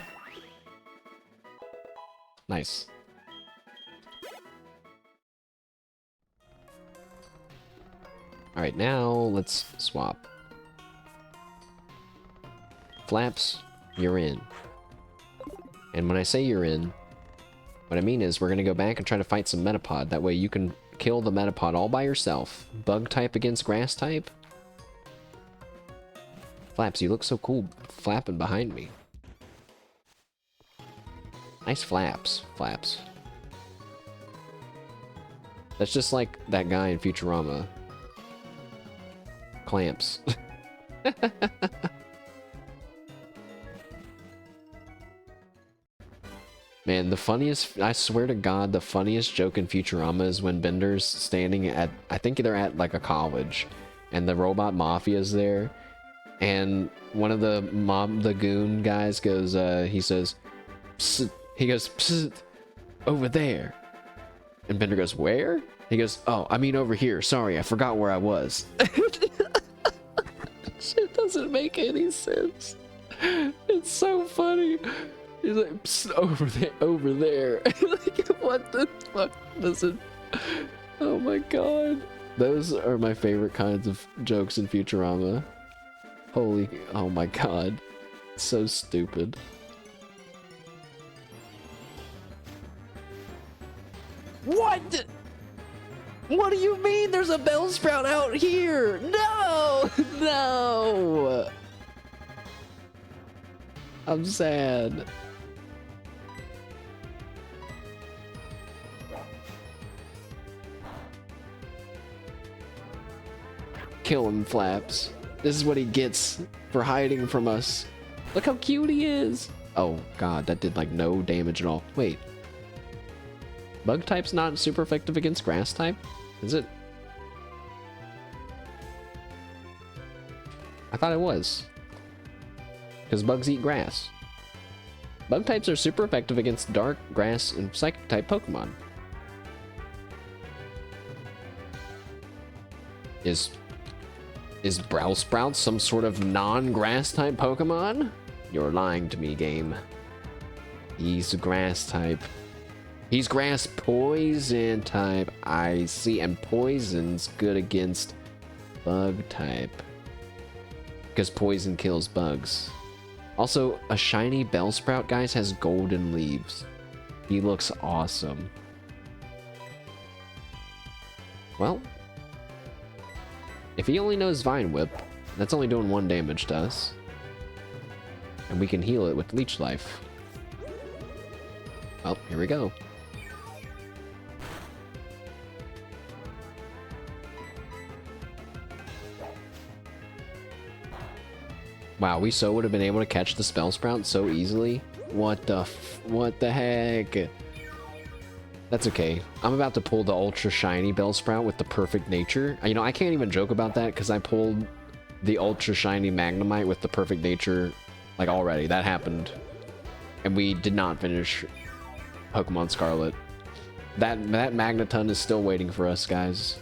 Nice. Alright, now let's swap. Flaps, you're in. And when I say you're in, what I mean is we're going to go back and try to fight some Metapod. That way you can kill the Metapod all by yourself. Bug type against grass type. Flaps, you look so cool flapping behind me. Nice flaps, Flaps. That's just like that guy in Futurama. Clamps. Man, the funniest, I swear to God, the funniest joke in Futurama is when Bender's standing at, I think they're at like a college, and the robot mafia's there, and one of the goon guys goes, he says, psst, he goes, psst, over there. And Bender goes, where? He goes, oh, I mean over here. Sorry, I forgot where I was. Shit doesn't make any sense. It's so funny. He's like, psst, over there. Like, what the fuck does it? Oh my god. Those are my favorite kinds of jokes in Futurama. Holy, oh my god. So stupid. What? What do you mean there's a Bellsprout out here? No! No! I'm sad. Kill him, Flaps. This is what he gets for hiding from us. Look how cute he is. Oh god, that did like no damage at all. Wait. Bug type's not super effective against grass type? Is it? I thought it was. Because bugs eat grass. Bug types are super effective against dark, grass, and psychic type Pokemon. Is Browsprout some sort of non-grass type Pokemon? You're lying to me, game. He's a grass type. He's grass poison type. I see, and poison's good against bug type. Because poison kills bugs. Also, a shiny Bellsprout, guys, has golden leaves. He looks awesome. Well, if he only knows Vine Whip, that's only doing 1 damage to us. And we can heal it with Leech Life. Well, here we go. Wow, we so would have been able to catch the Bellsprout so easily. What the heck? That's okay. I'm about to pull the ultra shiny Bellsprout with the perfect nature. You know, I can't even joke about that because I pulled the ultra shiny Magnemite with the perfect nature like already. That happened. And we did not finish Pokemon Scarlet. That Magneton is still waiting for us, guys.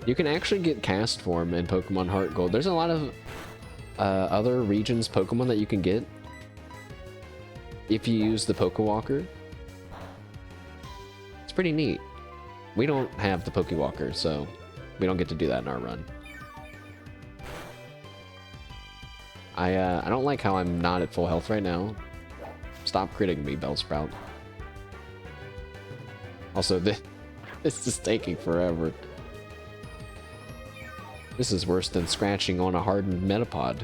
You can actually get cast form in Pokemon HeartGold. There's a lot of other regions Pokemon that you can get if you use the Pokewalker. It's pretty neat. We don't have the Pokewalker, so we don't get to do that in our run. I don't like how I'm not at full health right now. Stop critting me, Bellsprout. Also, this is taking forever. This is worse than scratching on a hardened Metapod.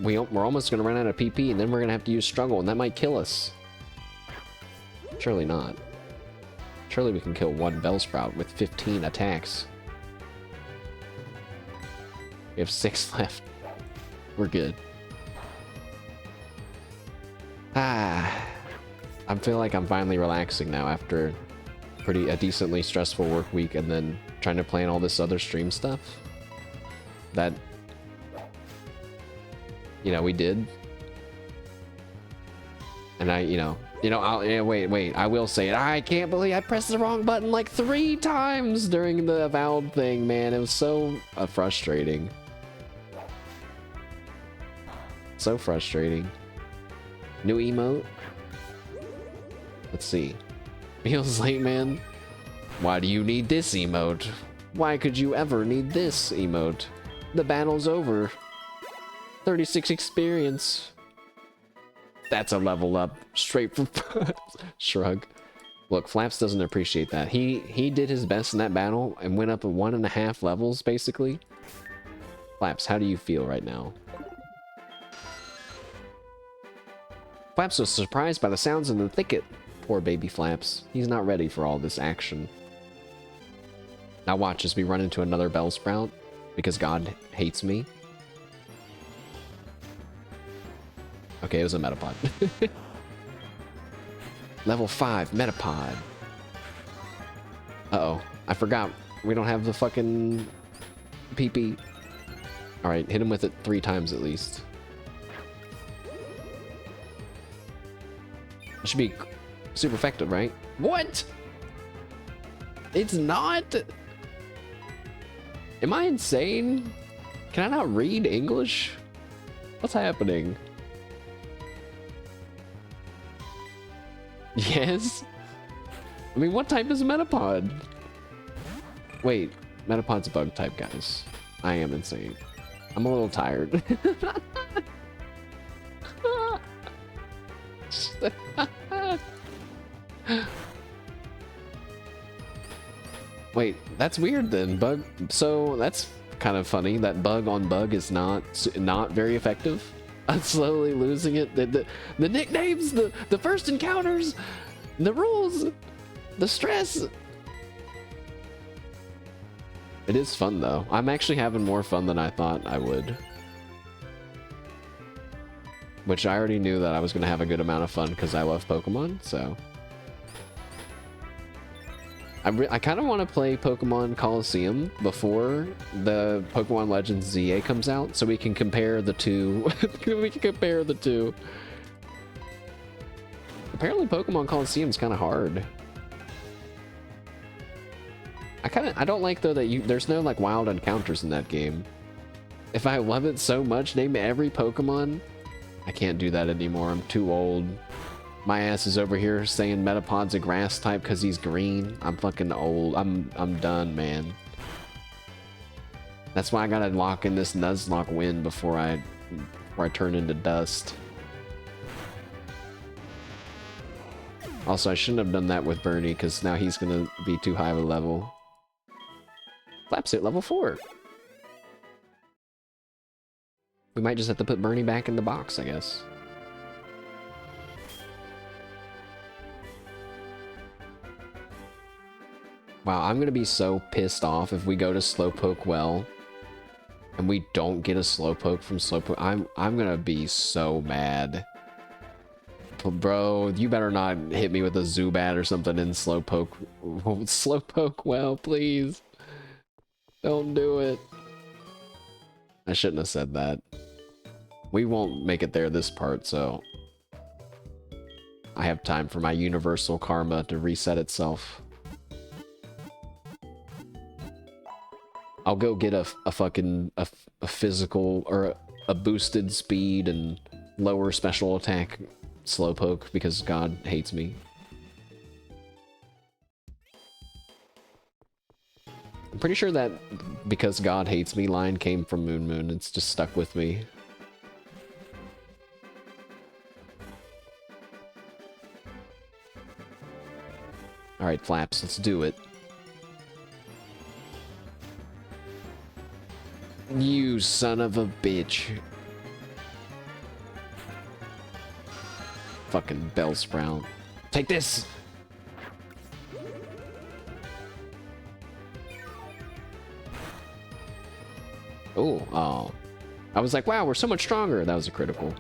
We're almost gonna run out of PP, and then we're gonna have to use Struggle, and that might kill us. Surely not. Surely we can kill 1 Bellsprout with 15 attacks. We have 6 left. We're good. I feel like I'm finally relaxing now after a decently stressful work week and then trying to plan all this other stream stuff that, you know, we did. And wait, I will say it. I can't believe I pressed the wrong button like 3 times during the Avowed thing, man. It was so frustrating. So frustrating. New emote? Let's see. Feels late, man. Why do you need this emote? Why could you ever need this emote? The battle's over. 36 experience. That's a level up. Straight from Shrug. Look, Flaps doesn't appreciate that. He did his best in that battle and went up 1.5 levels, basically. Flaps, how do you feel right now? Flaps was surprised by the sounds in the thicket. Poor baby Flaps. He's not ready for all this action. Now watch as we run into another Bellsprout, because God hates me. Okay, it was a Metapod. Level 5, Metapod. Uh-oh, I forgot. We don't have the fucking PP. Alright, hit him with it 3 times at least. It should be super effective, right? What? It's not? Am I insane? Can I not read English? What's happening? Yes? I mean, what type is a Metapod? Wait, Metapod's a bug type, guys. I am insane. I'm a little tired. Wait, that's weird then. Bug. So that's kind of funny. That bug on bug is not very effective. I'm slowly losing it. The nicknames, the first encounters, the rules, the stress. It is fun though. I'm actually having more fun than I thought I would. Which I already knew that I was going to have a good amount of fun because I love Pokemon, so. I kind of want to play Pokemon Coliseum before the Pokemon Legends ZA comes out, so we can compare the two. We can compare the two. Apparently Pokemon Coliseum is kind of hard. I don't like though that there's no like wild encounters in that game. If I love it so much, name every Pokemon. I can't do that anymore. I'm too old. My ass is over here saying Metapod's a grass type because he's green. I'm fucking old. I'm done, man. That's why I gotta lock in this Nuzlocke win before I turn into dust. Also, I shouldn't have done that with Bernie because now he's gonna be too high of a level. Flaps at level 4. We might just have to put Bernie back in the box, I guess. Wow, I'm gonna be so pissed off if we go to Slowpoke Well and we don't get a Slowpoke from Slowpoke. I'm gonna be so mad. Bro, you better not hit me with a Zubat or something in Slowpoke. Slowpoke Well, please. Don't do it. I shouldn't have said that. We won't make it there this part, so I have time for my universal karma to reset itself. I'll go get a fucking physical or a boosted speed and lower special attack Slowpoke because God hates me. I'm pretty sure that because God hates me line came from Moon Moon. It's just stuck with me. Alright, Flaps, let's do it. You son of a bitch. Fucking Bellsprout. Take this! Oh. I was like, wow, we're so much stronger. That was a critical.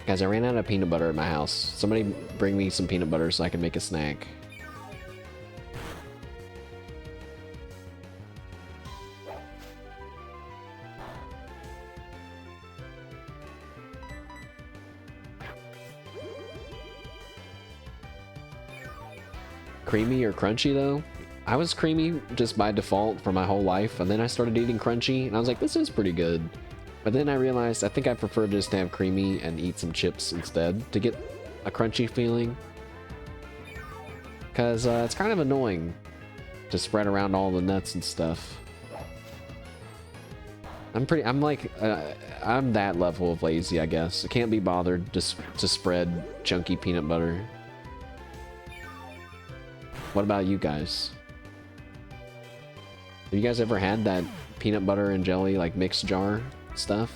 Guys, I ran out of peanut butter at my house. Somebody bring me some peanut butter so I can make a snack. Creamy or crunchy though? I was creamy just by default for my whole life, and then I started eating crunchy, and I was like, this is pretty good. But then I realized I think I prefer just to have creamy and eat some chips instead to get a crunchy feeling. Because it's kind of annoying to spread around all the nuts and stuff. I'm like, I'm that level of lazy, I guess. I can't be bothered just to spread chunky peanut butter. What about you guys? Have you guys ever had that peanut butter and jelly, like, mixed jar stuff?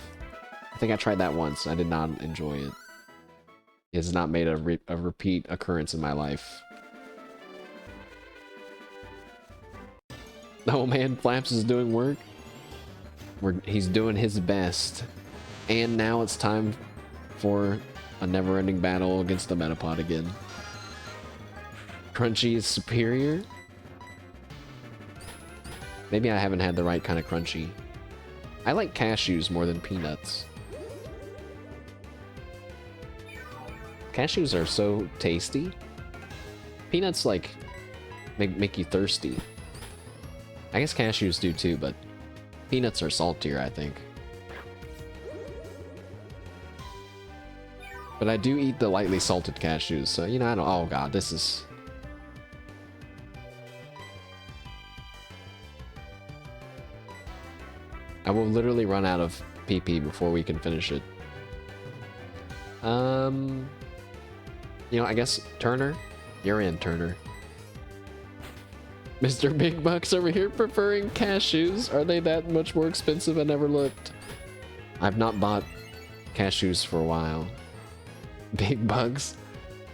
I think I tried that once. I did not enjoy it. It has not made a repeat occurrence in my life. Oh man, Flaps is doing work. He's doing his best. And now it's time for a never-ending battle against the Metapod again. Crunchy is superior? Maybe I haven't had the right kind of crunchy. I like cashews more than peanuts. Cashews are so tasty. Peanuts, like, make you thirsty. I guess cashews do too, but peanuts are saltier, I think. But I do eat the lightly salted cashews, so, you know, I don't... Oh god, this is... I will literally run out of PP before we can finish it. You know, I guess Turner? You're in, Turner. Mr. Big Bucks over here preferring cashews. Are they that much more expensive? I never looked. I've not bought cashews for a while. Big Bucks?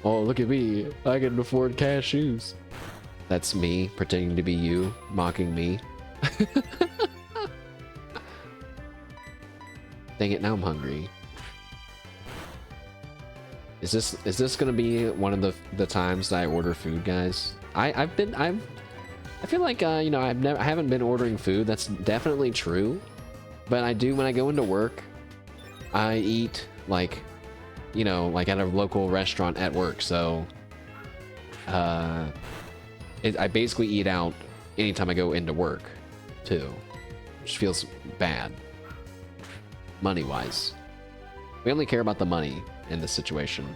Oh, look at me. I can afford cashews. That's me pretending to be you, mocking me. Dang it, now I'm hungry. Is this gonna be one of the times that I order food, guys? I feel like you know, I haven't been ordering food. That's definitely true. But I do when I go into work. I eat like, you know, like at a local restaurant at work. So I basically eat out anytime I go into work too, which feels bad money-wise. We only care about the money in this situation.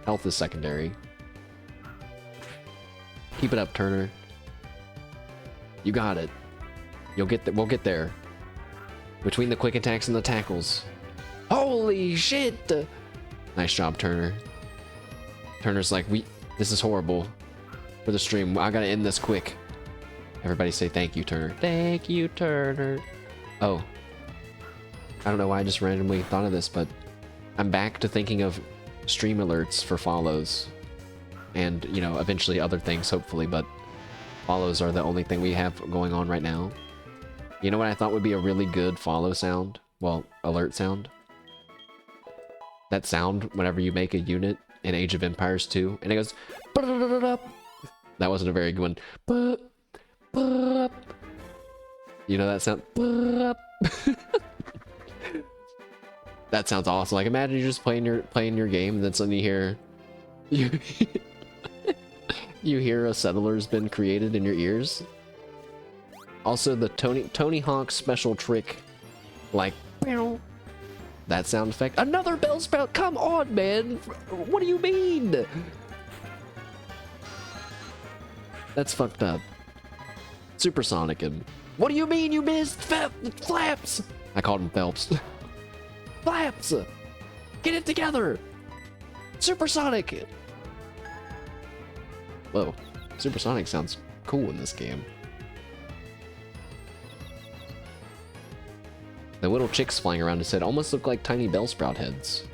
Health is secondary. Keep it up, Turner. You got it. You'll get we'll get there. Between the quick attacks and the tackles. Holy shit! Nice job, Turner. Turner's like, this is horrible for the stream. I gotta end this quick. Everybody say thank you, Turner. Thank you, Turner. Oh. I don't know why I just randomly thought of this, but I'm back to thinking of stream alerts for follows. And, you know, eventually other things, hopefully, but follows are the only thing we have going on right now. You know what I thought would be a really good follow sound? Well, alert sound? That sound whenever you make a unit in Age of Empires 2, and it goes... That wasn't a very good one. You know that sound? That sounds awesome. Like, imagine you're just playing your game, and then suddenly you hear a settler's been created in your ears. Also, the Tony Hawk special trick, like, that sound effect. Another bell spout! Come on, man! What do you mean? That's fucked up. Supersonic him. What do you mean you missed? Flaps! I called him Phelps. Flaps! Get it together! Supersonic! Whoa. Supersonic sounds cool in this game. The little chicks flying around his head almost look like tiny Bellsprout heads.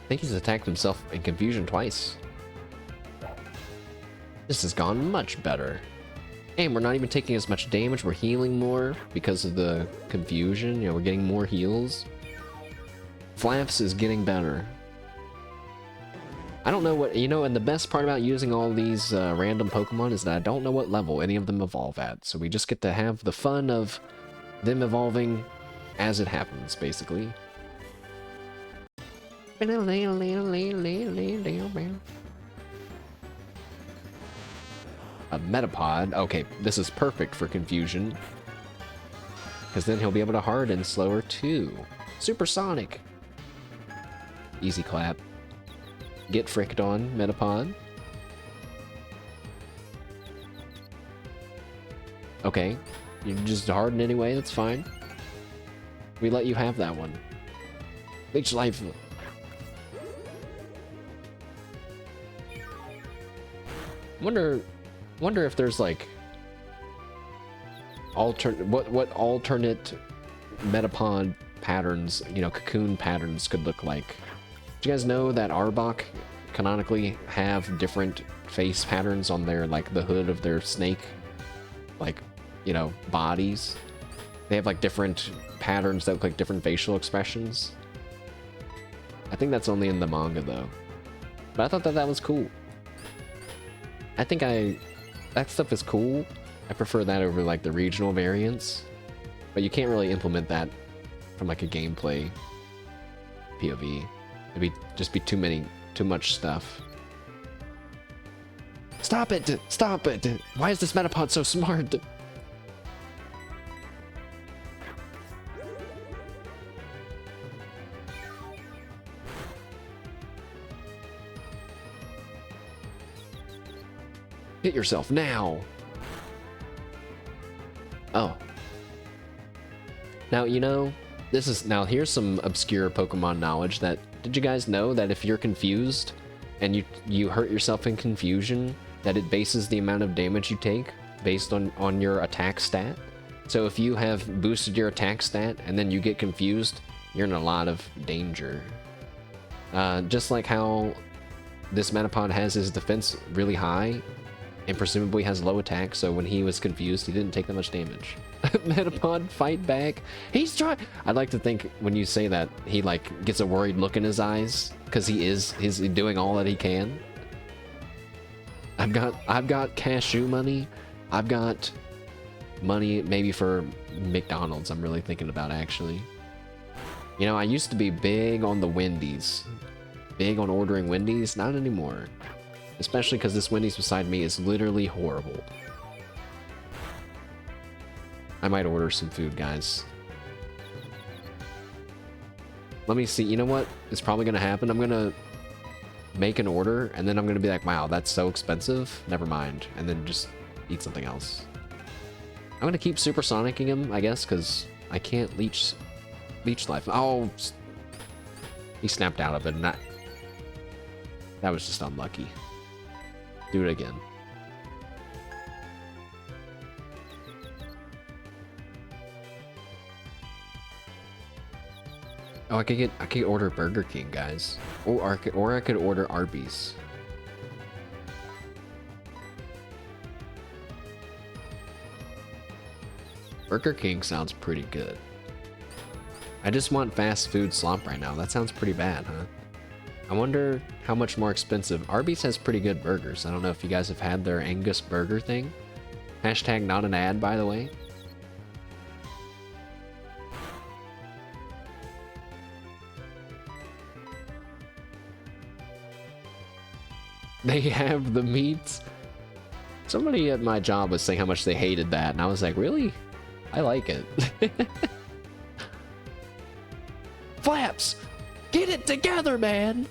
I think he's attacked himself in confusion twice. This has gone much better. And we're not even taking as much damage, we're healing more because of the confusion. You know, we're getting more heals. Flaps is getting better. I don't know what, you know, and the best part about using all these random Pokemon is that I don't know what level any of them evolve at. So we just get to have the fun of them evolving as it happens, basically. a Metapod. Okay, this is perfect for confusion. Because then he'll be able to harden slower too. Supersonic. Easy clap. Get fricked on, Metapod. Okay, you just harden anyway, that's fine. We let you have that one. Leech life. Wonder if there's like what alternate Metapod patterns, you know, cocoon patterns could look like. Do you guys know that Arbok canonically have different face patterns on their, like, the hood of their snake, like, you know, bodies? They have like different patterns that look like different facial expressions. I think that's only in the manga though. But I thought that was cool. I think that stuff is cool. I prefer that over like the regional variants. But you can't really implement that from like a gameplay POV. It'd just be too much stuff. Stop it! Stop it! Why is this Metapod so smart? Hit yourself now! Oh. Now, you know, here's some obscure Pokemon knowledge that, did you guys know that if you're confused and you hurt yourself in confusion, that it bases the amount of damage you take based on your attack stat? So if you have boosted your attack stat and then you get confused, you're in a lot of danger. Just like how this Metapod has his defense really high, and presumably has low attack, so when he was confused, he didn't take that much damage. Metapod, fight back. He's trying. I'd like to think when you say that, he like gets a worried look in his eyes, because he's doing all that he can. I've got cashew money. I've got money maybe for McDonald's. I'm really thinking about actually. You know, I used to be big on the Wendy's, big on ordering Wendy's. Not anymore. Especially because this Wendy's beside me is literally horrible. I might order some food, guys. Let me see. You know what is probably going to happen? I'm going to make an order, and then I'm going to be like, wow, that's so expensive. Never mind. And then just eat something else. I'm going to keep supersonicking him, I guess, because I can't leech life. Oh, he snapped out of it, and that was just unlucky. Do it again. Oh, I could order Burger King, guys. Or I could order Arby's. Burger King sounds pretty good. I just want fast food slump right now. That sounds pretty bad, huh? I wonder how much more expensive. Arby's has pretty good burgers. I don't know if you guys have had their Angus burger thing. Hashtag not an ad, by the way. They have the meats. Somebody at my job was saying how much they hated that, and I was like, really? I like it. Flaps! Get it together, man!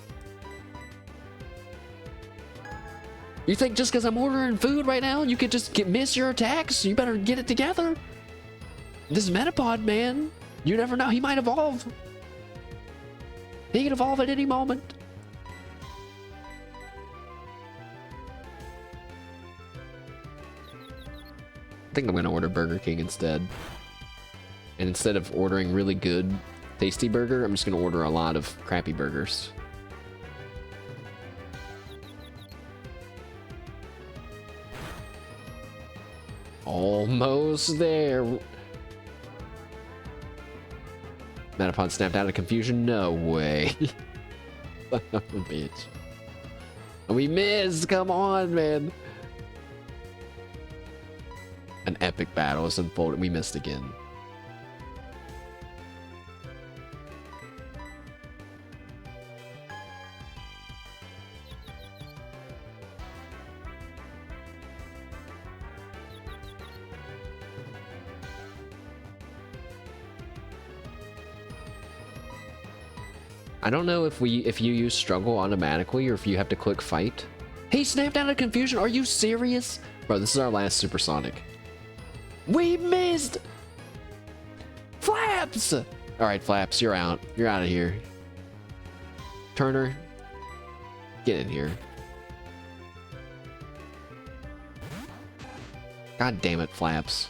You think just because I'm ordering food right now, you could just miss your attacks? You better get it together. This Metapod, man. You never know. He might evolve. He can evolve at any moment. I think I'm going to order Burger King instead. And instead of ordering really good, tasty burger, I'm just going to order a lot of crappy burgers. Almost there. Metapod snapped out of confusion? No way. Son of a bitch. We missed! Come on, man! An epic battle is unfolding. We missed again. I don't know if you use struggle automatically or if you have to click fight. He snapped out of confusion. Are you serious? Bro, this is our last supersonic. We missed! Flaps! Alright, Flaps, you're out. You're out of here. Turner, get in here. God damn it, Flaps.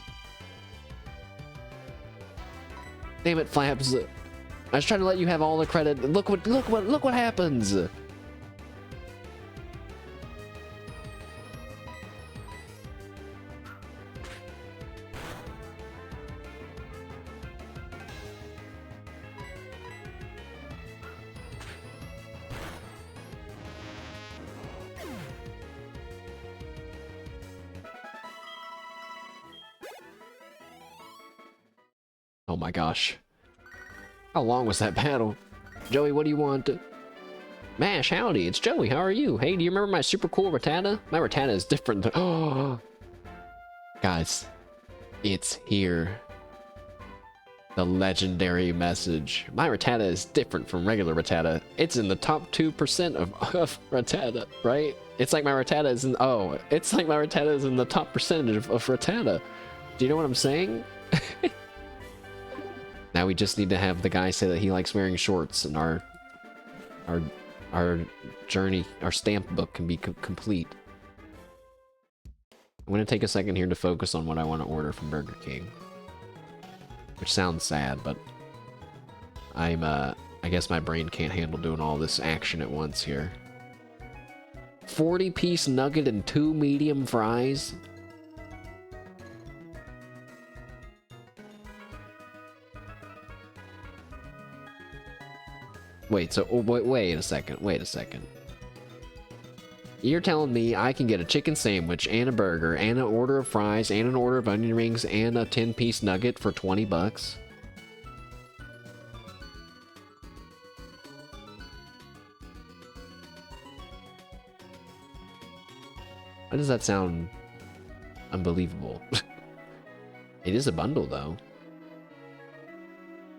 Damn it, Flaps. I was trying to let you have all the credit. Look what happens. Oh my gosh. How long was that battle? Joey, what do you want? Mash, howdy, it's Joey, how are you? Hey, do you remember my super cool Rattata? My Rattata is different. Oh, guys, it's here. The legendary message. My Rattata is different from regular Rattata. It's in the top 2% of Rattata, right? It's like my Rattata is in, it's like my Rattata is in the top percentage of Rattata. Do you know what I'm saying? Now we just need to have the guy say that he likes wearing shorts, and our journey, our stamp book can be complete. I'm gonna take a second here to focus on what I want to order from Burger King, which sounds sad, but I guess my brain can't handle doing all this action at once here. 40-piece nugget and 2 medium fries. Wait, so wait a second. You're telling me I can get a chicken sandwich and a burger and an order of fries and an order of onion rings and a 10-piece nugget for 20 bucks? Why does that sound unbelievable? It is a bundle though.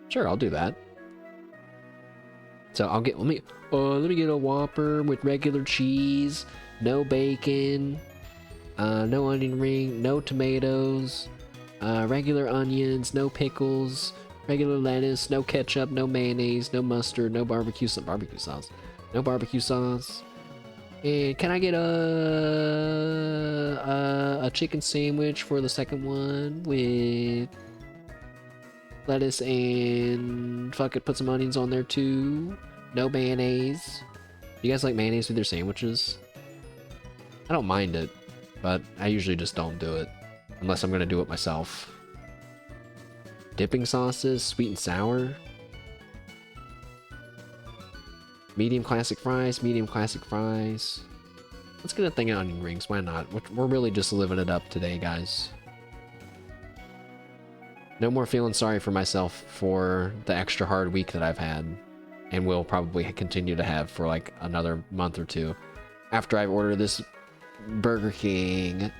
Sure, I'll do that. So I'll get, let me get a Whopper with regular cheese, no bacon, no onion ring, no tomatoes, regular onions, no pickles, regular lettuce, no ketchup, no mayonnaise, no mustard, no barbecue sauce, no barbecue sauce. And can I get a chicken sandwich for the second one with lettuce and fuck it, put some onions on there too. No mayonnaise. You guys like mayonnaise with your sandwiches? I don't mind it, but I usually just don't do it unless I'm gonna do it myself. Dipping sauces, sweet and sour. Medium classic fries, medium classic fries. Let's get a thing of onion rings, why not? We're really just living it up today, guys. No more feeling sorry for myself for the extra hard week that I've had, and will probably continue to have for like another month or two after I've ordered this Burger King.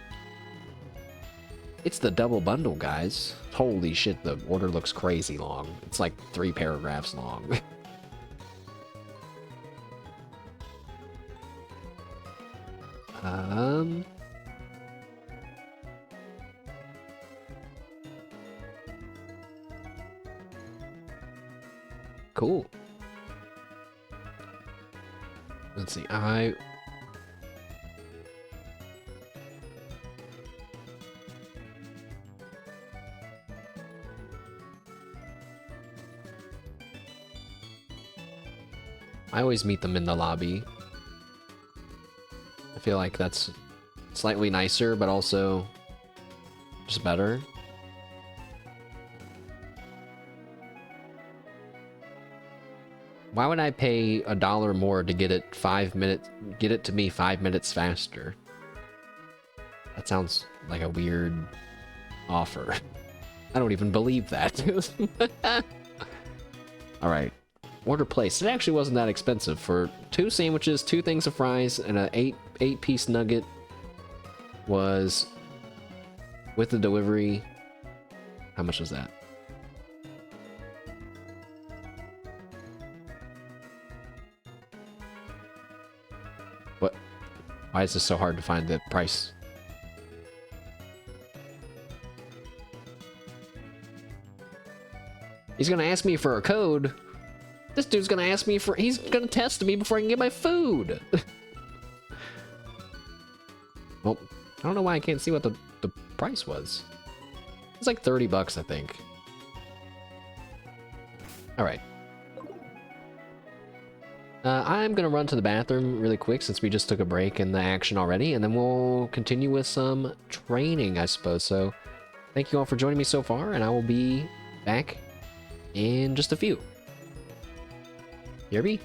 It's the double bundle, guys. Holy shit, the order looks crazy long. It's like 3 paragraphs long. Cool. Let's see, I always meet them in the lobby. I feel like that's slightly nicer, but also just better. Why would I pay $1 more to get it 5 minutes, get it to me 5 minutes faster? That sounds like a weird offer. I don't even believe that. Alright. Order placed. It actually wasn't that expensive for 2 sandwiches, 2 things of fries, and an 8-piece nugget was with the delivery. How much was that? Why is this so hard to find the price? He's gonna ask me for a code. This dude's gonna ask me for... He's gonna test me before I can get my food. Well, I don't know why I can't see what the price was. It's like 30 bucks, I think. Alright. I'm gonna run to the bathroom really quick since we just took a break in the action already, and then we'll continue with some training, I suppose. So, thank you all for joining me so far, and I will be back in just a few. Hear me?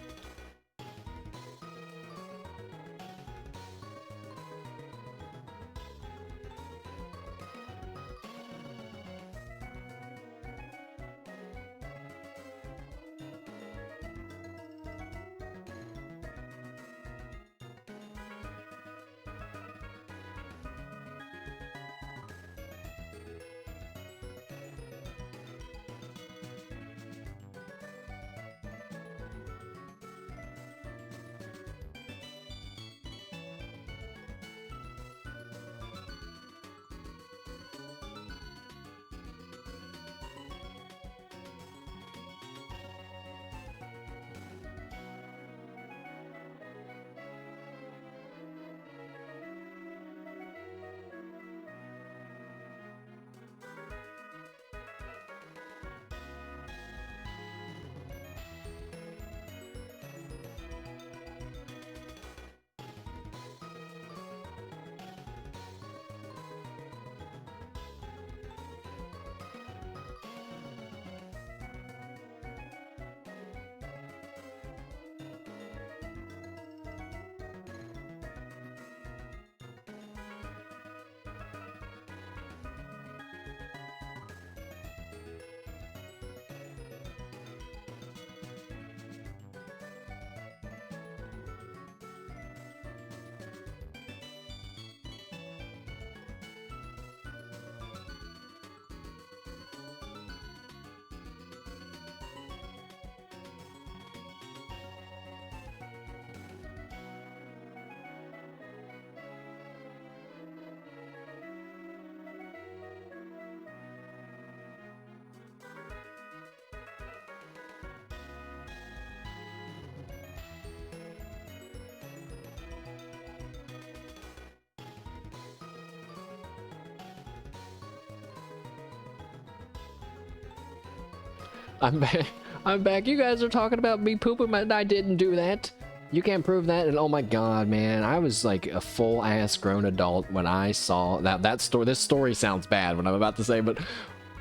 I'm back. I'm back. You guys are talking about me pooping, but I didn't do that. You can't prove that. And oh my god, man, I was like a full-ass grown adult when I saw that story. This story sounds bad, what I'm about to say, but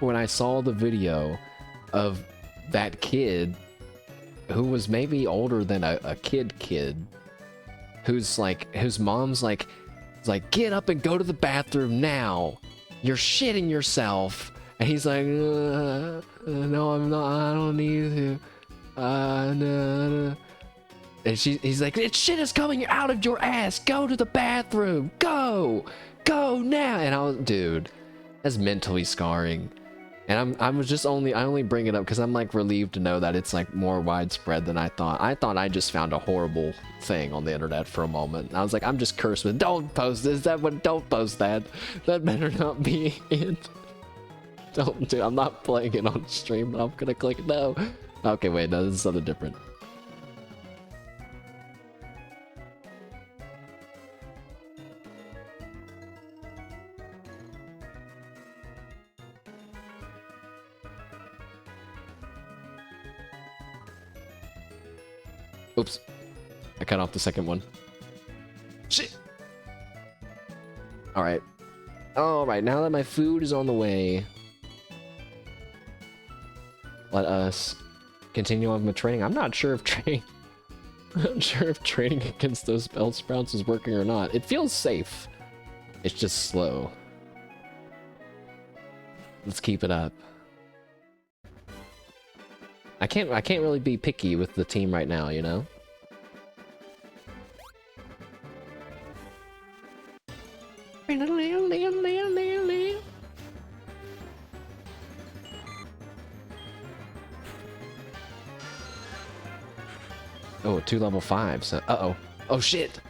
when I saw the video of that kid who was maybe older than a kid, who's like, whose mom's like, get up and go to the bathroom now. You're shitting yourself. And he's like, no, I'm not, I don't need to. No. And he's like, this shit is coming out of your ass. Go to the bathroom. Go now. And I was, dude, that's mentally scarring. And I only bring it up because I'm like relieved to know that it's like more widespread than I thought. I thought I just found a horrible thing on the internet for a moment. I was like, I'm just cursed with, don't post this, don't post that. That better not be it. Don't do. I'm not playing it on stream, but I'm gonna click no. Okay, wait, no, this is something different. Oops. I cut off the second one. Shit! Alright. Alright, now that my food is on the way, let us continue on with training. I'm not sure if training against those bell sprouts is working or not. It feels safe. It's just slow. Let's keep it up. I can't really be picky with the team right now, you know? Oh, 2 level 5s. Uh-oh. Oh, shit!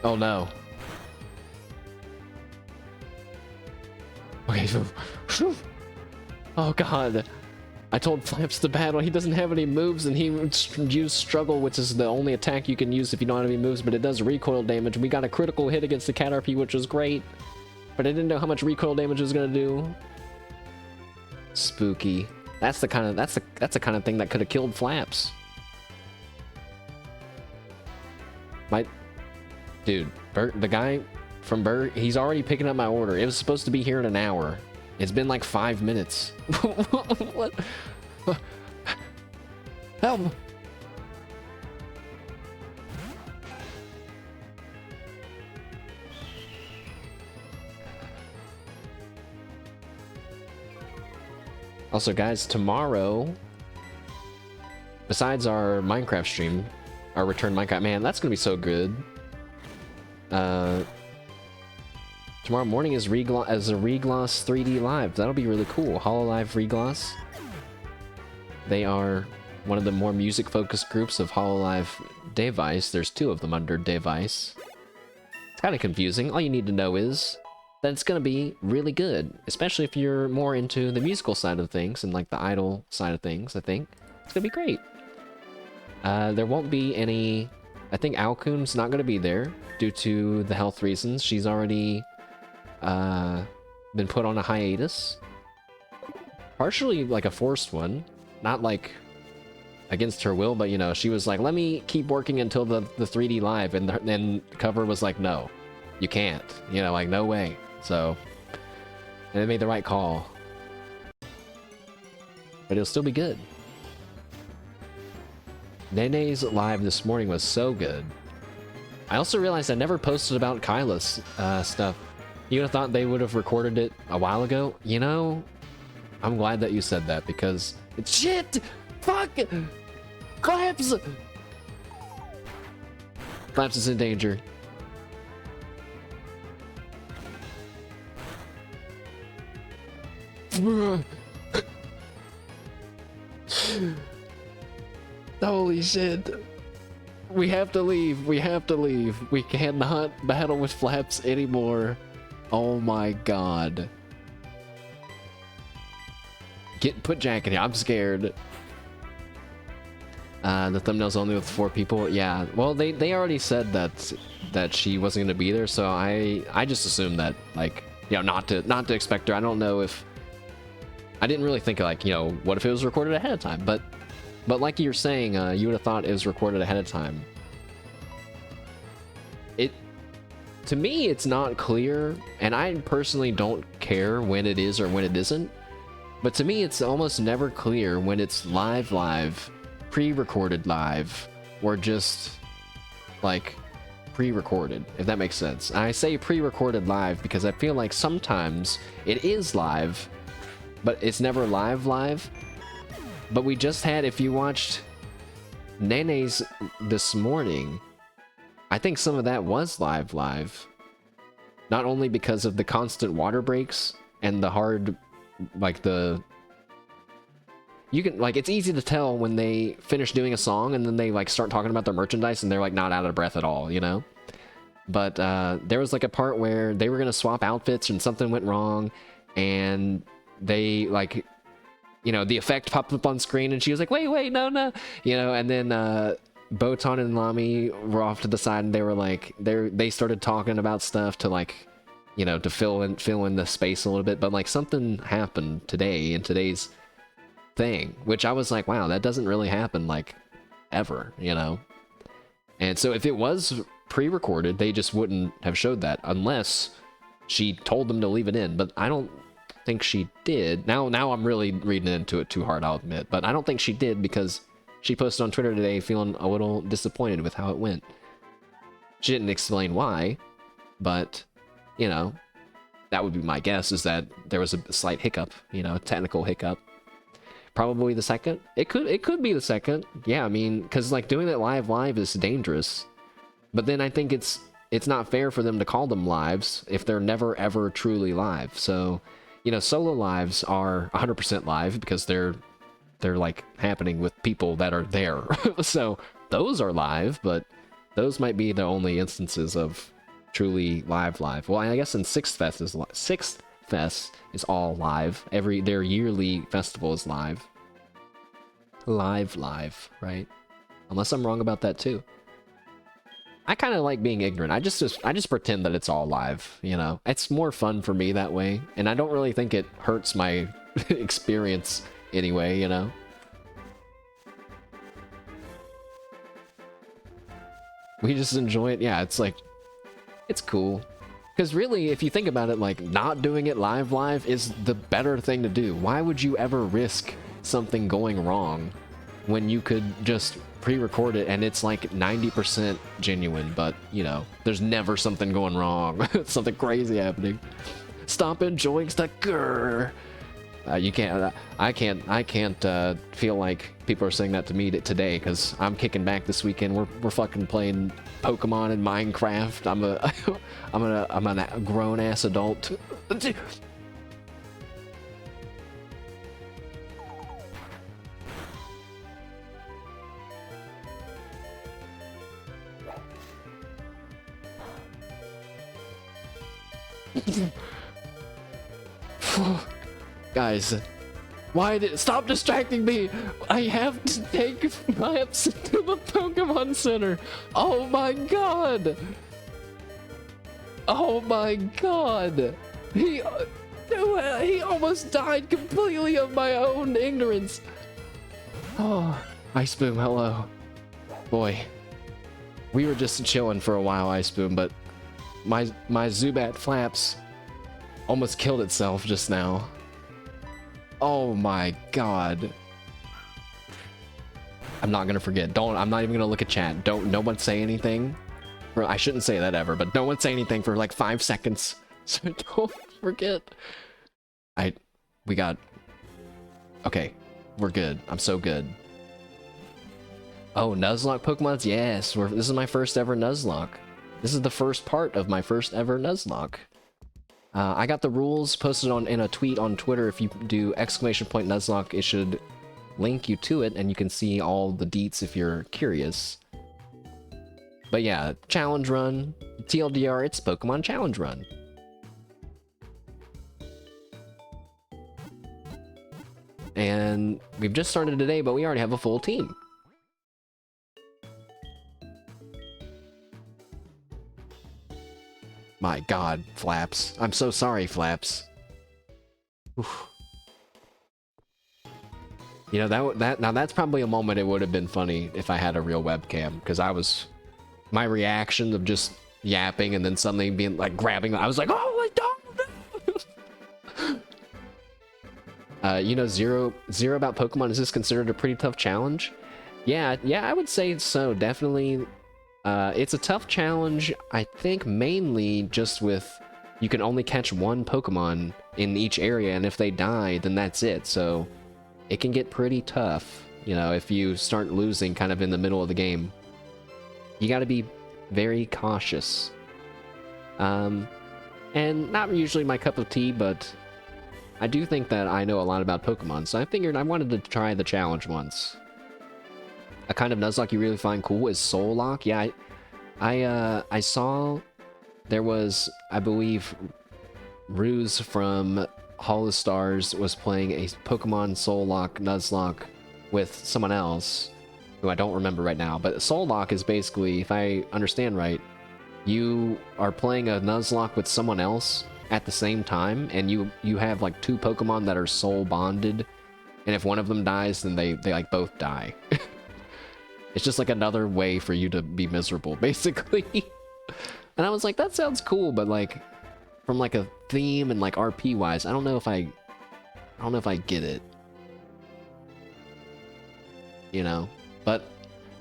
Oh no. Okay. Oh god. I told Flaps to battle. He doesn't have any moves, and he used Struggle, which is the only attack you can use if you don't have any moves, but it does recoil damage. We got a critical hit against the Caterpie, which was great, but I didn't know how much recoil damage it was gonna do. Spooky. That's the kind of thing that could have killed Flaps. Dude, Bert, the guy from Bert, he's already picking up my order. It was supposed to be here in an hour. It's been like 5 minutes. What? Help! Also, guys, tomorrow, besides our Minecraft stream, our return Minecraft, man, that's gonna be so good. Tomorrow morning is a Regloss 3D Live. That'll be really cool. Hololive Regloss. They are one of the more music-focused groups of Hololive Device. There's 2 of them under Device. It's kind of confusing. All you need to know is that it's going to be really good, especially if you're more into the musical side of things and like the idol side of things, I think. It's going to be great. There won't be any... I think Alkun's not going to be there due to the health reasons. She's already been put on a hiatus. Partially like a forced one. Not like against her will, but you know, she was like, let me keep working until the 3D Live, and then Cover was like, no, you can't. You know, like, no way. So, and they made the right call. But it'll still be good. Nene's live this morning was so good. I also realized I never posted about Kyla's stuff. You would have thought they would have recorded it a while ago. You know, I'm glad that you said that, because it's shit! Fuck! Claps! Claps is in danger. Holy shit. We have to leave. We have to leave. We cannot battle with Flaps anymore. Oh my god. Put Jack in here. I'm scared. The thumbnail's only with 4 people. Yeah. Well, they already said that she wasn't gonna be there, so I just assumed that, like, you know, not to expect her. I don't know if I didn't really think, like, you know, what if it was recorded ahead of time? But like you're saying, you would have thought it was recorded ahead of time. To me, it's not clear, and I personally don't care when it is or when it isn't. But to me, it's almost never clear when it's live, pre-recorded live, or just, like, pre-recorded, if that makes sense. And I say pre-recorded live because I feel like sometimes it is live, but it's never live. But we just had, if you watched Nene's this morning, I think some of that was live. Not only because of the constant water breaks and the hard, like you can, like, it's easy to tell when they finish doing a song and then they, like, start talking about their merchandise and they're, like, not out of breath at all, you know? But there was, like, a part where they were gonna swap outfits and something went wrong, and they, like, you know, the effect popped up on screen and she was like, wait, no, you know, and then Botan and Lami were off to the side and they were like, they started talking about stuff to, like, you know, to fill in the space a little bit, but, like, something happened today in today's thing, which I was like, wow, that doesn't really happen, like, ever, you know? And so if it was pre-recorded, they just wouldn't have showed that unless she told them to leave it in, but I don't think she did. Now I'm really reading into it too hard, I'll admit, but I don't think she did, because she posted on Twitter today feeling a little disappointed with how it went. She didn't explain why, but, you know, that would be my guess, is that there was a slight hiccup, you know, technical hiccup. Probably the second. It could be the second. Yeah, I mean, because, like, doing it live is dangerous. But then I think it's not fair for them to call them lives if they're never ever truly live. So, you know, solo lives are 100% live because they're like happening with people that are there. So those are live, but Those might be the only instances of truly live. Well, I guess in Sixth Fest is all live. Their yearly festival is live. Live, right? Unless I'm wrong about that too. I kind of like being ignorant. I just pretend that it's all live, you know? It's more fun for me that way, and I don't really think it hurts my experience anyway, you know? We just enjoy it. Yeah, it's like, it's cool. Because really, if you think about it, like, not doing it live is the better thing to do. Why would you ever risk something going wrong when you could just pre-record it and it's like 90% genuine, but, you know, there's never something going wrong. Something crazy happening. Stop enjoying stuff. You can't, I can't feel like people are saying that to me today, because I'm kicking back this weekend. We're fucking playing Pokemon and Minecraft. I'm a grown-ass adult. Guys, stop distracting me? I have to take my upset to the Pokemon Center. Oh my god! Oh my god! He almost died completely of my own ignorance. Oh, Ice Boom, hello. Boy, we were just chilling for a while, Ice Boom, but my Zubat Flaps almost killed itself just now. Oh my god. I'm not gonna forget. I'm not even gonna look at chat. No one say anything. I shouldn't say that ever, but no one say anything for like 5 seconds. So don't forget. Okay, we're good. I'm so good. Oh, Nuzlocke Pokemons? Yes, this is my first ever Nuzlocke. This is the first part of my first ever Nuzlocke. I got the rules posted in a tweet on Twitter. If you do ! Nuzlocke, it should link you to it, and you can see all the deets if you're curious. But yeah, challenge run. TLDR, it's Pokemon Challenge Run. And we've just started today, but we already have a full team. My god, Flaps. I'm so sorry, Flaps. Oof. You know, now that's probably a moment it would have been funny if I had a real webcam, because my reaction of just yapping and then suddenly being like grabbing, I was like, oh my god! You know, zero about Pokemon, is this considered a pretty tough challenge? Yeah, I would say so, definitely. It's a tough challenge, I think, mainly just with you can only catch one Pokemon in each area, and if they die, then that's it. So it can get pretty tough, you know, if you start losing kind of in the middle of the game. You got to be very cautious. And not usually my cup of tea, but I do think that I know a lot about Pokemon, so I figured I wanted to try the challenge once. A kind of Nuzlocke you really find cool is Soul Lock. Yeah, I saw there was, I believe, Ruse from Hall of Stars was playing a Pokemon Soul Lock Nuzlocke with someone else, who I don't remember right now. But Soul Lock is basically, if I understand right, you are playing a Nuzlocke with someone else at the same time, and you have like 2 Pokemon that are soul bonded, and if one of them dies, then they like both die. It's just like another way for you to be miserable, basically. And I was like, that sounds cool, but like, from like a theme and like RP wise, I don't know if I get it. You know? But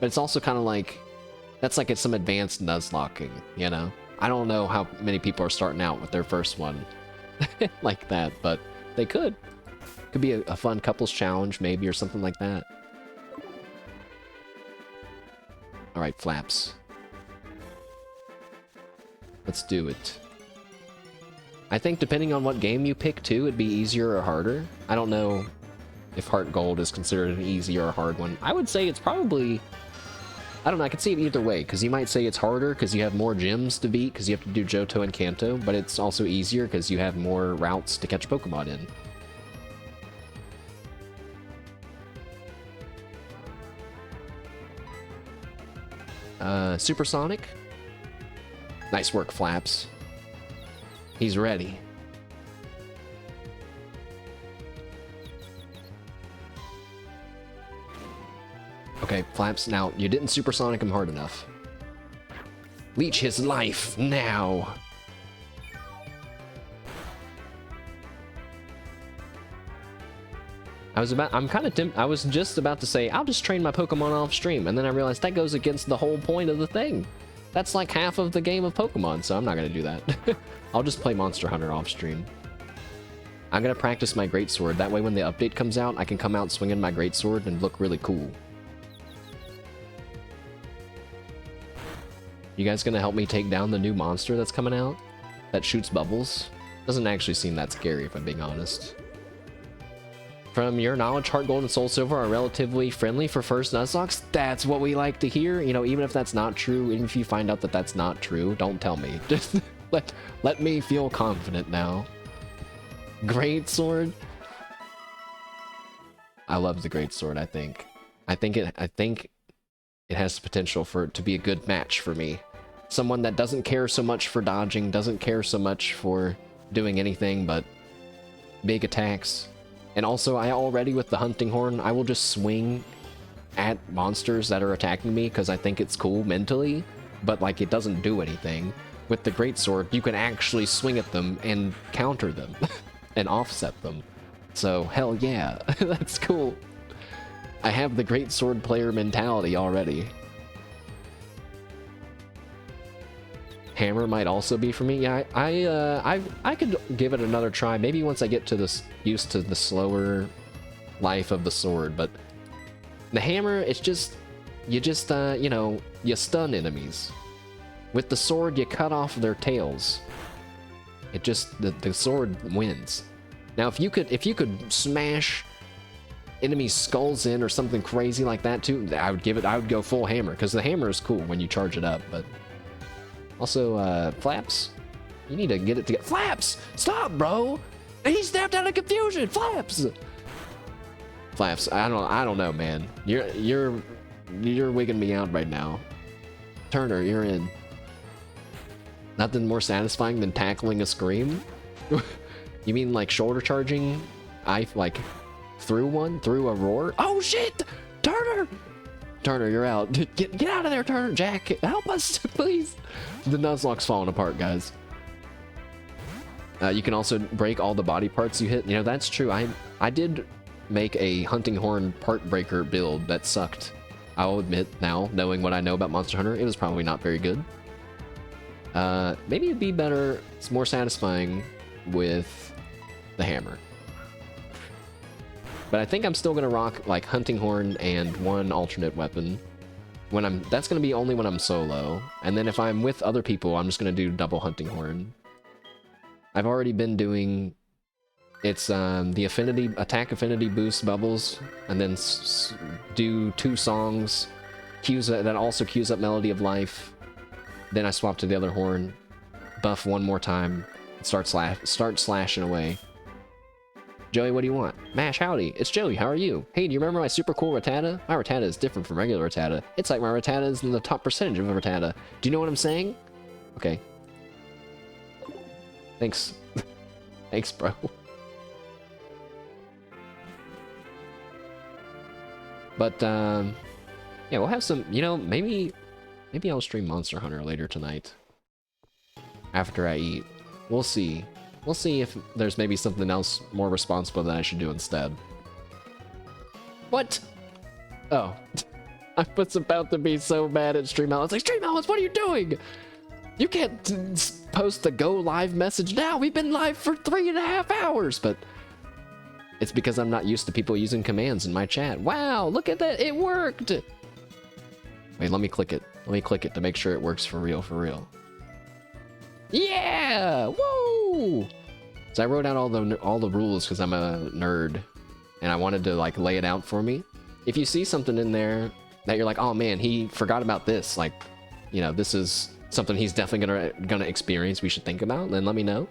it's also kind of like, that's like it's some advanced Nuzlocking, you know? I don't know how many people are starting out with their first one like that, but they could. Could be a fun couples challenge, maybe, or something like that. Alright, Flaps. Let's do it. I think depending on what game you pick, too, it'd be easier or harder. I don't know if HeartGold is considered an easy or a hard one. I would say it's probably I don't know, I could see it either way, because you might say it's harder because you have more gyms to beat, because you have to do Johto and Kanto, but it's also easier because you have more routes to catch Pokemon in. Supersonic? Nice work, Flaps. He's ready. Okay, Flaps, now, you didn't Supersonic him hard enough. Leech his life, now! I was just about to say, I'll just train my Pokemon off stream, and then I realized that goes against the whole point of the thing. That's like half of the game of Pokemon, so I'm not gonna do that. I'll just play Monster Hunter off stream. I'm gonna practice my Greatsword, that way when the update comes out, I can come out swinging my Greatsword and look really cool. You guys gonna help me take down the new monster that's coming out? That shoots bubbles? Doesn't actually seem that scary, if I'm being honest. From your knowledge, HeartGold and Soul Silver are relatively friendly for first Nuzlocks. That's what we like to hear. You know, even if that's not true, even if you find out that that's not true, don't tell me. Just let me feel confident now. Greatsword. I love the Greatsword, I think. I think it has the potential for it to be a good match for me. Someone that doesn't care so much for dodging, doesn't care so much for doing anything but big attacks. And also, I already, with the hunting horn, I will just swing at monsters that are attacking me because I think it's cool mentally, but like it doesn't do anything. With the Greatsword, you can actually swing at them and counter them and offset them. So, hell yeah, that's cool. I have the Greatsword player mentality already. Hammer might also be for me. Yeah, I could give it another try. Maybe once I get to this used to the slower life of the sword. But the hammer, it's just you know, you stun enemies. With the sword, you cut off their tails. It just the sword wins. Now, if you could smash enemies' skulls in or something crazy like that too, I would go full hammer because the hammer is cool when you charge it up, but. Also, Flaps, you need to get it together. Flaps! Stop, bro! He snapped out of confusion! Flaps! Flaps, I don't know, man. You're wigging me out right now. Turner, you're in. Nothing more satisfying than tackling a scream? You mean like shoulder charging? Like through a roar? Oh shit! Turner! Turner, you're out. Get out of there, Turner. Jack, help us, please. The Nuzlocke's falling apart, guys. You can also break all the body parts you hit. You know, that's true. I did make a hunting horn part breaker build that sucked. I'll admit now, knowing what I know about Monster Hunter, it was probably not very good. Maybe it'd be better, it's more satisfying with the hammer. But I think I'm still gonna rock like hunting horn and one alternate weapon. That's gonna be only when I'm solo. And then if I'm with other people, I'm just gonna do double hunting horn. I've already been doing, it's the attack affinity boost bubbles, and then do 2 songs, that also cues up Melody of Life. Then I swap to the other horn, buff one more time, and start slashing away. Joey, what do you want? Mash, howdy. It's Joey, how are you? Hey, do you remember my super cool Rattata? My Rattata is different from regular Rattata. It's like my Rattata is in the top percentage of a Rattata. Do you know what I'm saying? Okay. Thanks. Thanks, bro. But, yeah, we'll have some, you know, maybe I'll stream Monster Hunter later tonight. After I eat. We'll see. We'll see if there's maybe something else more responsible that I should do instead. What? Oh. I was about to be so mad at Stream Outlets. Like, Stream Outlets, what are you doing? You can't post the go live message now. We've been live for 3.5 hours. But it's because I'm not used to people using commands in my chat. Wow, look at that. It worked. Wait, let me click it. Let me click it to make sure it works for real, for real. Yeah! Woo! So I wrote out all the rules because I'm a nerd, and I wanted to like lay it out for me. If you see something in there that you're like, oh man, he forgot about this. Like, you know, this is something he's definitely gonna experience. We should think about. Then let me know.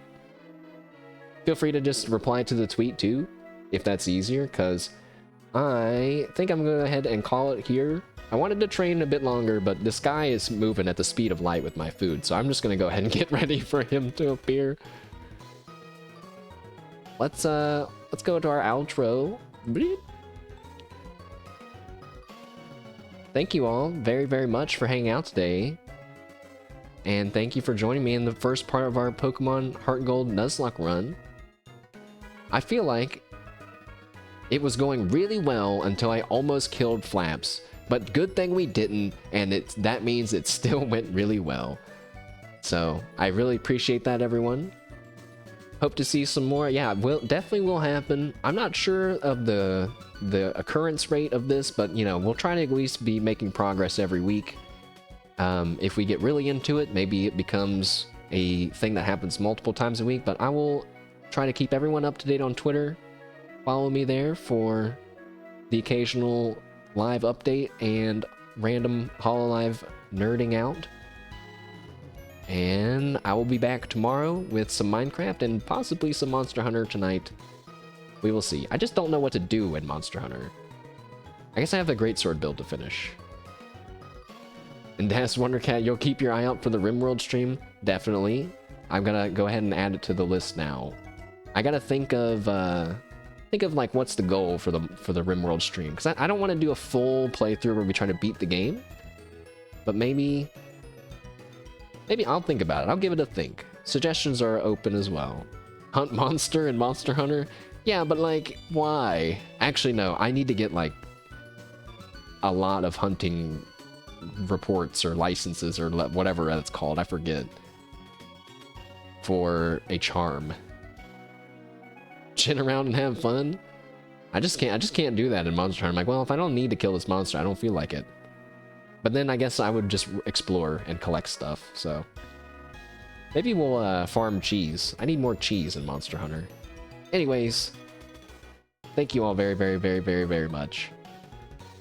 Feel free to just reply to the tweet too, if that's easier, because I think I'm gonna go ahead and call it here. I wanted to train a bit longer, but this guy is moving at the speed of light with my food, so I'm just gonna go ahead and get ready for him to appear. Let's go to our outro. Thank you all very, very much for hanging out today. And thank you for joining me in the first part of our Pokemon HeartGold Nuzlocke run. I feel like it was going really well until I almost killed Flaps. But good thing we didn't, and that means it still went really well. So, I really appreciate that, everyone. Hope to see some more. Yeah, definitely will happen. I'm not sure of the occurrence rate of this, but, you know, we'll try to at least be making progress every week. If we get really into it, maybe it becomes a thing that happens multiple times a week, but I will try to keep everyone up to date on Twitter. Follow me there for the occasional live update and random HoloLive nerding out. And I will be back tomorrow with some Minecraft and possibly some Monster Hunter tonight. We will see. I just don't know what to do in Monster Hunter. I guess I have the Greatsword build to finish. And Das Wondercat, you'll keep your eye out for the RimWorld stream? Definitely. I'm gonna go ahead and add it to the list now. I gotta think of like what's the goal for the RimWorld stream, because I don't want to do a full playthrough where we try to beat the game, but maybe I'll think about it. I'll give it a think. Suggestions are open as well. Hunt monster in Monster Hunter? Yeah, but like, why? Actually, no, I need to get like a lot of hunting reports or licenses or whatever that's called. I forget. For a charm. Chin around and have fun? I just can't do that in Monster Hunter. I'm like, well, if I don't need to kill this monster, I don't feel like it. But then I guess I would just explore and collect stuff, so. Maybe we'll farm cheese. I need more cheese in Monster Hunter. Anyways, thank you all very, very, very, very, very much.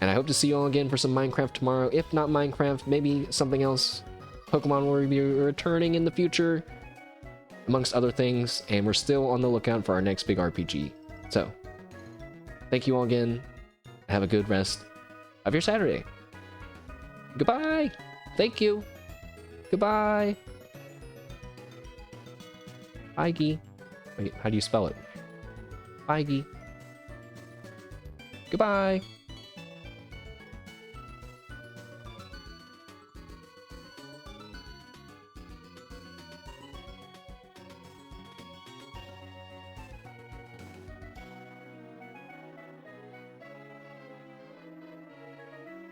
And I hope to see you all again for some Minecraft tomorrow. If not Minecraft, maybe something else. Pokemon will be returning in the future, amongst other things, and we're still on the lookout for our next big RPG. So, thank you all again. Have a good rest of your Saturday. Goodbye. Thank you. Goodbye. Feige. Wait, how do you spell it? Feige. Goodbye.